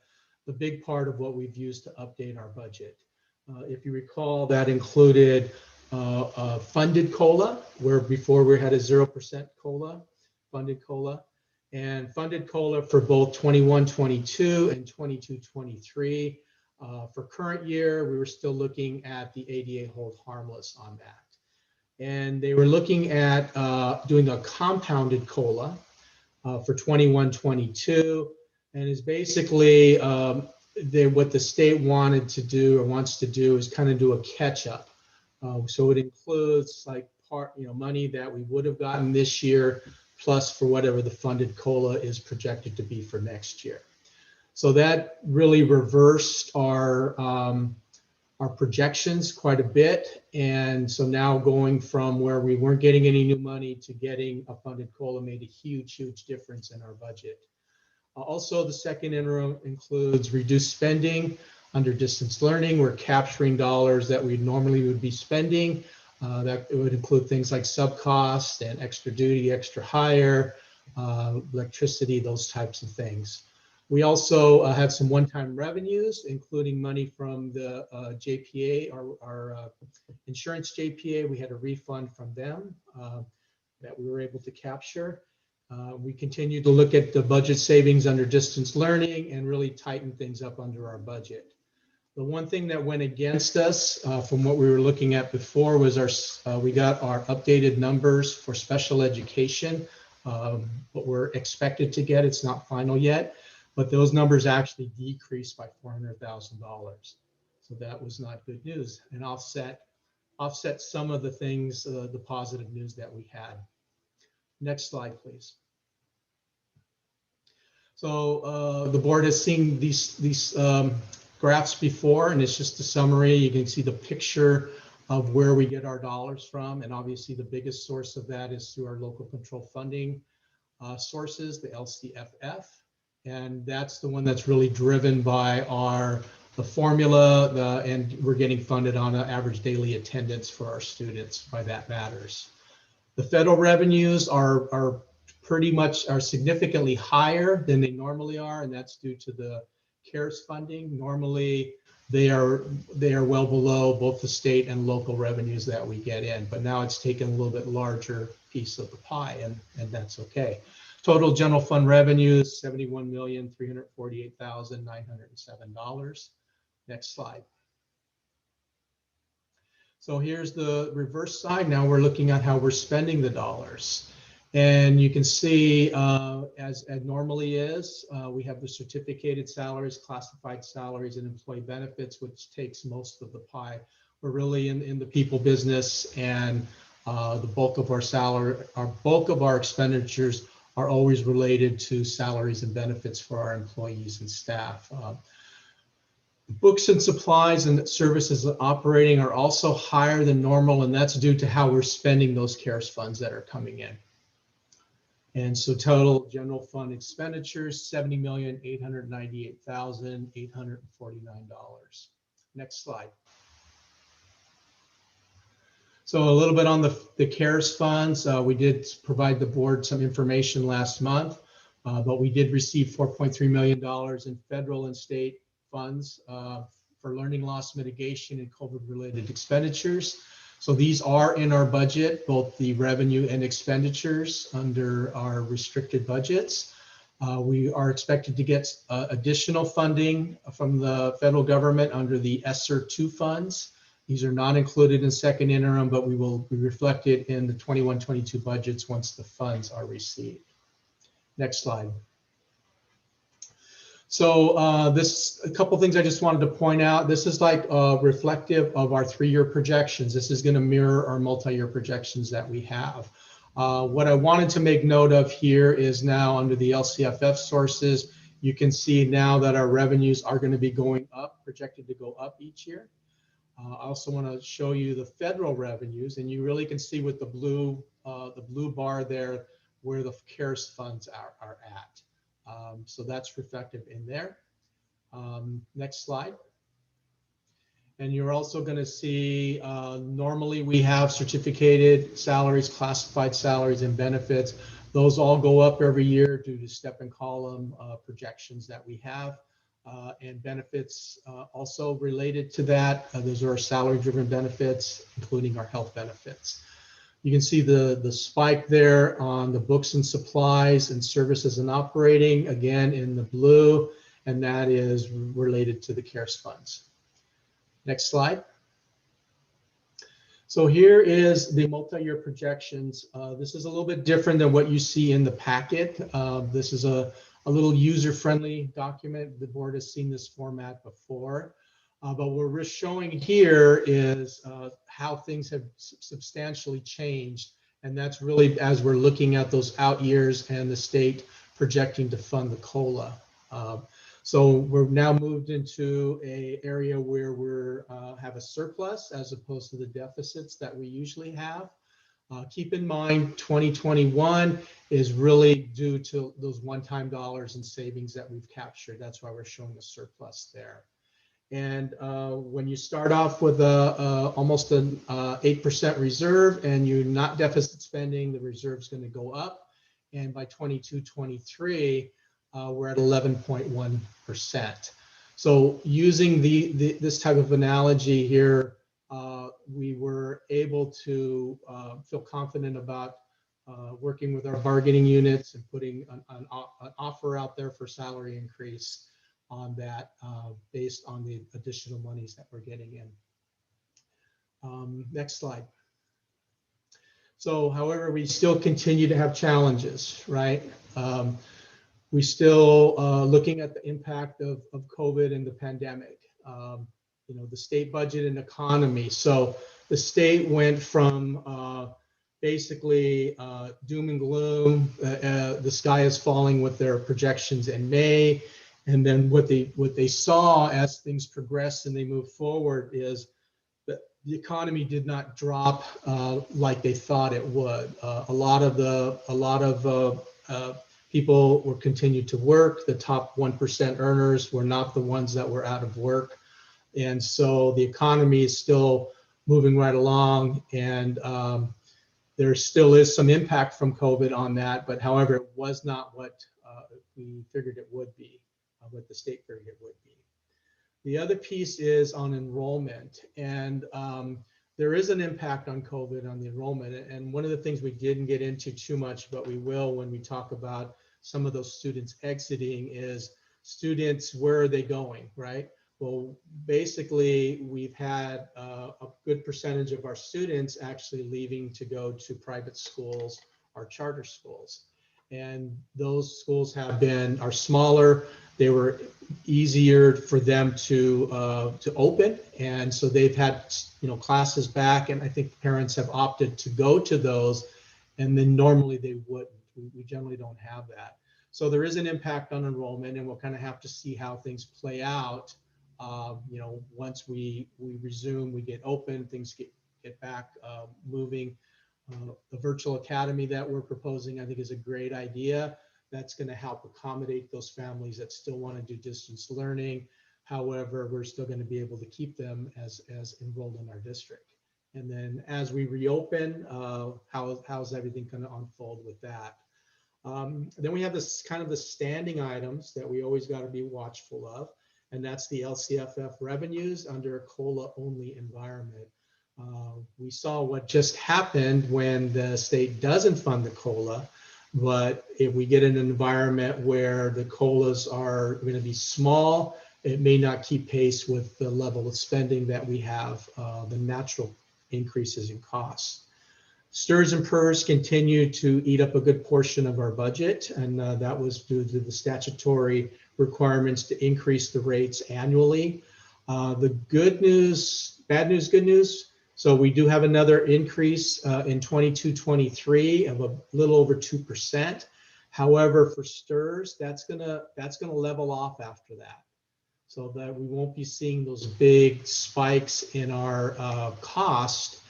big part of what we've used to update our budget. If you recall, that included funded COLA, where before we had a 0% COLA, funded COLA, and funded COLA for both 21-22 and 22-23. For current year, we were still looking at the ADA hold harmless on that. And they were looking at doing a compounded COLA for 21-22, and is basically what the state wanted to do or wants to do is kind of do a catch up. So it includes like money that we would have gotten this year, plus for whatever the funded COLA is projected to be for next year. So that really reversed our projections quite a bit. And so now going from where we weren't getting any new money to getting a funded COLA made a huge, huge difference in our budget. Also, the second interim includes reduced spending under distance learning. We're capturing dollars that we normally would be spending. That it would include things like sub-cost and extra duty, extra hire, electricity, those types of things. We also have some one-time revenues, including money from the JPA, our insurance JPA. We had a refund from them that we were able to capture. We continue to look at the budget savings under distance learning and really tighten things up under our budget. The one thing that went against us from what we were looking at before was we got our updated numbers for special education, what we're expected to get. It's not final yet, but those numbers actually decreased by $400,000. So that was not good news, and offset some of the things, the positive news that we had. Next slide, please. So the board has seen these graphs before, and it's just a summary. You can see the picture of where we get our dollars from, and obviously the biggest source of that is through our local control funding sources, the LCFF, and that's the one that's really driven by the formula, and we're getting funded on an average daily attendance for our students, by that matters. The federal revenues are significantly higher than they normally are, and that's due to the CARES funding. Normally, they are well below both the state and local revenues that we get in, but now it's taken a little bit larger piece of the pie, and that's okay. Total general fund revenues, $71,348,907. Next slide. So here's the reverse side. Now we're looking at how we're spending the dollars. And you can see, as normally is, we have the certificated salaries, classified salaries, and employee benefits, which takes most of the pie. We're really in the people business, and the bulk of our expenditures are always related to salaries and benefits for our employees and staff. Books and supplies and services operating are also higher than normal, and that's due to how we're spending those CARES funds that are coming in. And so total general fund expenditures, $70,898,849. Next slide. So a little bit on the CARES funds. We did provide the board some information last month, but we did receive $4.3 million in federal and state funds for learning loss mitigation and COVID-related expenditures. So these are in our budget, both the revenue and expenditures under our restricted budgets. We are expected to get additional funding from the federal government under the ESSER II funds. These are not included in second interim, but we will be reflected in the 21-22 budgets once the funds are received. Next slide. So this, a couple things I just wanted to point out. This is like reflective of our 3-year projections. This is going to mirror our multi-year projections that we have. What I wanted to make note of here is now under the LCFF sources, you can see now that our revenues are going to be going up, projected to go up each year. I also want to show you the federal revenues, and you really can see with the blue bar there where the CARES funds are at. So that's reflective in there. Next slide. And you're also going to see, normally we have certificated salaries, classified salaries, and benefits. Those all go up every year due to step and column projections that we have. And benefits also related to that. Those are our salary-driven benefits, including our health benefits. You can see the spike there on the books and supplies and services and operating, again in the blue, and that is related to the CARES funds. Next slide. So here is the multi-year projections. This is a little bit different than what you see in the packet. This is a little user-friendly document. The board has seen this format before. But what we're showing here is how things have substantially changed. And that's really as we're looking at those out years and the state projecting to fund the COLA. So we're now moved into an area where we're have a surplus as opposed to the deficits that we usually have. Keep in mind, 2021 is really due to those one-time dollars and savings that we've captured. That's why we're showing a surplus there. And when you start off with almost an 8% reserve and you're not deficit spending, the reserve is going to go up. And by 22-23, we're at 11.1%. So using this type of analogy here, we were able to feel confident about working with our bargaining units and putting an offer out there for salary increase on that based on the additional monies that we're getting in. Next slide. So, however, we still continue to have challenges, right? We still looking at the impact of COVID and the pandemic. You know, the state budget and economy. So the state went from basically doom and gloom, the sky is falling with their projections in May. And then what they saw as things progressed and they moved forward is that the economy did not drop like they thought it would. A lot of people were continued to work. The top 1% earners were not the ones that were out of work. And so the economy is still moving right along, and there still is some impact from COVID on that, but however, it was not what we figured it would be, what the state figured it would be. The other piece is on enrollment, and there is an impact on COVID on the enrollment. And one of the things we didn't get into too much, but we will when we talk about some of those students exiting, is students, where are they going, right? Well, basically, we've had a good percentage of our students actually leaving to go to private schools or charter schools. And those schools are smaller. They were easier for them to open. And so they've had, classes back. And I think parents have opted to go to those. And then normally they wouldn't. We generally don't have that. So there is an impact on enrollment, and we'll kind of have to see how things play out. Once we resume, we get open, things get back moving. The virtual academy that we're proposing, I think, is a great idea. That's going to help accommodate those families that still want to do distance learning. However, we're still going to be able to keep them as enrolled in our district. And then as we reopen, how's everything going to unfold with that? Then we have this kind of the standing items that we always got to be watchful of. And that's the LCFF revenues under a COLA-only environment. We saw what just happened when the state doesn't fund the COLA, but if we get in an environment where the COLAs are going to be small, it may not keep pace with the level of spending that we have, the natural increases in costs. STRS and PERS continue to eat up a good portion of our budget, and that was due to the statutory requirements to increase the rates annually. The good news, bad news, good news. So we do have another increase in 22-23 of a little over 2%. However, for STRS, that's gonna level off after that, so that we won't be seeing those big spikes in our cost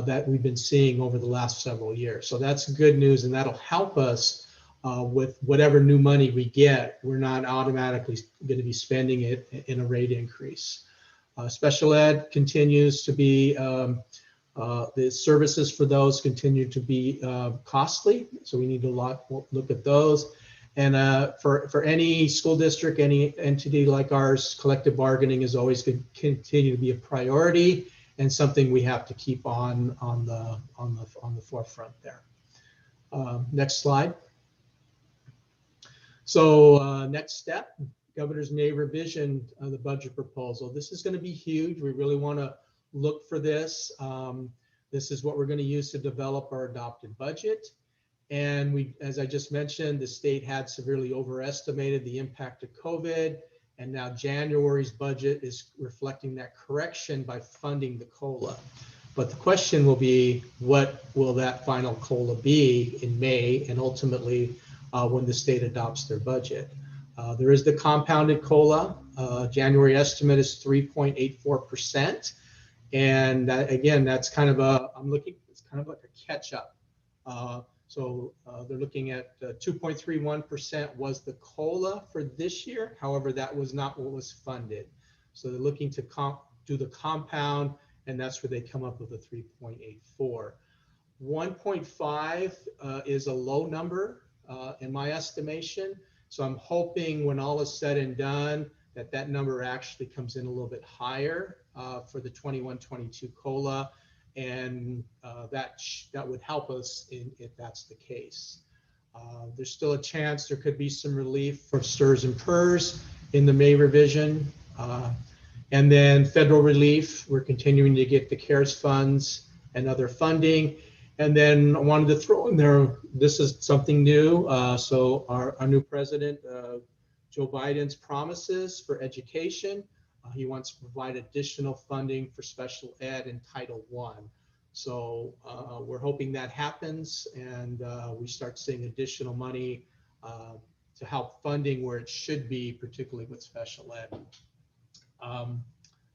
that we've been seeing over the last several years. So that's good news, and that'll help us with whatever new money we get. We're not automatically going to be spending it in a rate increase. Special ed continues to be, the services for those continue to be costly, so we need to look at those. And for any school district, any entity like ours, collective bargaining is always going to continue to be a priority and something we have to keep on the forefront there. Next slide. So next step, Governor's May revision of the budget proposal. This is going to be huge. We really want to look for this. This is what we're going to use to develop our adopted budget. And we, as I just mentioned, the state had severely overestimated the impact of COVID. And now January's budget is reflecting that correction by funding the COLA. But the question will be, what will that final COLA be in May and ultimately when the state adopts their budget? There is the compounded COLA. January estimate is 3.84%. And that, again, that's kind of it's kind of like a catch up. So they're looking at 2.31% was the COLA for this year. However, that was not what was funded. So they're looking to do the compound, and that's where they come up with a 3.84. 1.5 is a low number in my estimation. So I'm hoping when all is said and done that that number actually comes in a little bit higher for the 21-22 COLA. And that would help us if that's the case. There's still a chance there could be some relief for STRS and PERS in the May revision. And then federal relief, we're continuing to get the CARES funds and other funding. And then I wanted to throw in there, this is something new. So our new president, Joe Biden's promises for education. He wants to provide additional funding for special ed in Title I. So we're hoping that happens and we start seeing additional money to help funding where it should be, particularly with special ed.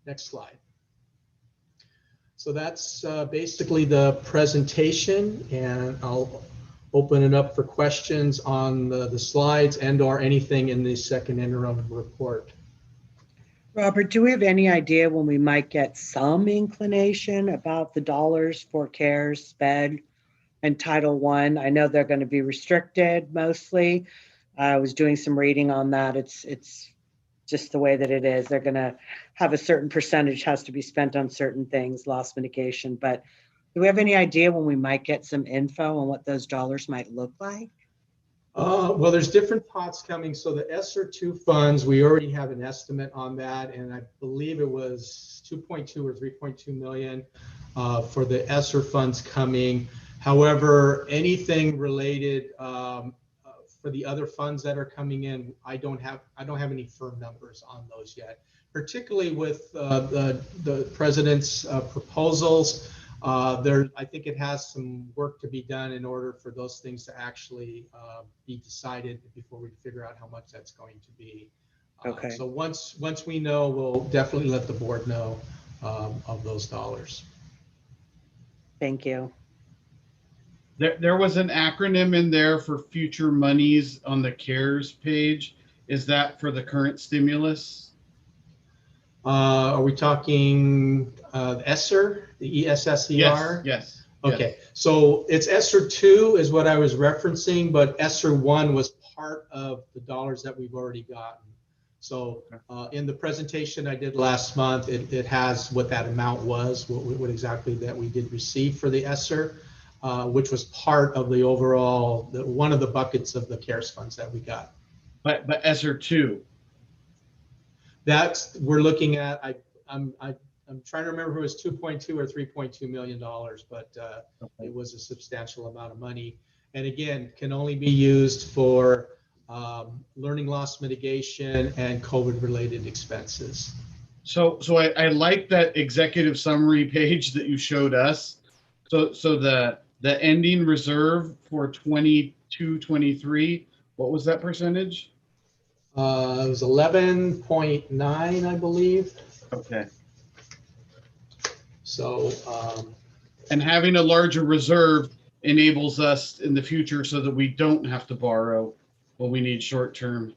Next slide. So that's basically the presentation, and I'll open it up for questions on the slides and or anything in the second interim report. Robert, do we have any idea when we might get some inclination about the dollars for CARES, SPED, and Title I? I know they're going to be restricted mostly. I was doing some reading on that. It's just the way that it is. They're going to have a certain percentage has to be spent on certain things, loss mitigation. But do we have any idea when we might get some info on what those dollars might look like? Well, there's different pots coming. So the ESSER II funds, we already have an estimate on that, and I believe it was 2.2 or 3.2 million for the ESSER funds coming. However, anything related for the other funds that are coming in, I don't have any firm numbers on those yet. Particularly with the president's proposals. I think it has some work to be done in order for those things to actually be decided before we figure out how much that's going to be. Okay. So once we know, we'll definitely let the board know of those dollars. Thank you. There was an acronym in there for future monies on the CARES page. Is that for the current stimulus? Are we talking ESSER, the ESSER? Yes. Okay, so it's ESSER 2 is what I was referencing, but ESSER 1 was part of the dollars that we've already gotten. So in the presentation I did last month, it has what that amount was, what exactly that we did receive for the ESSER, which was part of the overall, one of the buckets of the CARES funds that we got. But ESSER 2. That's, we're looking at, I'm trying to remember if it was 2.2 or 3.2 million dollars, but it was a substantial amount of money. And again, can only be used for learning loss mitigation, and COVID-related expenses. So I like that executive summary page that you showed us. So the ending reserve for 22-23, what was that percentage? It was 11.9, I believe. Okay. So, and having a larger reserve enables us in the future so that we don't have to borrow when we need short-term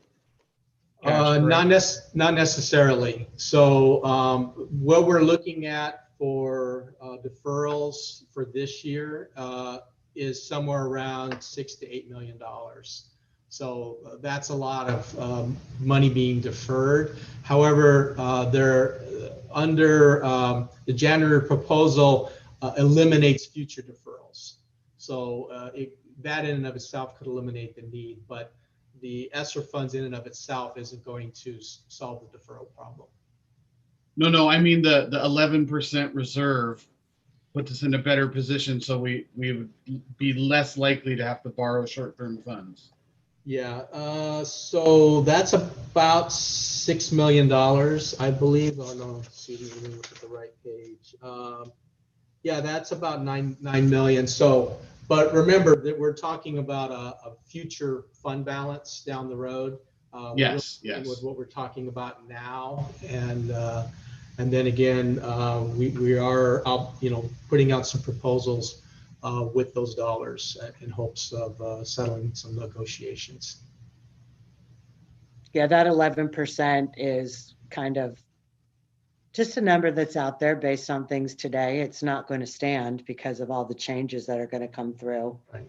cash. not necessarily. So what we're looking at for deferrals for this year is somewhere around $6 to $8 million. So that's a lot of money being deferred. However, they're under the January proposal eliminates future deferrals. So that in and of itself could eliminate the need, but the ESSER funds in and of itself isn't going to solve the deferral problem. No, I mean the 11% reserve puts us in a better position, so we would be less likely to have to borrow short-term funds. Yeah, so that's about $6 million, I believe. Oh no, let's see, let me look at the right page. Yeah, that's about nine million. So, but remember that we're talking about a future fund balance down the road. Yes. With what we're talking about now, and then again, we are out, putting out some proposals with those dollars in hopes of settling some negotiations. Yeah, that 11% is kind of just a number that's out there based on things today. It's not going to stand because of all the changes that are going to come through. Right.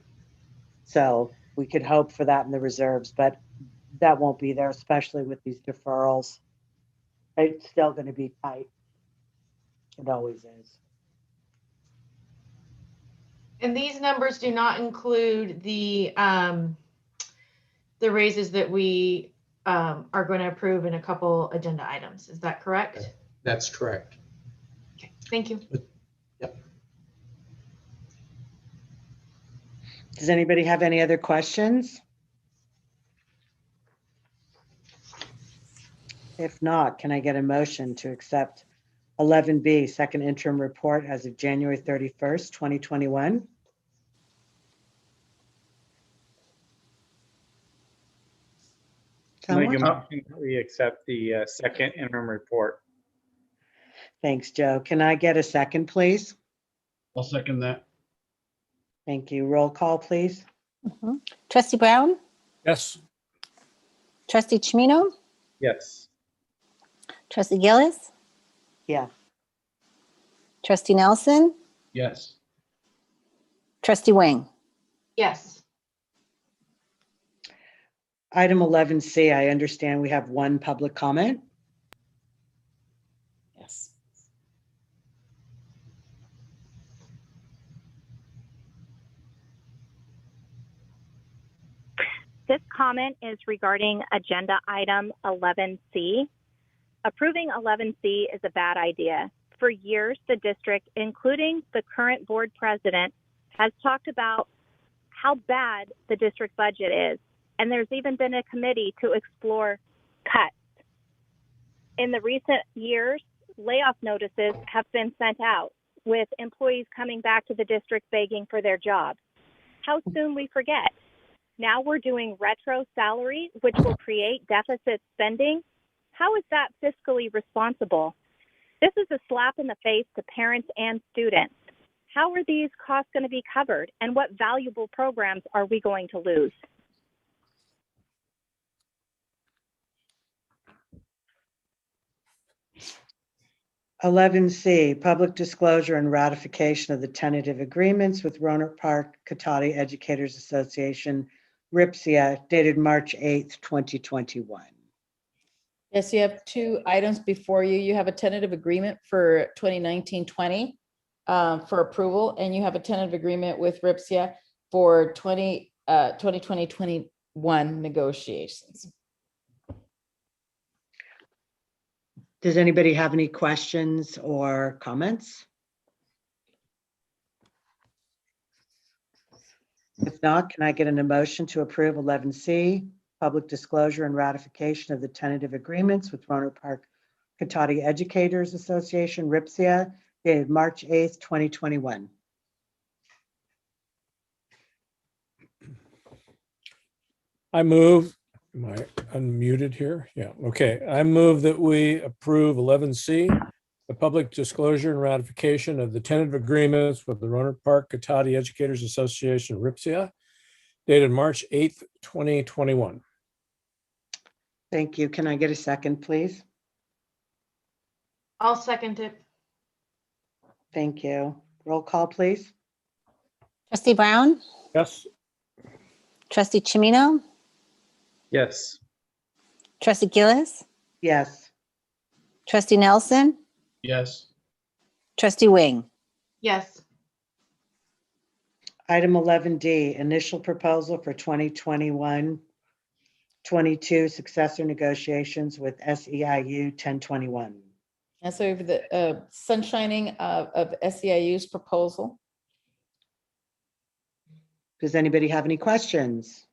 So we could hope for that in the reserves, but that won't be there, especially with these deferrals. It's still going to be tight. It always is. And these numbers do not include the raises that we are going to approve in a couple agenda items. Is that correct? That's correct. Okay, thank you. Yep. Does anybody have any other questions? If not, can I get a motion to accept 11B, second interim report as of January 31st, 2021? Make a Someone? motion that we accept the second interim report. Thanks, Joe. Can I get a second, please? I'll second that. Thank you. Roll call, please. Trustee Brown, Yes. Trustee Chimino, Yes. Trustee Gillis, Yeah. Trustee Nelson, Yes. Trustee Wing. Yes. Item 11C, I understand we have one public comment. Yes. This comment is regarding agenda item 11C. Approving 11C is a bad idea. For years, the district, including the current board president, has talked about how bad the district budget is. And there's even been a committee to explore cuts. In the recent years, layoff notices have been sent out with employees coming back to the district begging for their jobs. How soon we forget. Now we're doing retro salary, which will create deficit spending. How is that fiscally responsible? This is a slap in the face to parents and students. How are these costs going to be covered, and what valuable programs are we going to lose? C, public disclosure and ratification of the tentative agreements with Roanoke Park Cotati Educators Association, RIPSIA, dated March 8th, 2021. Yes, you have two items before you. You have a tentative agreement for 2019-20 for approval, and you have a tentative agreement with RIPSIA for 2020-21 negotiations. Does anybody have any questions or comments? If not, can I get an motion to approve 11C? public disclosure and ratification of the tentative agreements with Roanoke Park Cotati Educators Association, RIPSIA, dated March 8th, 2021. I move, am I unmuted here? Yeah, okay. I move that we approve 11C, the public disclosure and ratification of the tentative agreements with the Roanoke Park Cotati Educators Association, RIPSIA, dated March 8th, 2021. Thank you. Can I get a second, please? I'll second it. Thank you. Roll call, please. Trustee Brown, Yes. Trustee Chimino, Yes. Trustee Gillis, Yes. Trustee Nelson, Yes. Trustee Wing. Yes. Item 11D, initial proposal for 2021-22 successor negotiations with SEIU 1021. And so for the sunshining of SEIU's proposal. Does anybody have any questions?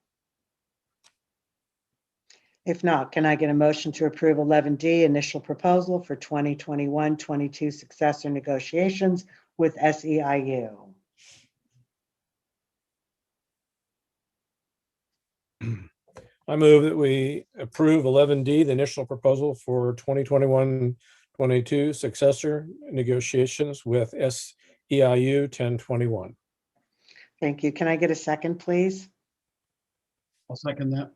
If not, can I get a motion to approve 11D, initial proposal for 2021-22 successor negotiations with SEIU? I move that we approve 11D, the initial proposal for 2021-22 successor negotiations with SEIU 1021. Thank you. Can I get a second, please? I'll second that.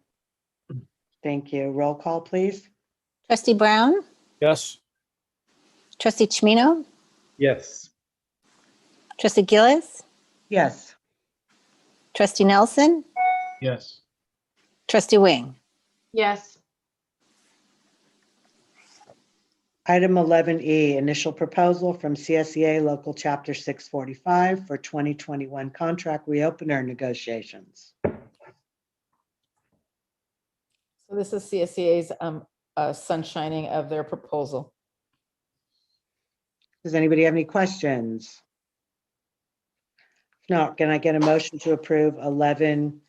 Thank you. Roll call, please. Trustee Brown, Yes. Trustee Chimino, Yes. Trustee Gillis, Yes. Trustee Nelson, Yes. Trustee Wing. Yes. Item 11E, initial proposal from CSEA Local Chapter 645 for 2021 contract reopener negotiations. So this is CSEA's sunshining of their proposal. Does anybody have any questions? If not, can I get a motion to approve 11E,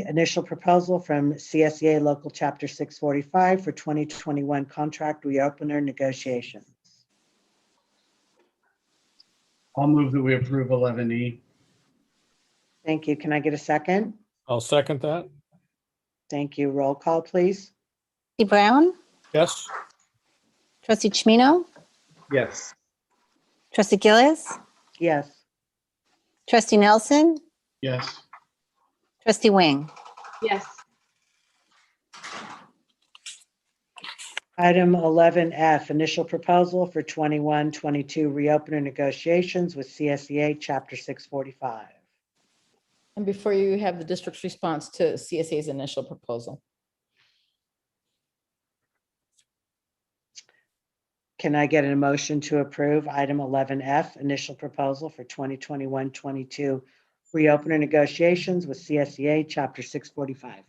initial proposal from CSEA Local Chapter 645 for 2021 contract reopener negotiations? I'll move that we approve 11E. Thank you. Can I get a second? I'll second that. Thank you. Roll call, please. Trustee Brown, Yes. Trustee Chimino, Yes. Trustee Gillis, Yes. Trustee Nelson, Yes. Trustee Wing. Yes. Item 11F, initial proposal for 21-22 reopener negotiations with CSEA Chapter 645. And before you have the district's response to CSEA's initial proposal. Can I get a motion to approve item 11F, initial proposal for 2021-22 reopener negotiations with CSEA Chapter 645?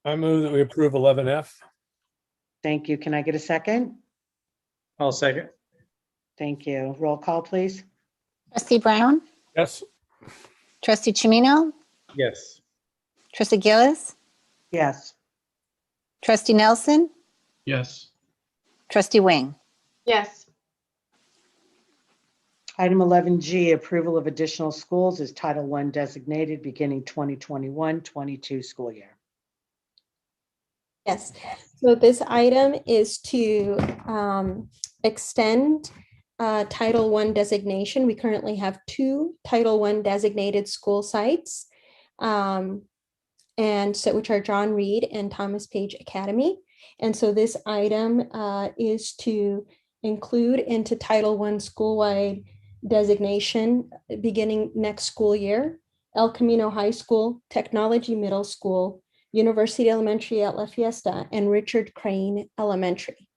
I move that we approve 11F. Thank you. Can I get a second? I'll second. Thank you. Roll call, please. Trustee Brown, Yes. Trustee Chimino, Yes. Trustee Gillis, Yes. Trustee Nelson, Yes. Trustee Wing. Yes. Item 11G, approval of additional schools is Title I designated beginning 2021-22 school year. Yes, so this item is to extend Title I designation. We currently have 2 Title I designated school sites, and so which are John Reed and Thomas Page Academy. And so this item is to include into Title I school-wide designation beginning next school year, El Camino High School, Technology Middle School, University Elementary at La Fiesta, and Richard Crane Elementary.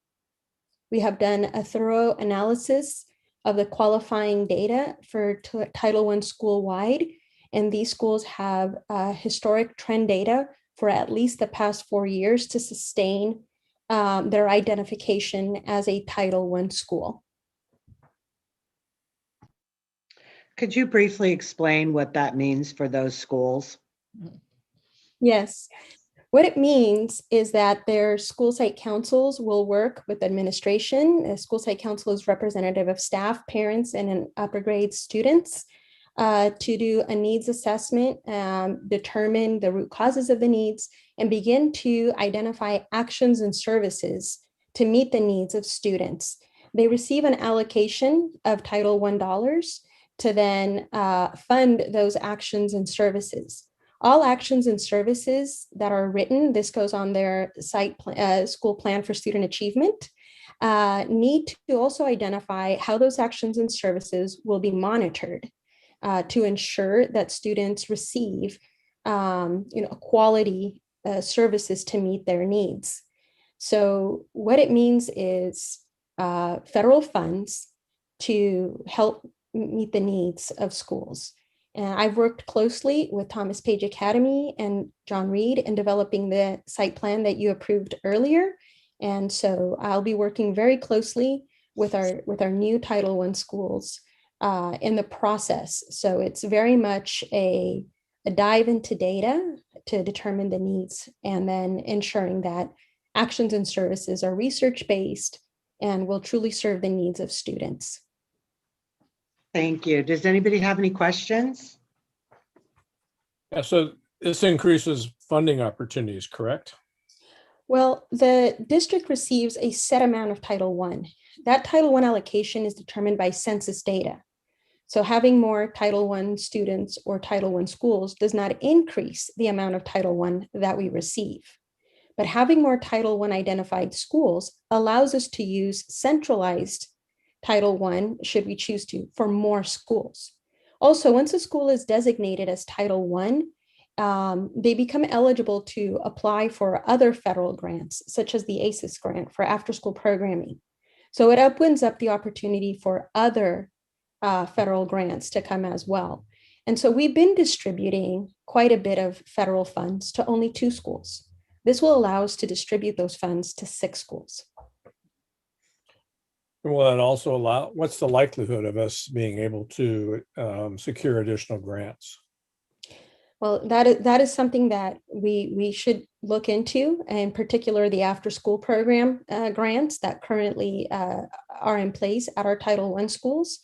We have done a thorough analysis of the qualifying data for Title I school-wide, and these schools have historic trend data for at least the past 4 years to sustain their identification as a Title I school. Could you briefly explain what that means for those schools? Yes. What it means is that their school site councils will work with administration. A school site council is representative of staff, parents, and in upper grade students to do a needs assessment, determine the root causes of the needs, and begin to identify actions and services to meet the needs of students. They receive an allocation of Title I dollars to then fund those actions and services. All actions and services that are written, this goes on their school plan for student achievement, need to also identify how those actions and services will be monitored to ensure that students receive quality services to meet their needs. So what it means is federal funds to help meet the needs of schools. And I've worked closely with Thomas Page Academy and John Reed in developing the site plan that you approved earlier. And so I'll be working very closely with our new Title I schools in the process. So it's very much a dive into data to determine the needs and then ensuring that actions and services are research-based and will truly serve the needs of students. Thank you. Does anybody have any questions? Yeah, so this increases funding opportunities, correct? Well, the district receives a set amount of Title I. That Title I allocation is determined by census data. So having more Title I students or Title I schools does not increase the amount of Title I that we receive. But having more Title I identified schools allows us to use centralized Title I, should we choose to, for more schools. Also, once a school is designated as Title I, they become eligible to apply for other federal grants, such as the ACES grant for after-school programming. So it opens up the opportunity for other federal grants to come as well. And so we've been distributing quite a bit of federal funds to only 2 schools. This will allow us to distribute those funds to 6 schools. Will that also allow, what's the likelihood of us being able to secure additional grants? Well, that is something that we should look into, in particular the after-school program grants that currently are in place at our Title I schools.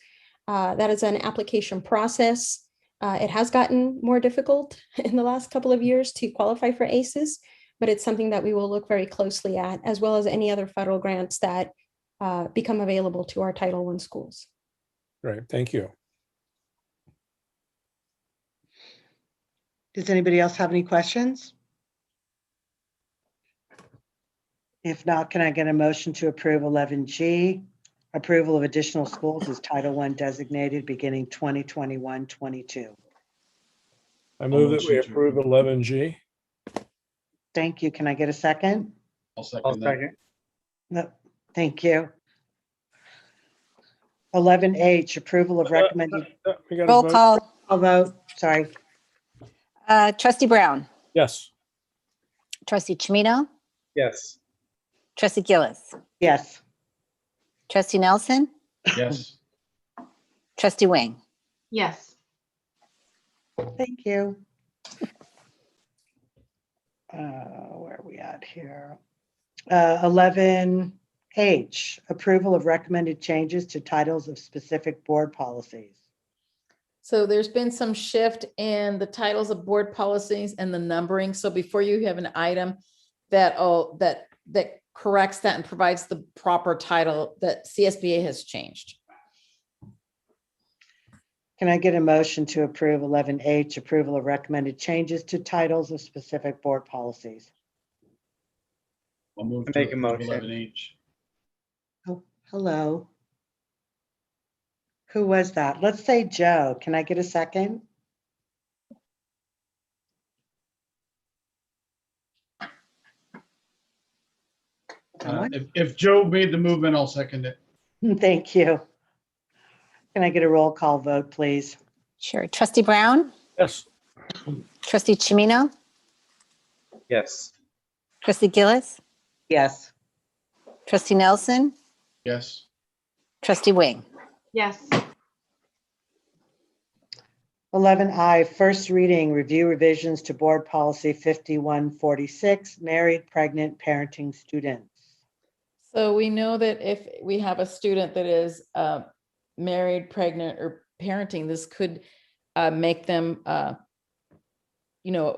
That is an application process. It has gotten more difficult in the last couple of years to qualify for ACES, but it's something that we will look very closely at, as well as any other federal grants that become available to our Title I schools. Great, thank you. Does anybody else have any questions? If not, can I get a motion to approve 11G, approval of additional schools as Title I designated beginning 2021-22? I move that we approve 11G. Thank you. Can I get a second? I'll second that. No, thank you. 11H, approval of recommended. We got a Roll vote. call. I'll vote, sorry. Trustee Brown, Yes. Trustee Chimino, Yes. Trustee Gillis, Yes. Trustee Nelson, Yes. Trustee Wing. Yes. Thank you. Where are we at here? 11H, approval of recommended changes to titles of specific board policies. So there's been some shift in the titles of board policies and the numbering. So before you have an item that corrects that and provides the proper title, that CSBA has changed. Can I get a motion to approve 11H, approval of recommended changes to titles of specific board policies? I'll move to Make a approve motion. 11H. Oh, hello. Who was that? Let's say Joe. Can I get a second? If Joe made the movement, I'll second it. Thank you. Can I get a roll call vote, please? Sure. Trustee Brown, Yes. Trustee Chimino, Yes. Trustee Gillis, Yes. Trustee Nelson, Yes. Trustee Wing. Yes. 11I, first reading, review revisions to Board Policy 5146, married, pregnant, parenting students. So we know that if we have a student that is married, pregnant, or parenting, this could make them, a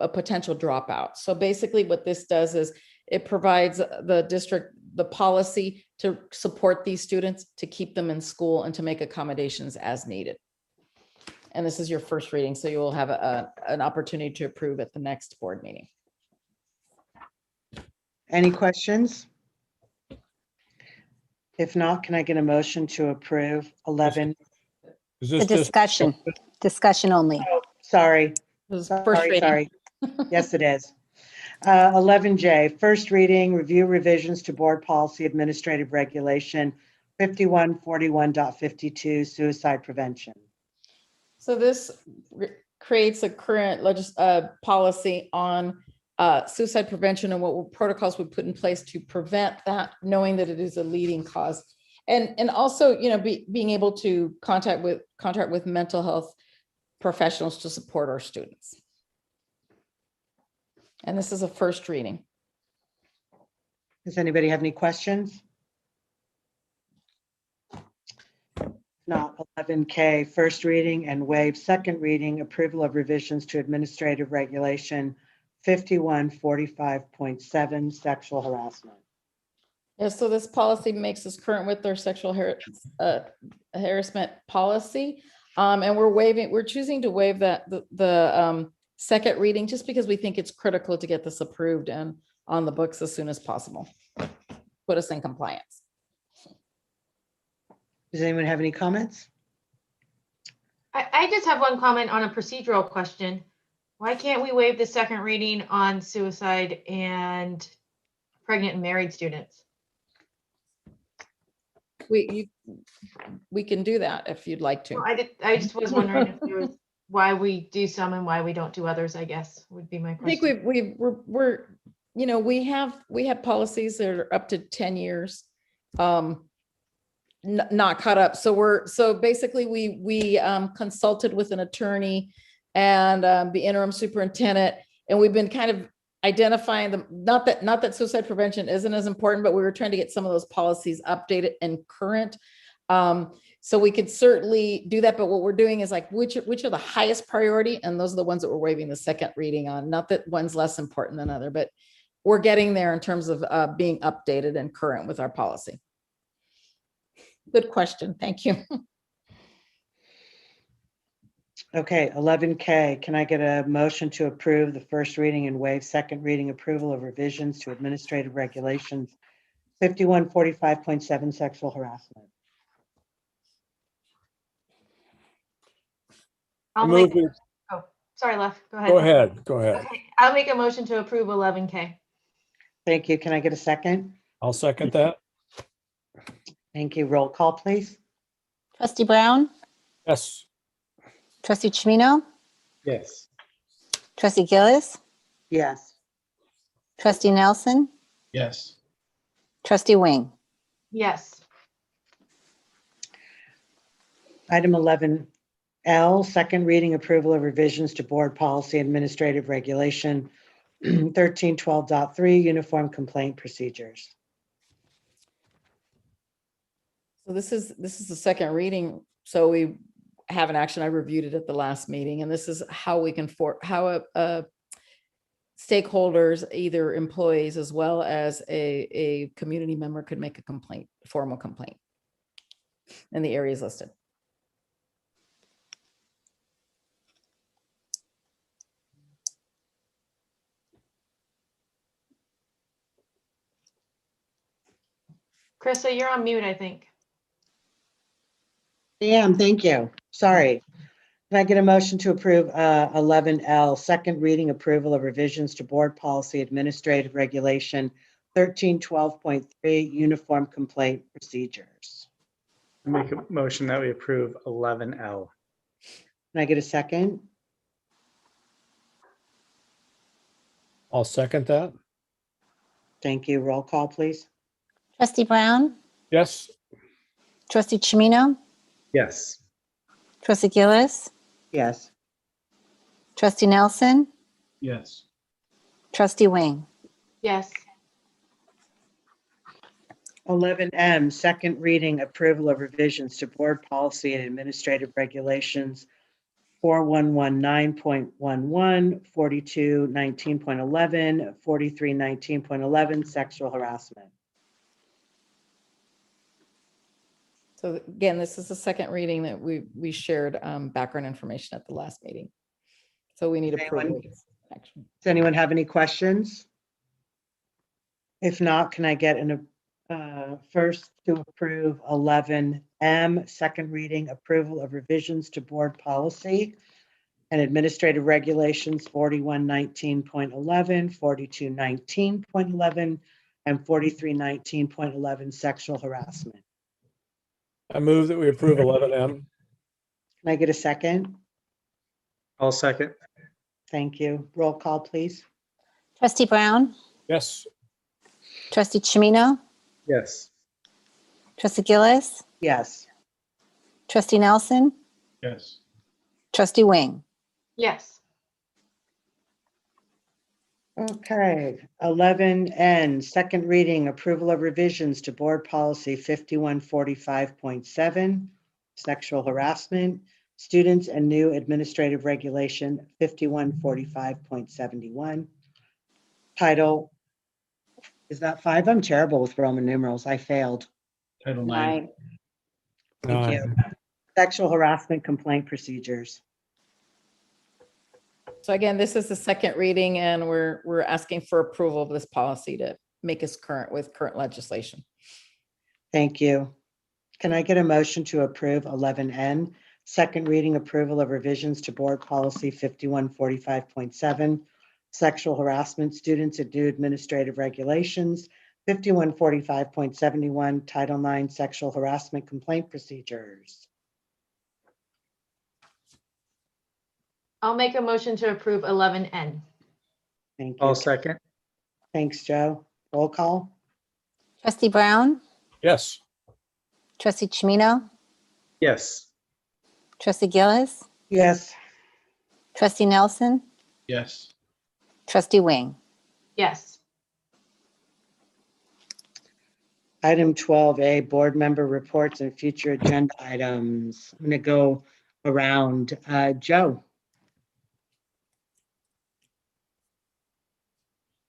potential dropout. So basically what this does is it provides the district the policy to support these students, to keep them in school, and to make accommodations as needed. And this is your first reading, so you will have an opportunity to approve at the next board meeting. Any questions? If not, can I get a motion to approve 11? Is The this just, discussion only. Oh, sorry. This is first reading. Sorry. Yes, it is. 11J, first reading, review revisions to Board Policy Administrative Regulation 5141.52, suicide prevention. So this creates a current policy on suicide prevention and what protocols we put in place to prevent that, knowing that it is a leading cause. And also, being able to contract with mental health professionals to support our students. And this is a first reading. Does anybody have any questions? Not 11K, first reading and waive second reading, approval of revisions to Administrative Regulation 5145.7, sexual harassment. Yeah, so this policy makes us current with their sexual harassment policy. And we're choosing to waive the second reading just because we think it's critical to get this approved and on the books as soon as possible. Put us in compliance. Does anyone have any comments? I just have one comment on a procedural question. Why can't we waive the second reading on suicide and pregnant and married students? We can do that if you'd like to. I just was wondering if there was why we do some and why we don't do others, I guess would be my I question. think we have policies that are up to 10 years, not caught up. So basically we consulted with an attorney and the interim superintendent, and we've been kind of identifying them, not that suicide prevention isn't as important, but we were trying to get some of those policies updated and current. So we could certainly do that, but what we're doing is like, which are the highest priority? And those are the ones that we're waiving the second reading on. Not that one's less important than other, but we're getting there in terms of being updated and current with our policy. Good question. Thank you. Okay, 11K, can I get a motion to approve the first reading and waive second reading approval of revisions to Administrative Regulations 5145.7, sexual harassment? Sorry, Lef, go ahead. Go ahead. Okay, I'll make a motion to approve 11K. Thank you. Can I get a second? I'll second that. Thank you. Roll call, please. Trustee Brown, Yes. Trustee Chimino, Yes. Trustee Gillis, Yes. Trustee Nelson, Yes. Trustee Wing. Yes. Item 11L, second reading approval of revisions to Board Policy Administrative Regulation 1312.3, uniform complaint procedures. So this is the second reading. So we have an action. I reviewed it at the last meeting, and this is how we can stakeholders, either employees as well as a community member, could make a complaint, formal complaint in the areas listed. Krista, you're on mute, I think. Thank you. Sorry. Can I get a motion to approve 11L, second reading approval of revisions to Board Policy Administrative Regulation 1312.3, uniform complaint procedures? Make a motion that we approve 11L. Can I get a second? I'll second that. Thank you. Roll call, please. Trustee Brown, Yes. Trustee Chimino, Yes. Trustee Gillis, Yes. Trustee Nelson, Yes. Trustee Wing. Yes. 11M, second reading approval of revisions to board policy and administrative regulations 4119.11, 4219.11, 4319.11, sexual harassment. So again, this is the second reading that we shared background information at the last meeting. So we need approval. Action. Does anyone have any questions? If not, can I get an first to approve 11M, second reading approval of revisions to board policy and administrative regulations 4119.11, 4219.11, and 4319.11, sexual harassment. I move that we approve 11M. Can I get a second? I'll second. Thank you. Roll call, please. Trustee Brown, Yes. Trustee Chimino, Yes. Trustee Gillis, Yes. Trustee Nelson, Yes. Trustee Wing. Yes. Okay, 11N, second reading, approval of revisions to board policy 5145.7, sexual harassment, students, and new administrative regulation 5145.71. Title, is that 5? I'm terrible with Roman numerals. I failed. Title 9. Thank you. Sexual harassment complaint procedures. So again, this is the second reading and we're asking for approval of this policy to make us current with current legislation. Thank you. Can I get a motion to approve 11N, second reading approval of revisions to board policy 5145.7, sexual harassment, students and new administrative regulations 5145.71, Title IX, sexual harassment complaint procedures. I'll make a motion to approve 11N. Thank you. I'll second. Thanks, Joe. Roll call. Trustee Brown, Yes. Trustee Chimino, Yes. Trustee Gillis, Yes. Trustee Nelson, Yes. Trustee Wing. Yes. Item 12A, board member reports and future agenda items. I'm going to go around. Joe.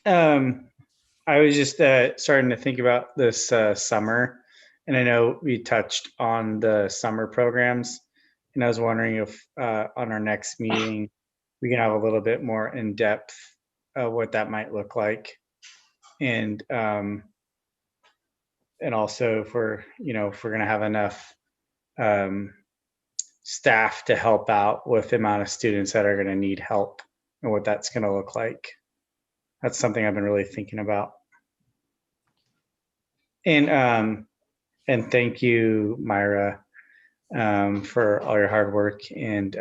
I was just starting to think about this summer, and I know we touched on the summer programs, and I was wondering if on our next meeting we can have a little bit more in depth what that might look like, and also if we're going to have enough staff to help out with the amount of students that are going to need help and what that's going to look like. That's something I've been really thinking about. And thank you, Myra, for all your hard work. And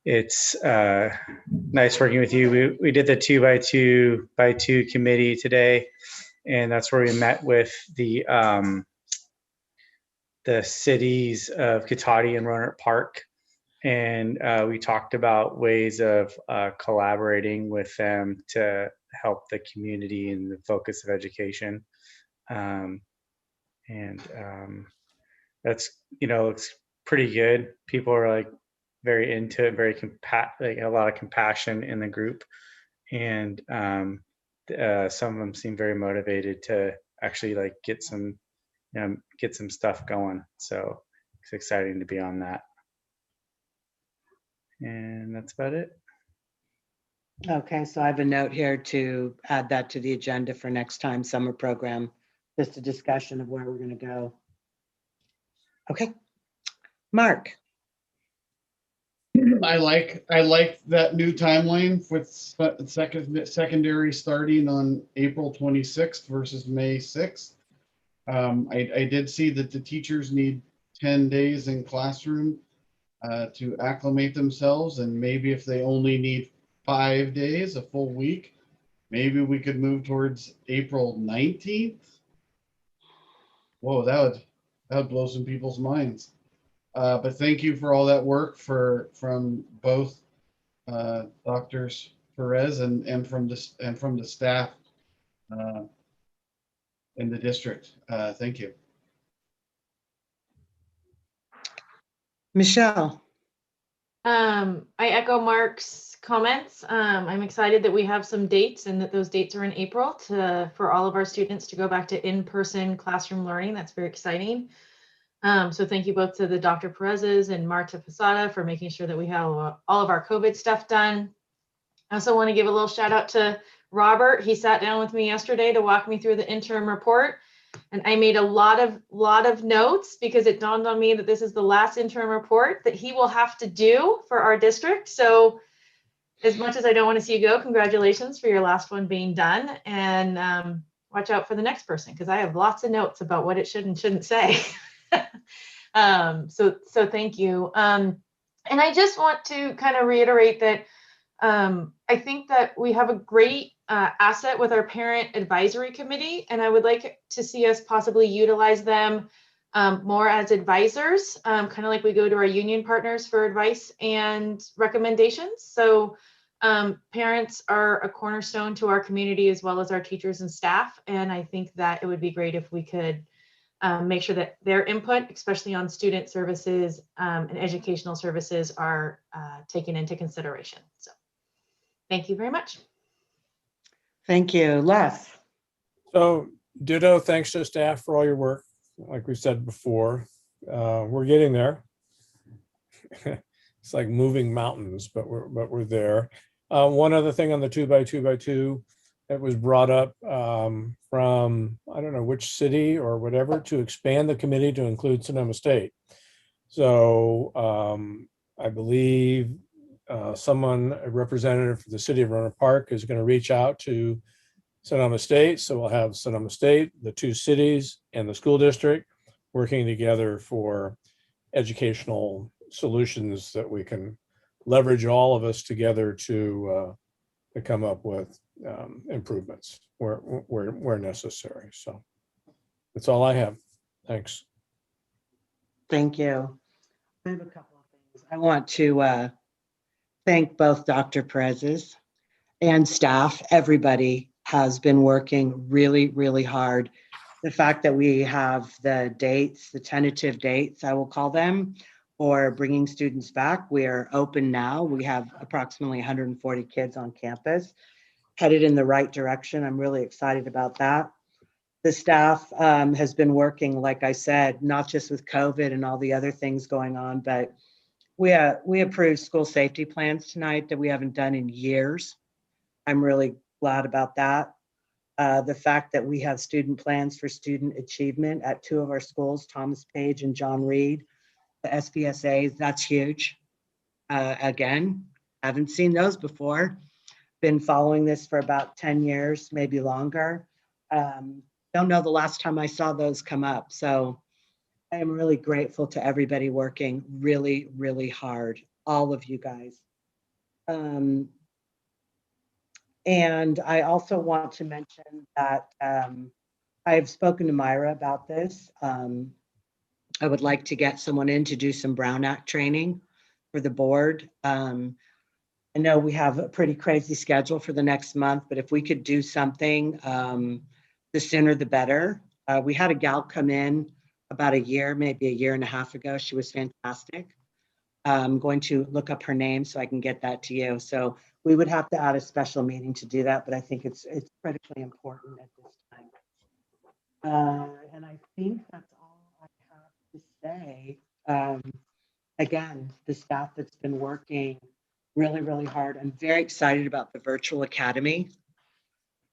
it's nice working with you. We did the 2x2 committee today, and that's where we met with the cities of Cotati and Rohnert Park. And we talked about ways of collaborating with them to help the community in the focus of education. That's, it's pretty good. People are like very into it, very like a lot of compassion in the group. And some of them seem very motivated to actually like get some stuff going. So it's exciting to be on that. And that's about it. Okay, so I have a note here to add that to the agenda for next time summer program, just a discussion of where we're going to go. Okay, Mark. I like that new timeline with secondary starting on April 26th versus May 6th. I did see that the teachers need 10 days in classroom to acclimate themselves, and maybe if they only need 5 days, a full week, maybe we could move towards April 19th. Whoa, that would blow some people's minds. But thank you for all that work from both Doctors Perez and from the staff in the district. Thank you. Michelle. I echo Mark's comments. I'm excited that we have some dates and that those dates are in April for all of our students to go back to in-person classroom learning. That's very exciting. So thank you both to the Dr. Perez's and Marta Posada for making sure that we have all of our COVID stuff done. I also want to give a little shout out to Robert. He sat down with me yesterday to walk me through the interim report. And I made a lot of notes because it dawned on me that this is the last interim report that he will have to do for our district. So as much as I don't want to see you go, congratulations for your last one being done. And watch out for the next person because I have lots of notes about what it should and shouldn't say. So thank you. And I just want to kind of reiterate that I think that we have a great asset with our parent advisory committee, and I would like to see us possibly utilize them more as advisors, kind of like we go to our union partners for advice and recommendations. So parents are a cornerstone to our community as well as our teachers and staff, and I think that it would be great if we could make sure that their input, especially on student services and educational services, are taken into consideration. So thank you very much. Thank you. Les. So ditto, thanks to staff for all your work. Like we said before, we're getting there. It's like moving mountains, but we're there. One other thing on the 2x2x2 that was brought up from, I don't know which city or whatever, to expand the committee to include Sonoma State. So I believe a representative for the city of Rohnert Park is going to reach out to Sonoma State. So we'll have Sonoma State, the two cities, and the school district working together for educational solutions that we can leverage all of us together to come up with improvements where necessary. So that's all I have. Thanks. Thank you. I have a couple of things. I want to thank both Dr. Perez's and staff. Everybody has been working really, really hard. The fact that we have the dates, the tentative dates, I will call them, for bringing students back. We are open now. We have approximately 140 kids on campus, headed in the right direction. I'm really excited about that. The staff has been working, like I said, not just with COVID and all the other things going on, but we approved school safety plans tonight that we haven't done in years. I'm really glad about that. The fact that we have student plans for student achievement at two of our schools, Thomas Page and John Reed, the SPSAs, that's huge. Again, haven't seen those before. Been following this for about 10 years, maybe longer. Don't know the last time I saw those come up. So I am really grateful to everybody working really, really hard, all of you guys. And I also want to mention that I've spoken to Myra about this. I would like to get someone in to do some Brown Act training for the board. I know we have a pretty crazy schedule for the next month, but if we could do something, the sooner the better. We had a gal come in about a year, maybe a year and a half ago. She was fantastic. I'm going to look up her name so I can get that to you. So we would have to add a special meeting to do that, but I think it's critically important at this time. And I think that's all I have to say. Again, the staff that's been working really, really hard. I'm very excited about the virtual academy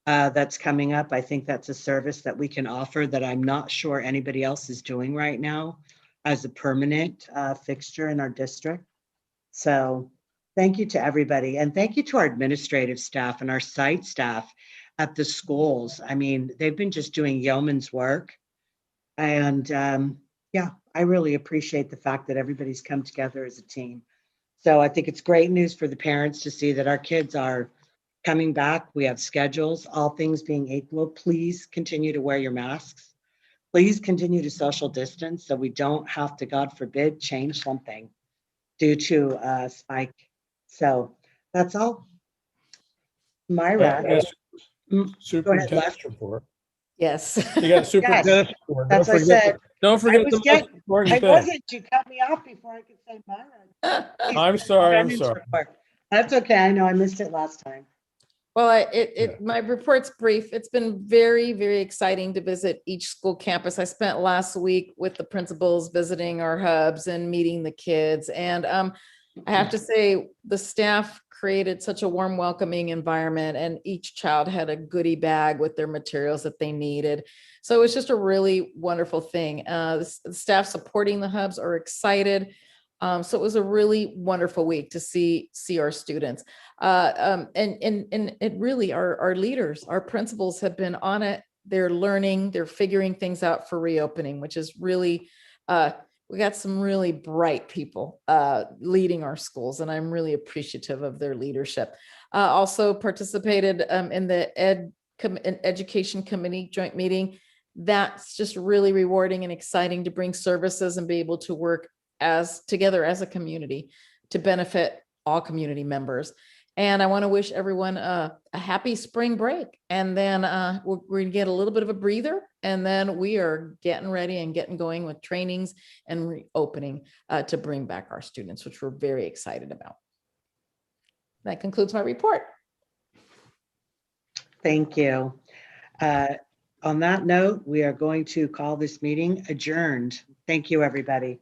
that's coming up. I think that's a service that we can offer that I'm not sure anybody else is doing right now as a permanent fixture in our district. So thank you to everybody. And thank you to our administrative staff and our site staff at the schools. I mean, they've been just doing yeoman's work. And yeah, I really appreciate the fact that everybody's come together as a team. So I think it's great news for the parents to see that our kids are coming back. We have schedules, all things being equal. Please continue to wear your masks. Please continue to social distance so we don't have to, God forbid, change something due to a spike. So That's all. I Myra. got Go ahead, Superintendent's report. Yes. You got superintendent's report. That's what I said. Don't forget I the was most getting, important I thing. wasn't, you cut me off before I could say Myra. I'm sorry. That's okay. I know I missed it last time. Well, my report's brief. It's been very, very exciting to visit each school campus. I spent last week with the principals visiting our hubs and meeting the kids. And I have to say, the staff created such a warm, welcoming environment, and each child had a goodie bag with their materials that they needed. So it was just a really wonderful thing. The staff supporting the hubs are excited. So it was a really wonderful week to see our students. And it really, our leaders, our principals have been on it. They're learning, they're figuring things out for reopening, which is really, we got some really bright people leading our schools, and I'm really appreciative of their leadership. Also participated in the education committee joint meeting. That's just really rewarding and exciting to bring services and be able to work together as a community to benefit all community members. And I want to wish everyone a happy spring break. And then we're going to get a little bit of a breather. And then we are getting ready and getting going with trainings and reopening to bring back our students, which we're very excited about. That concludes my report. Thank you. On that note, we are going to call this meeting adjourned. Thank you, everybody.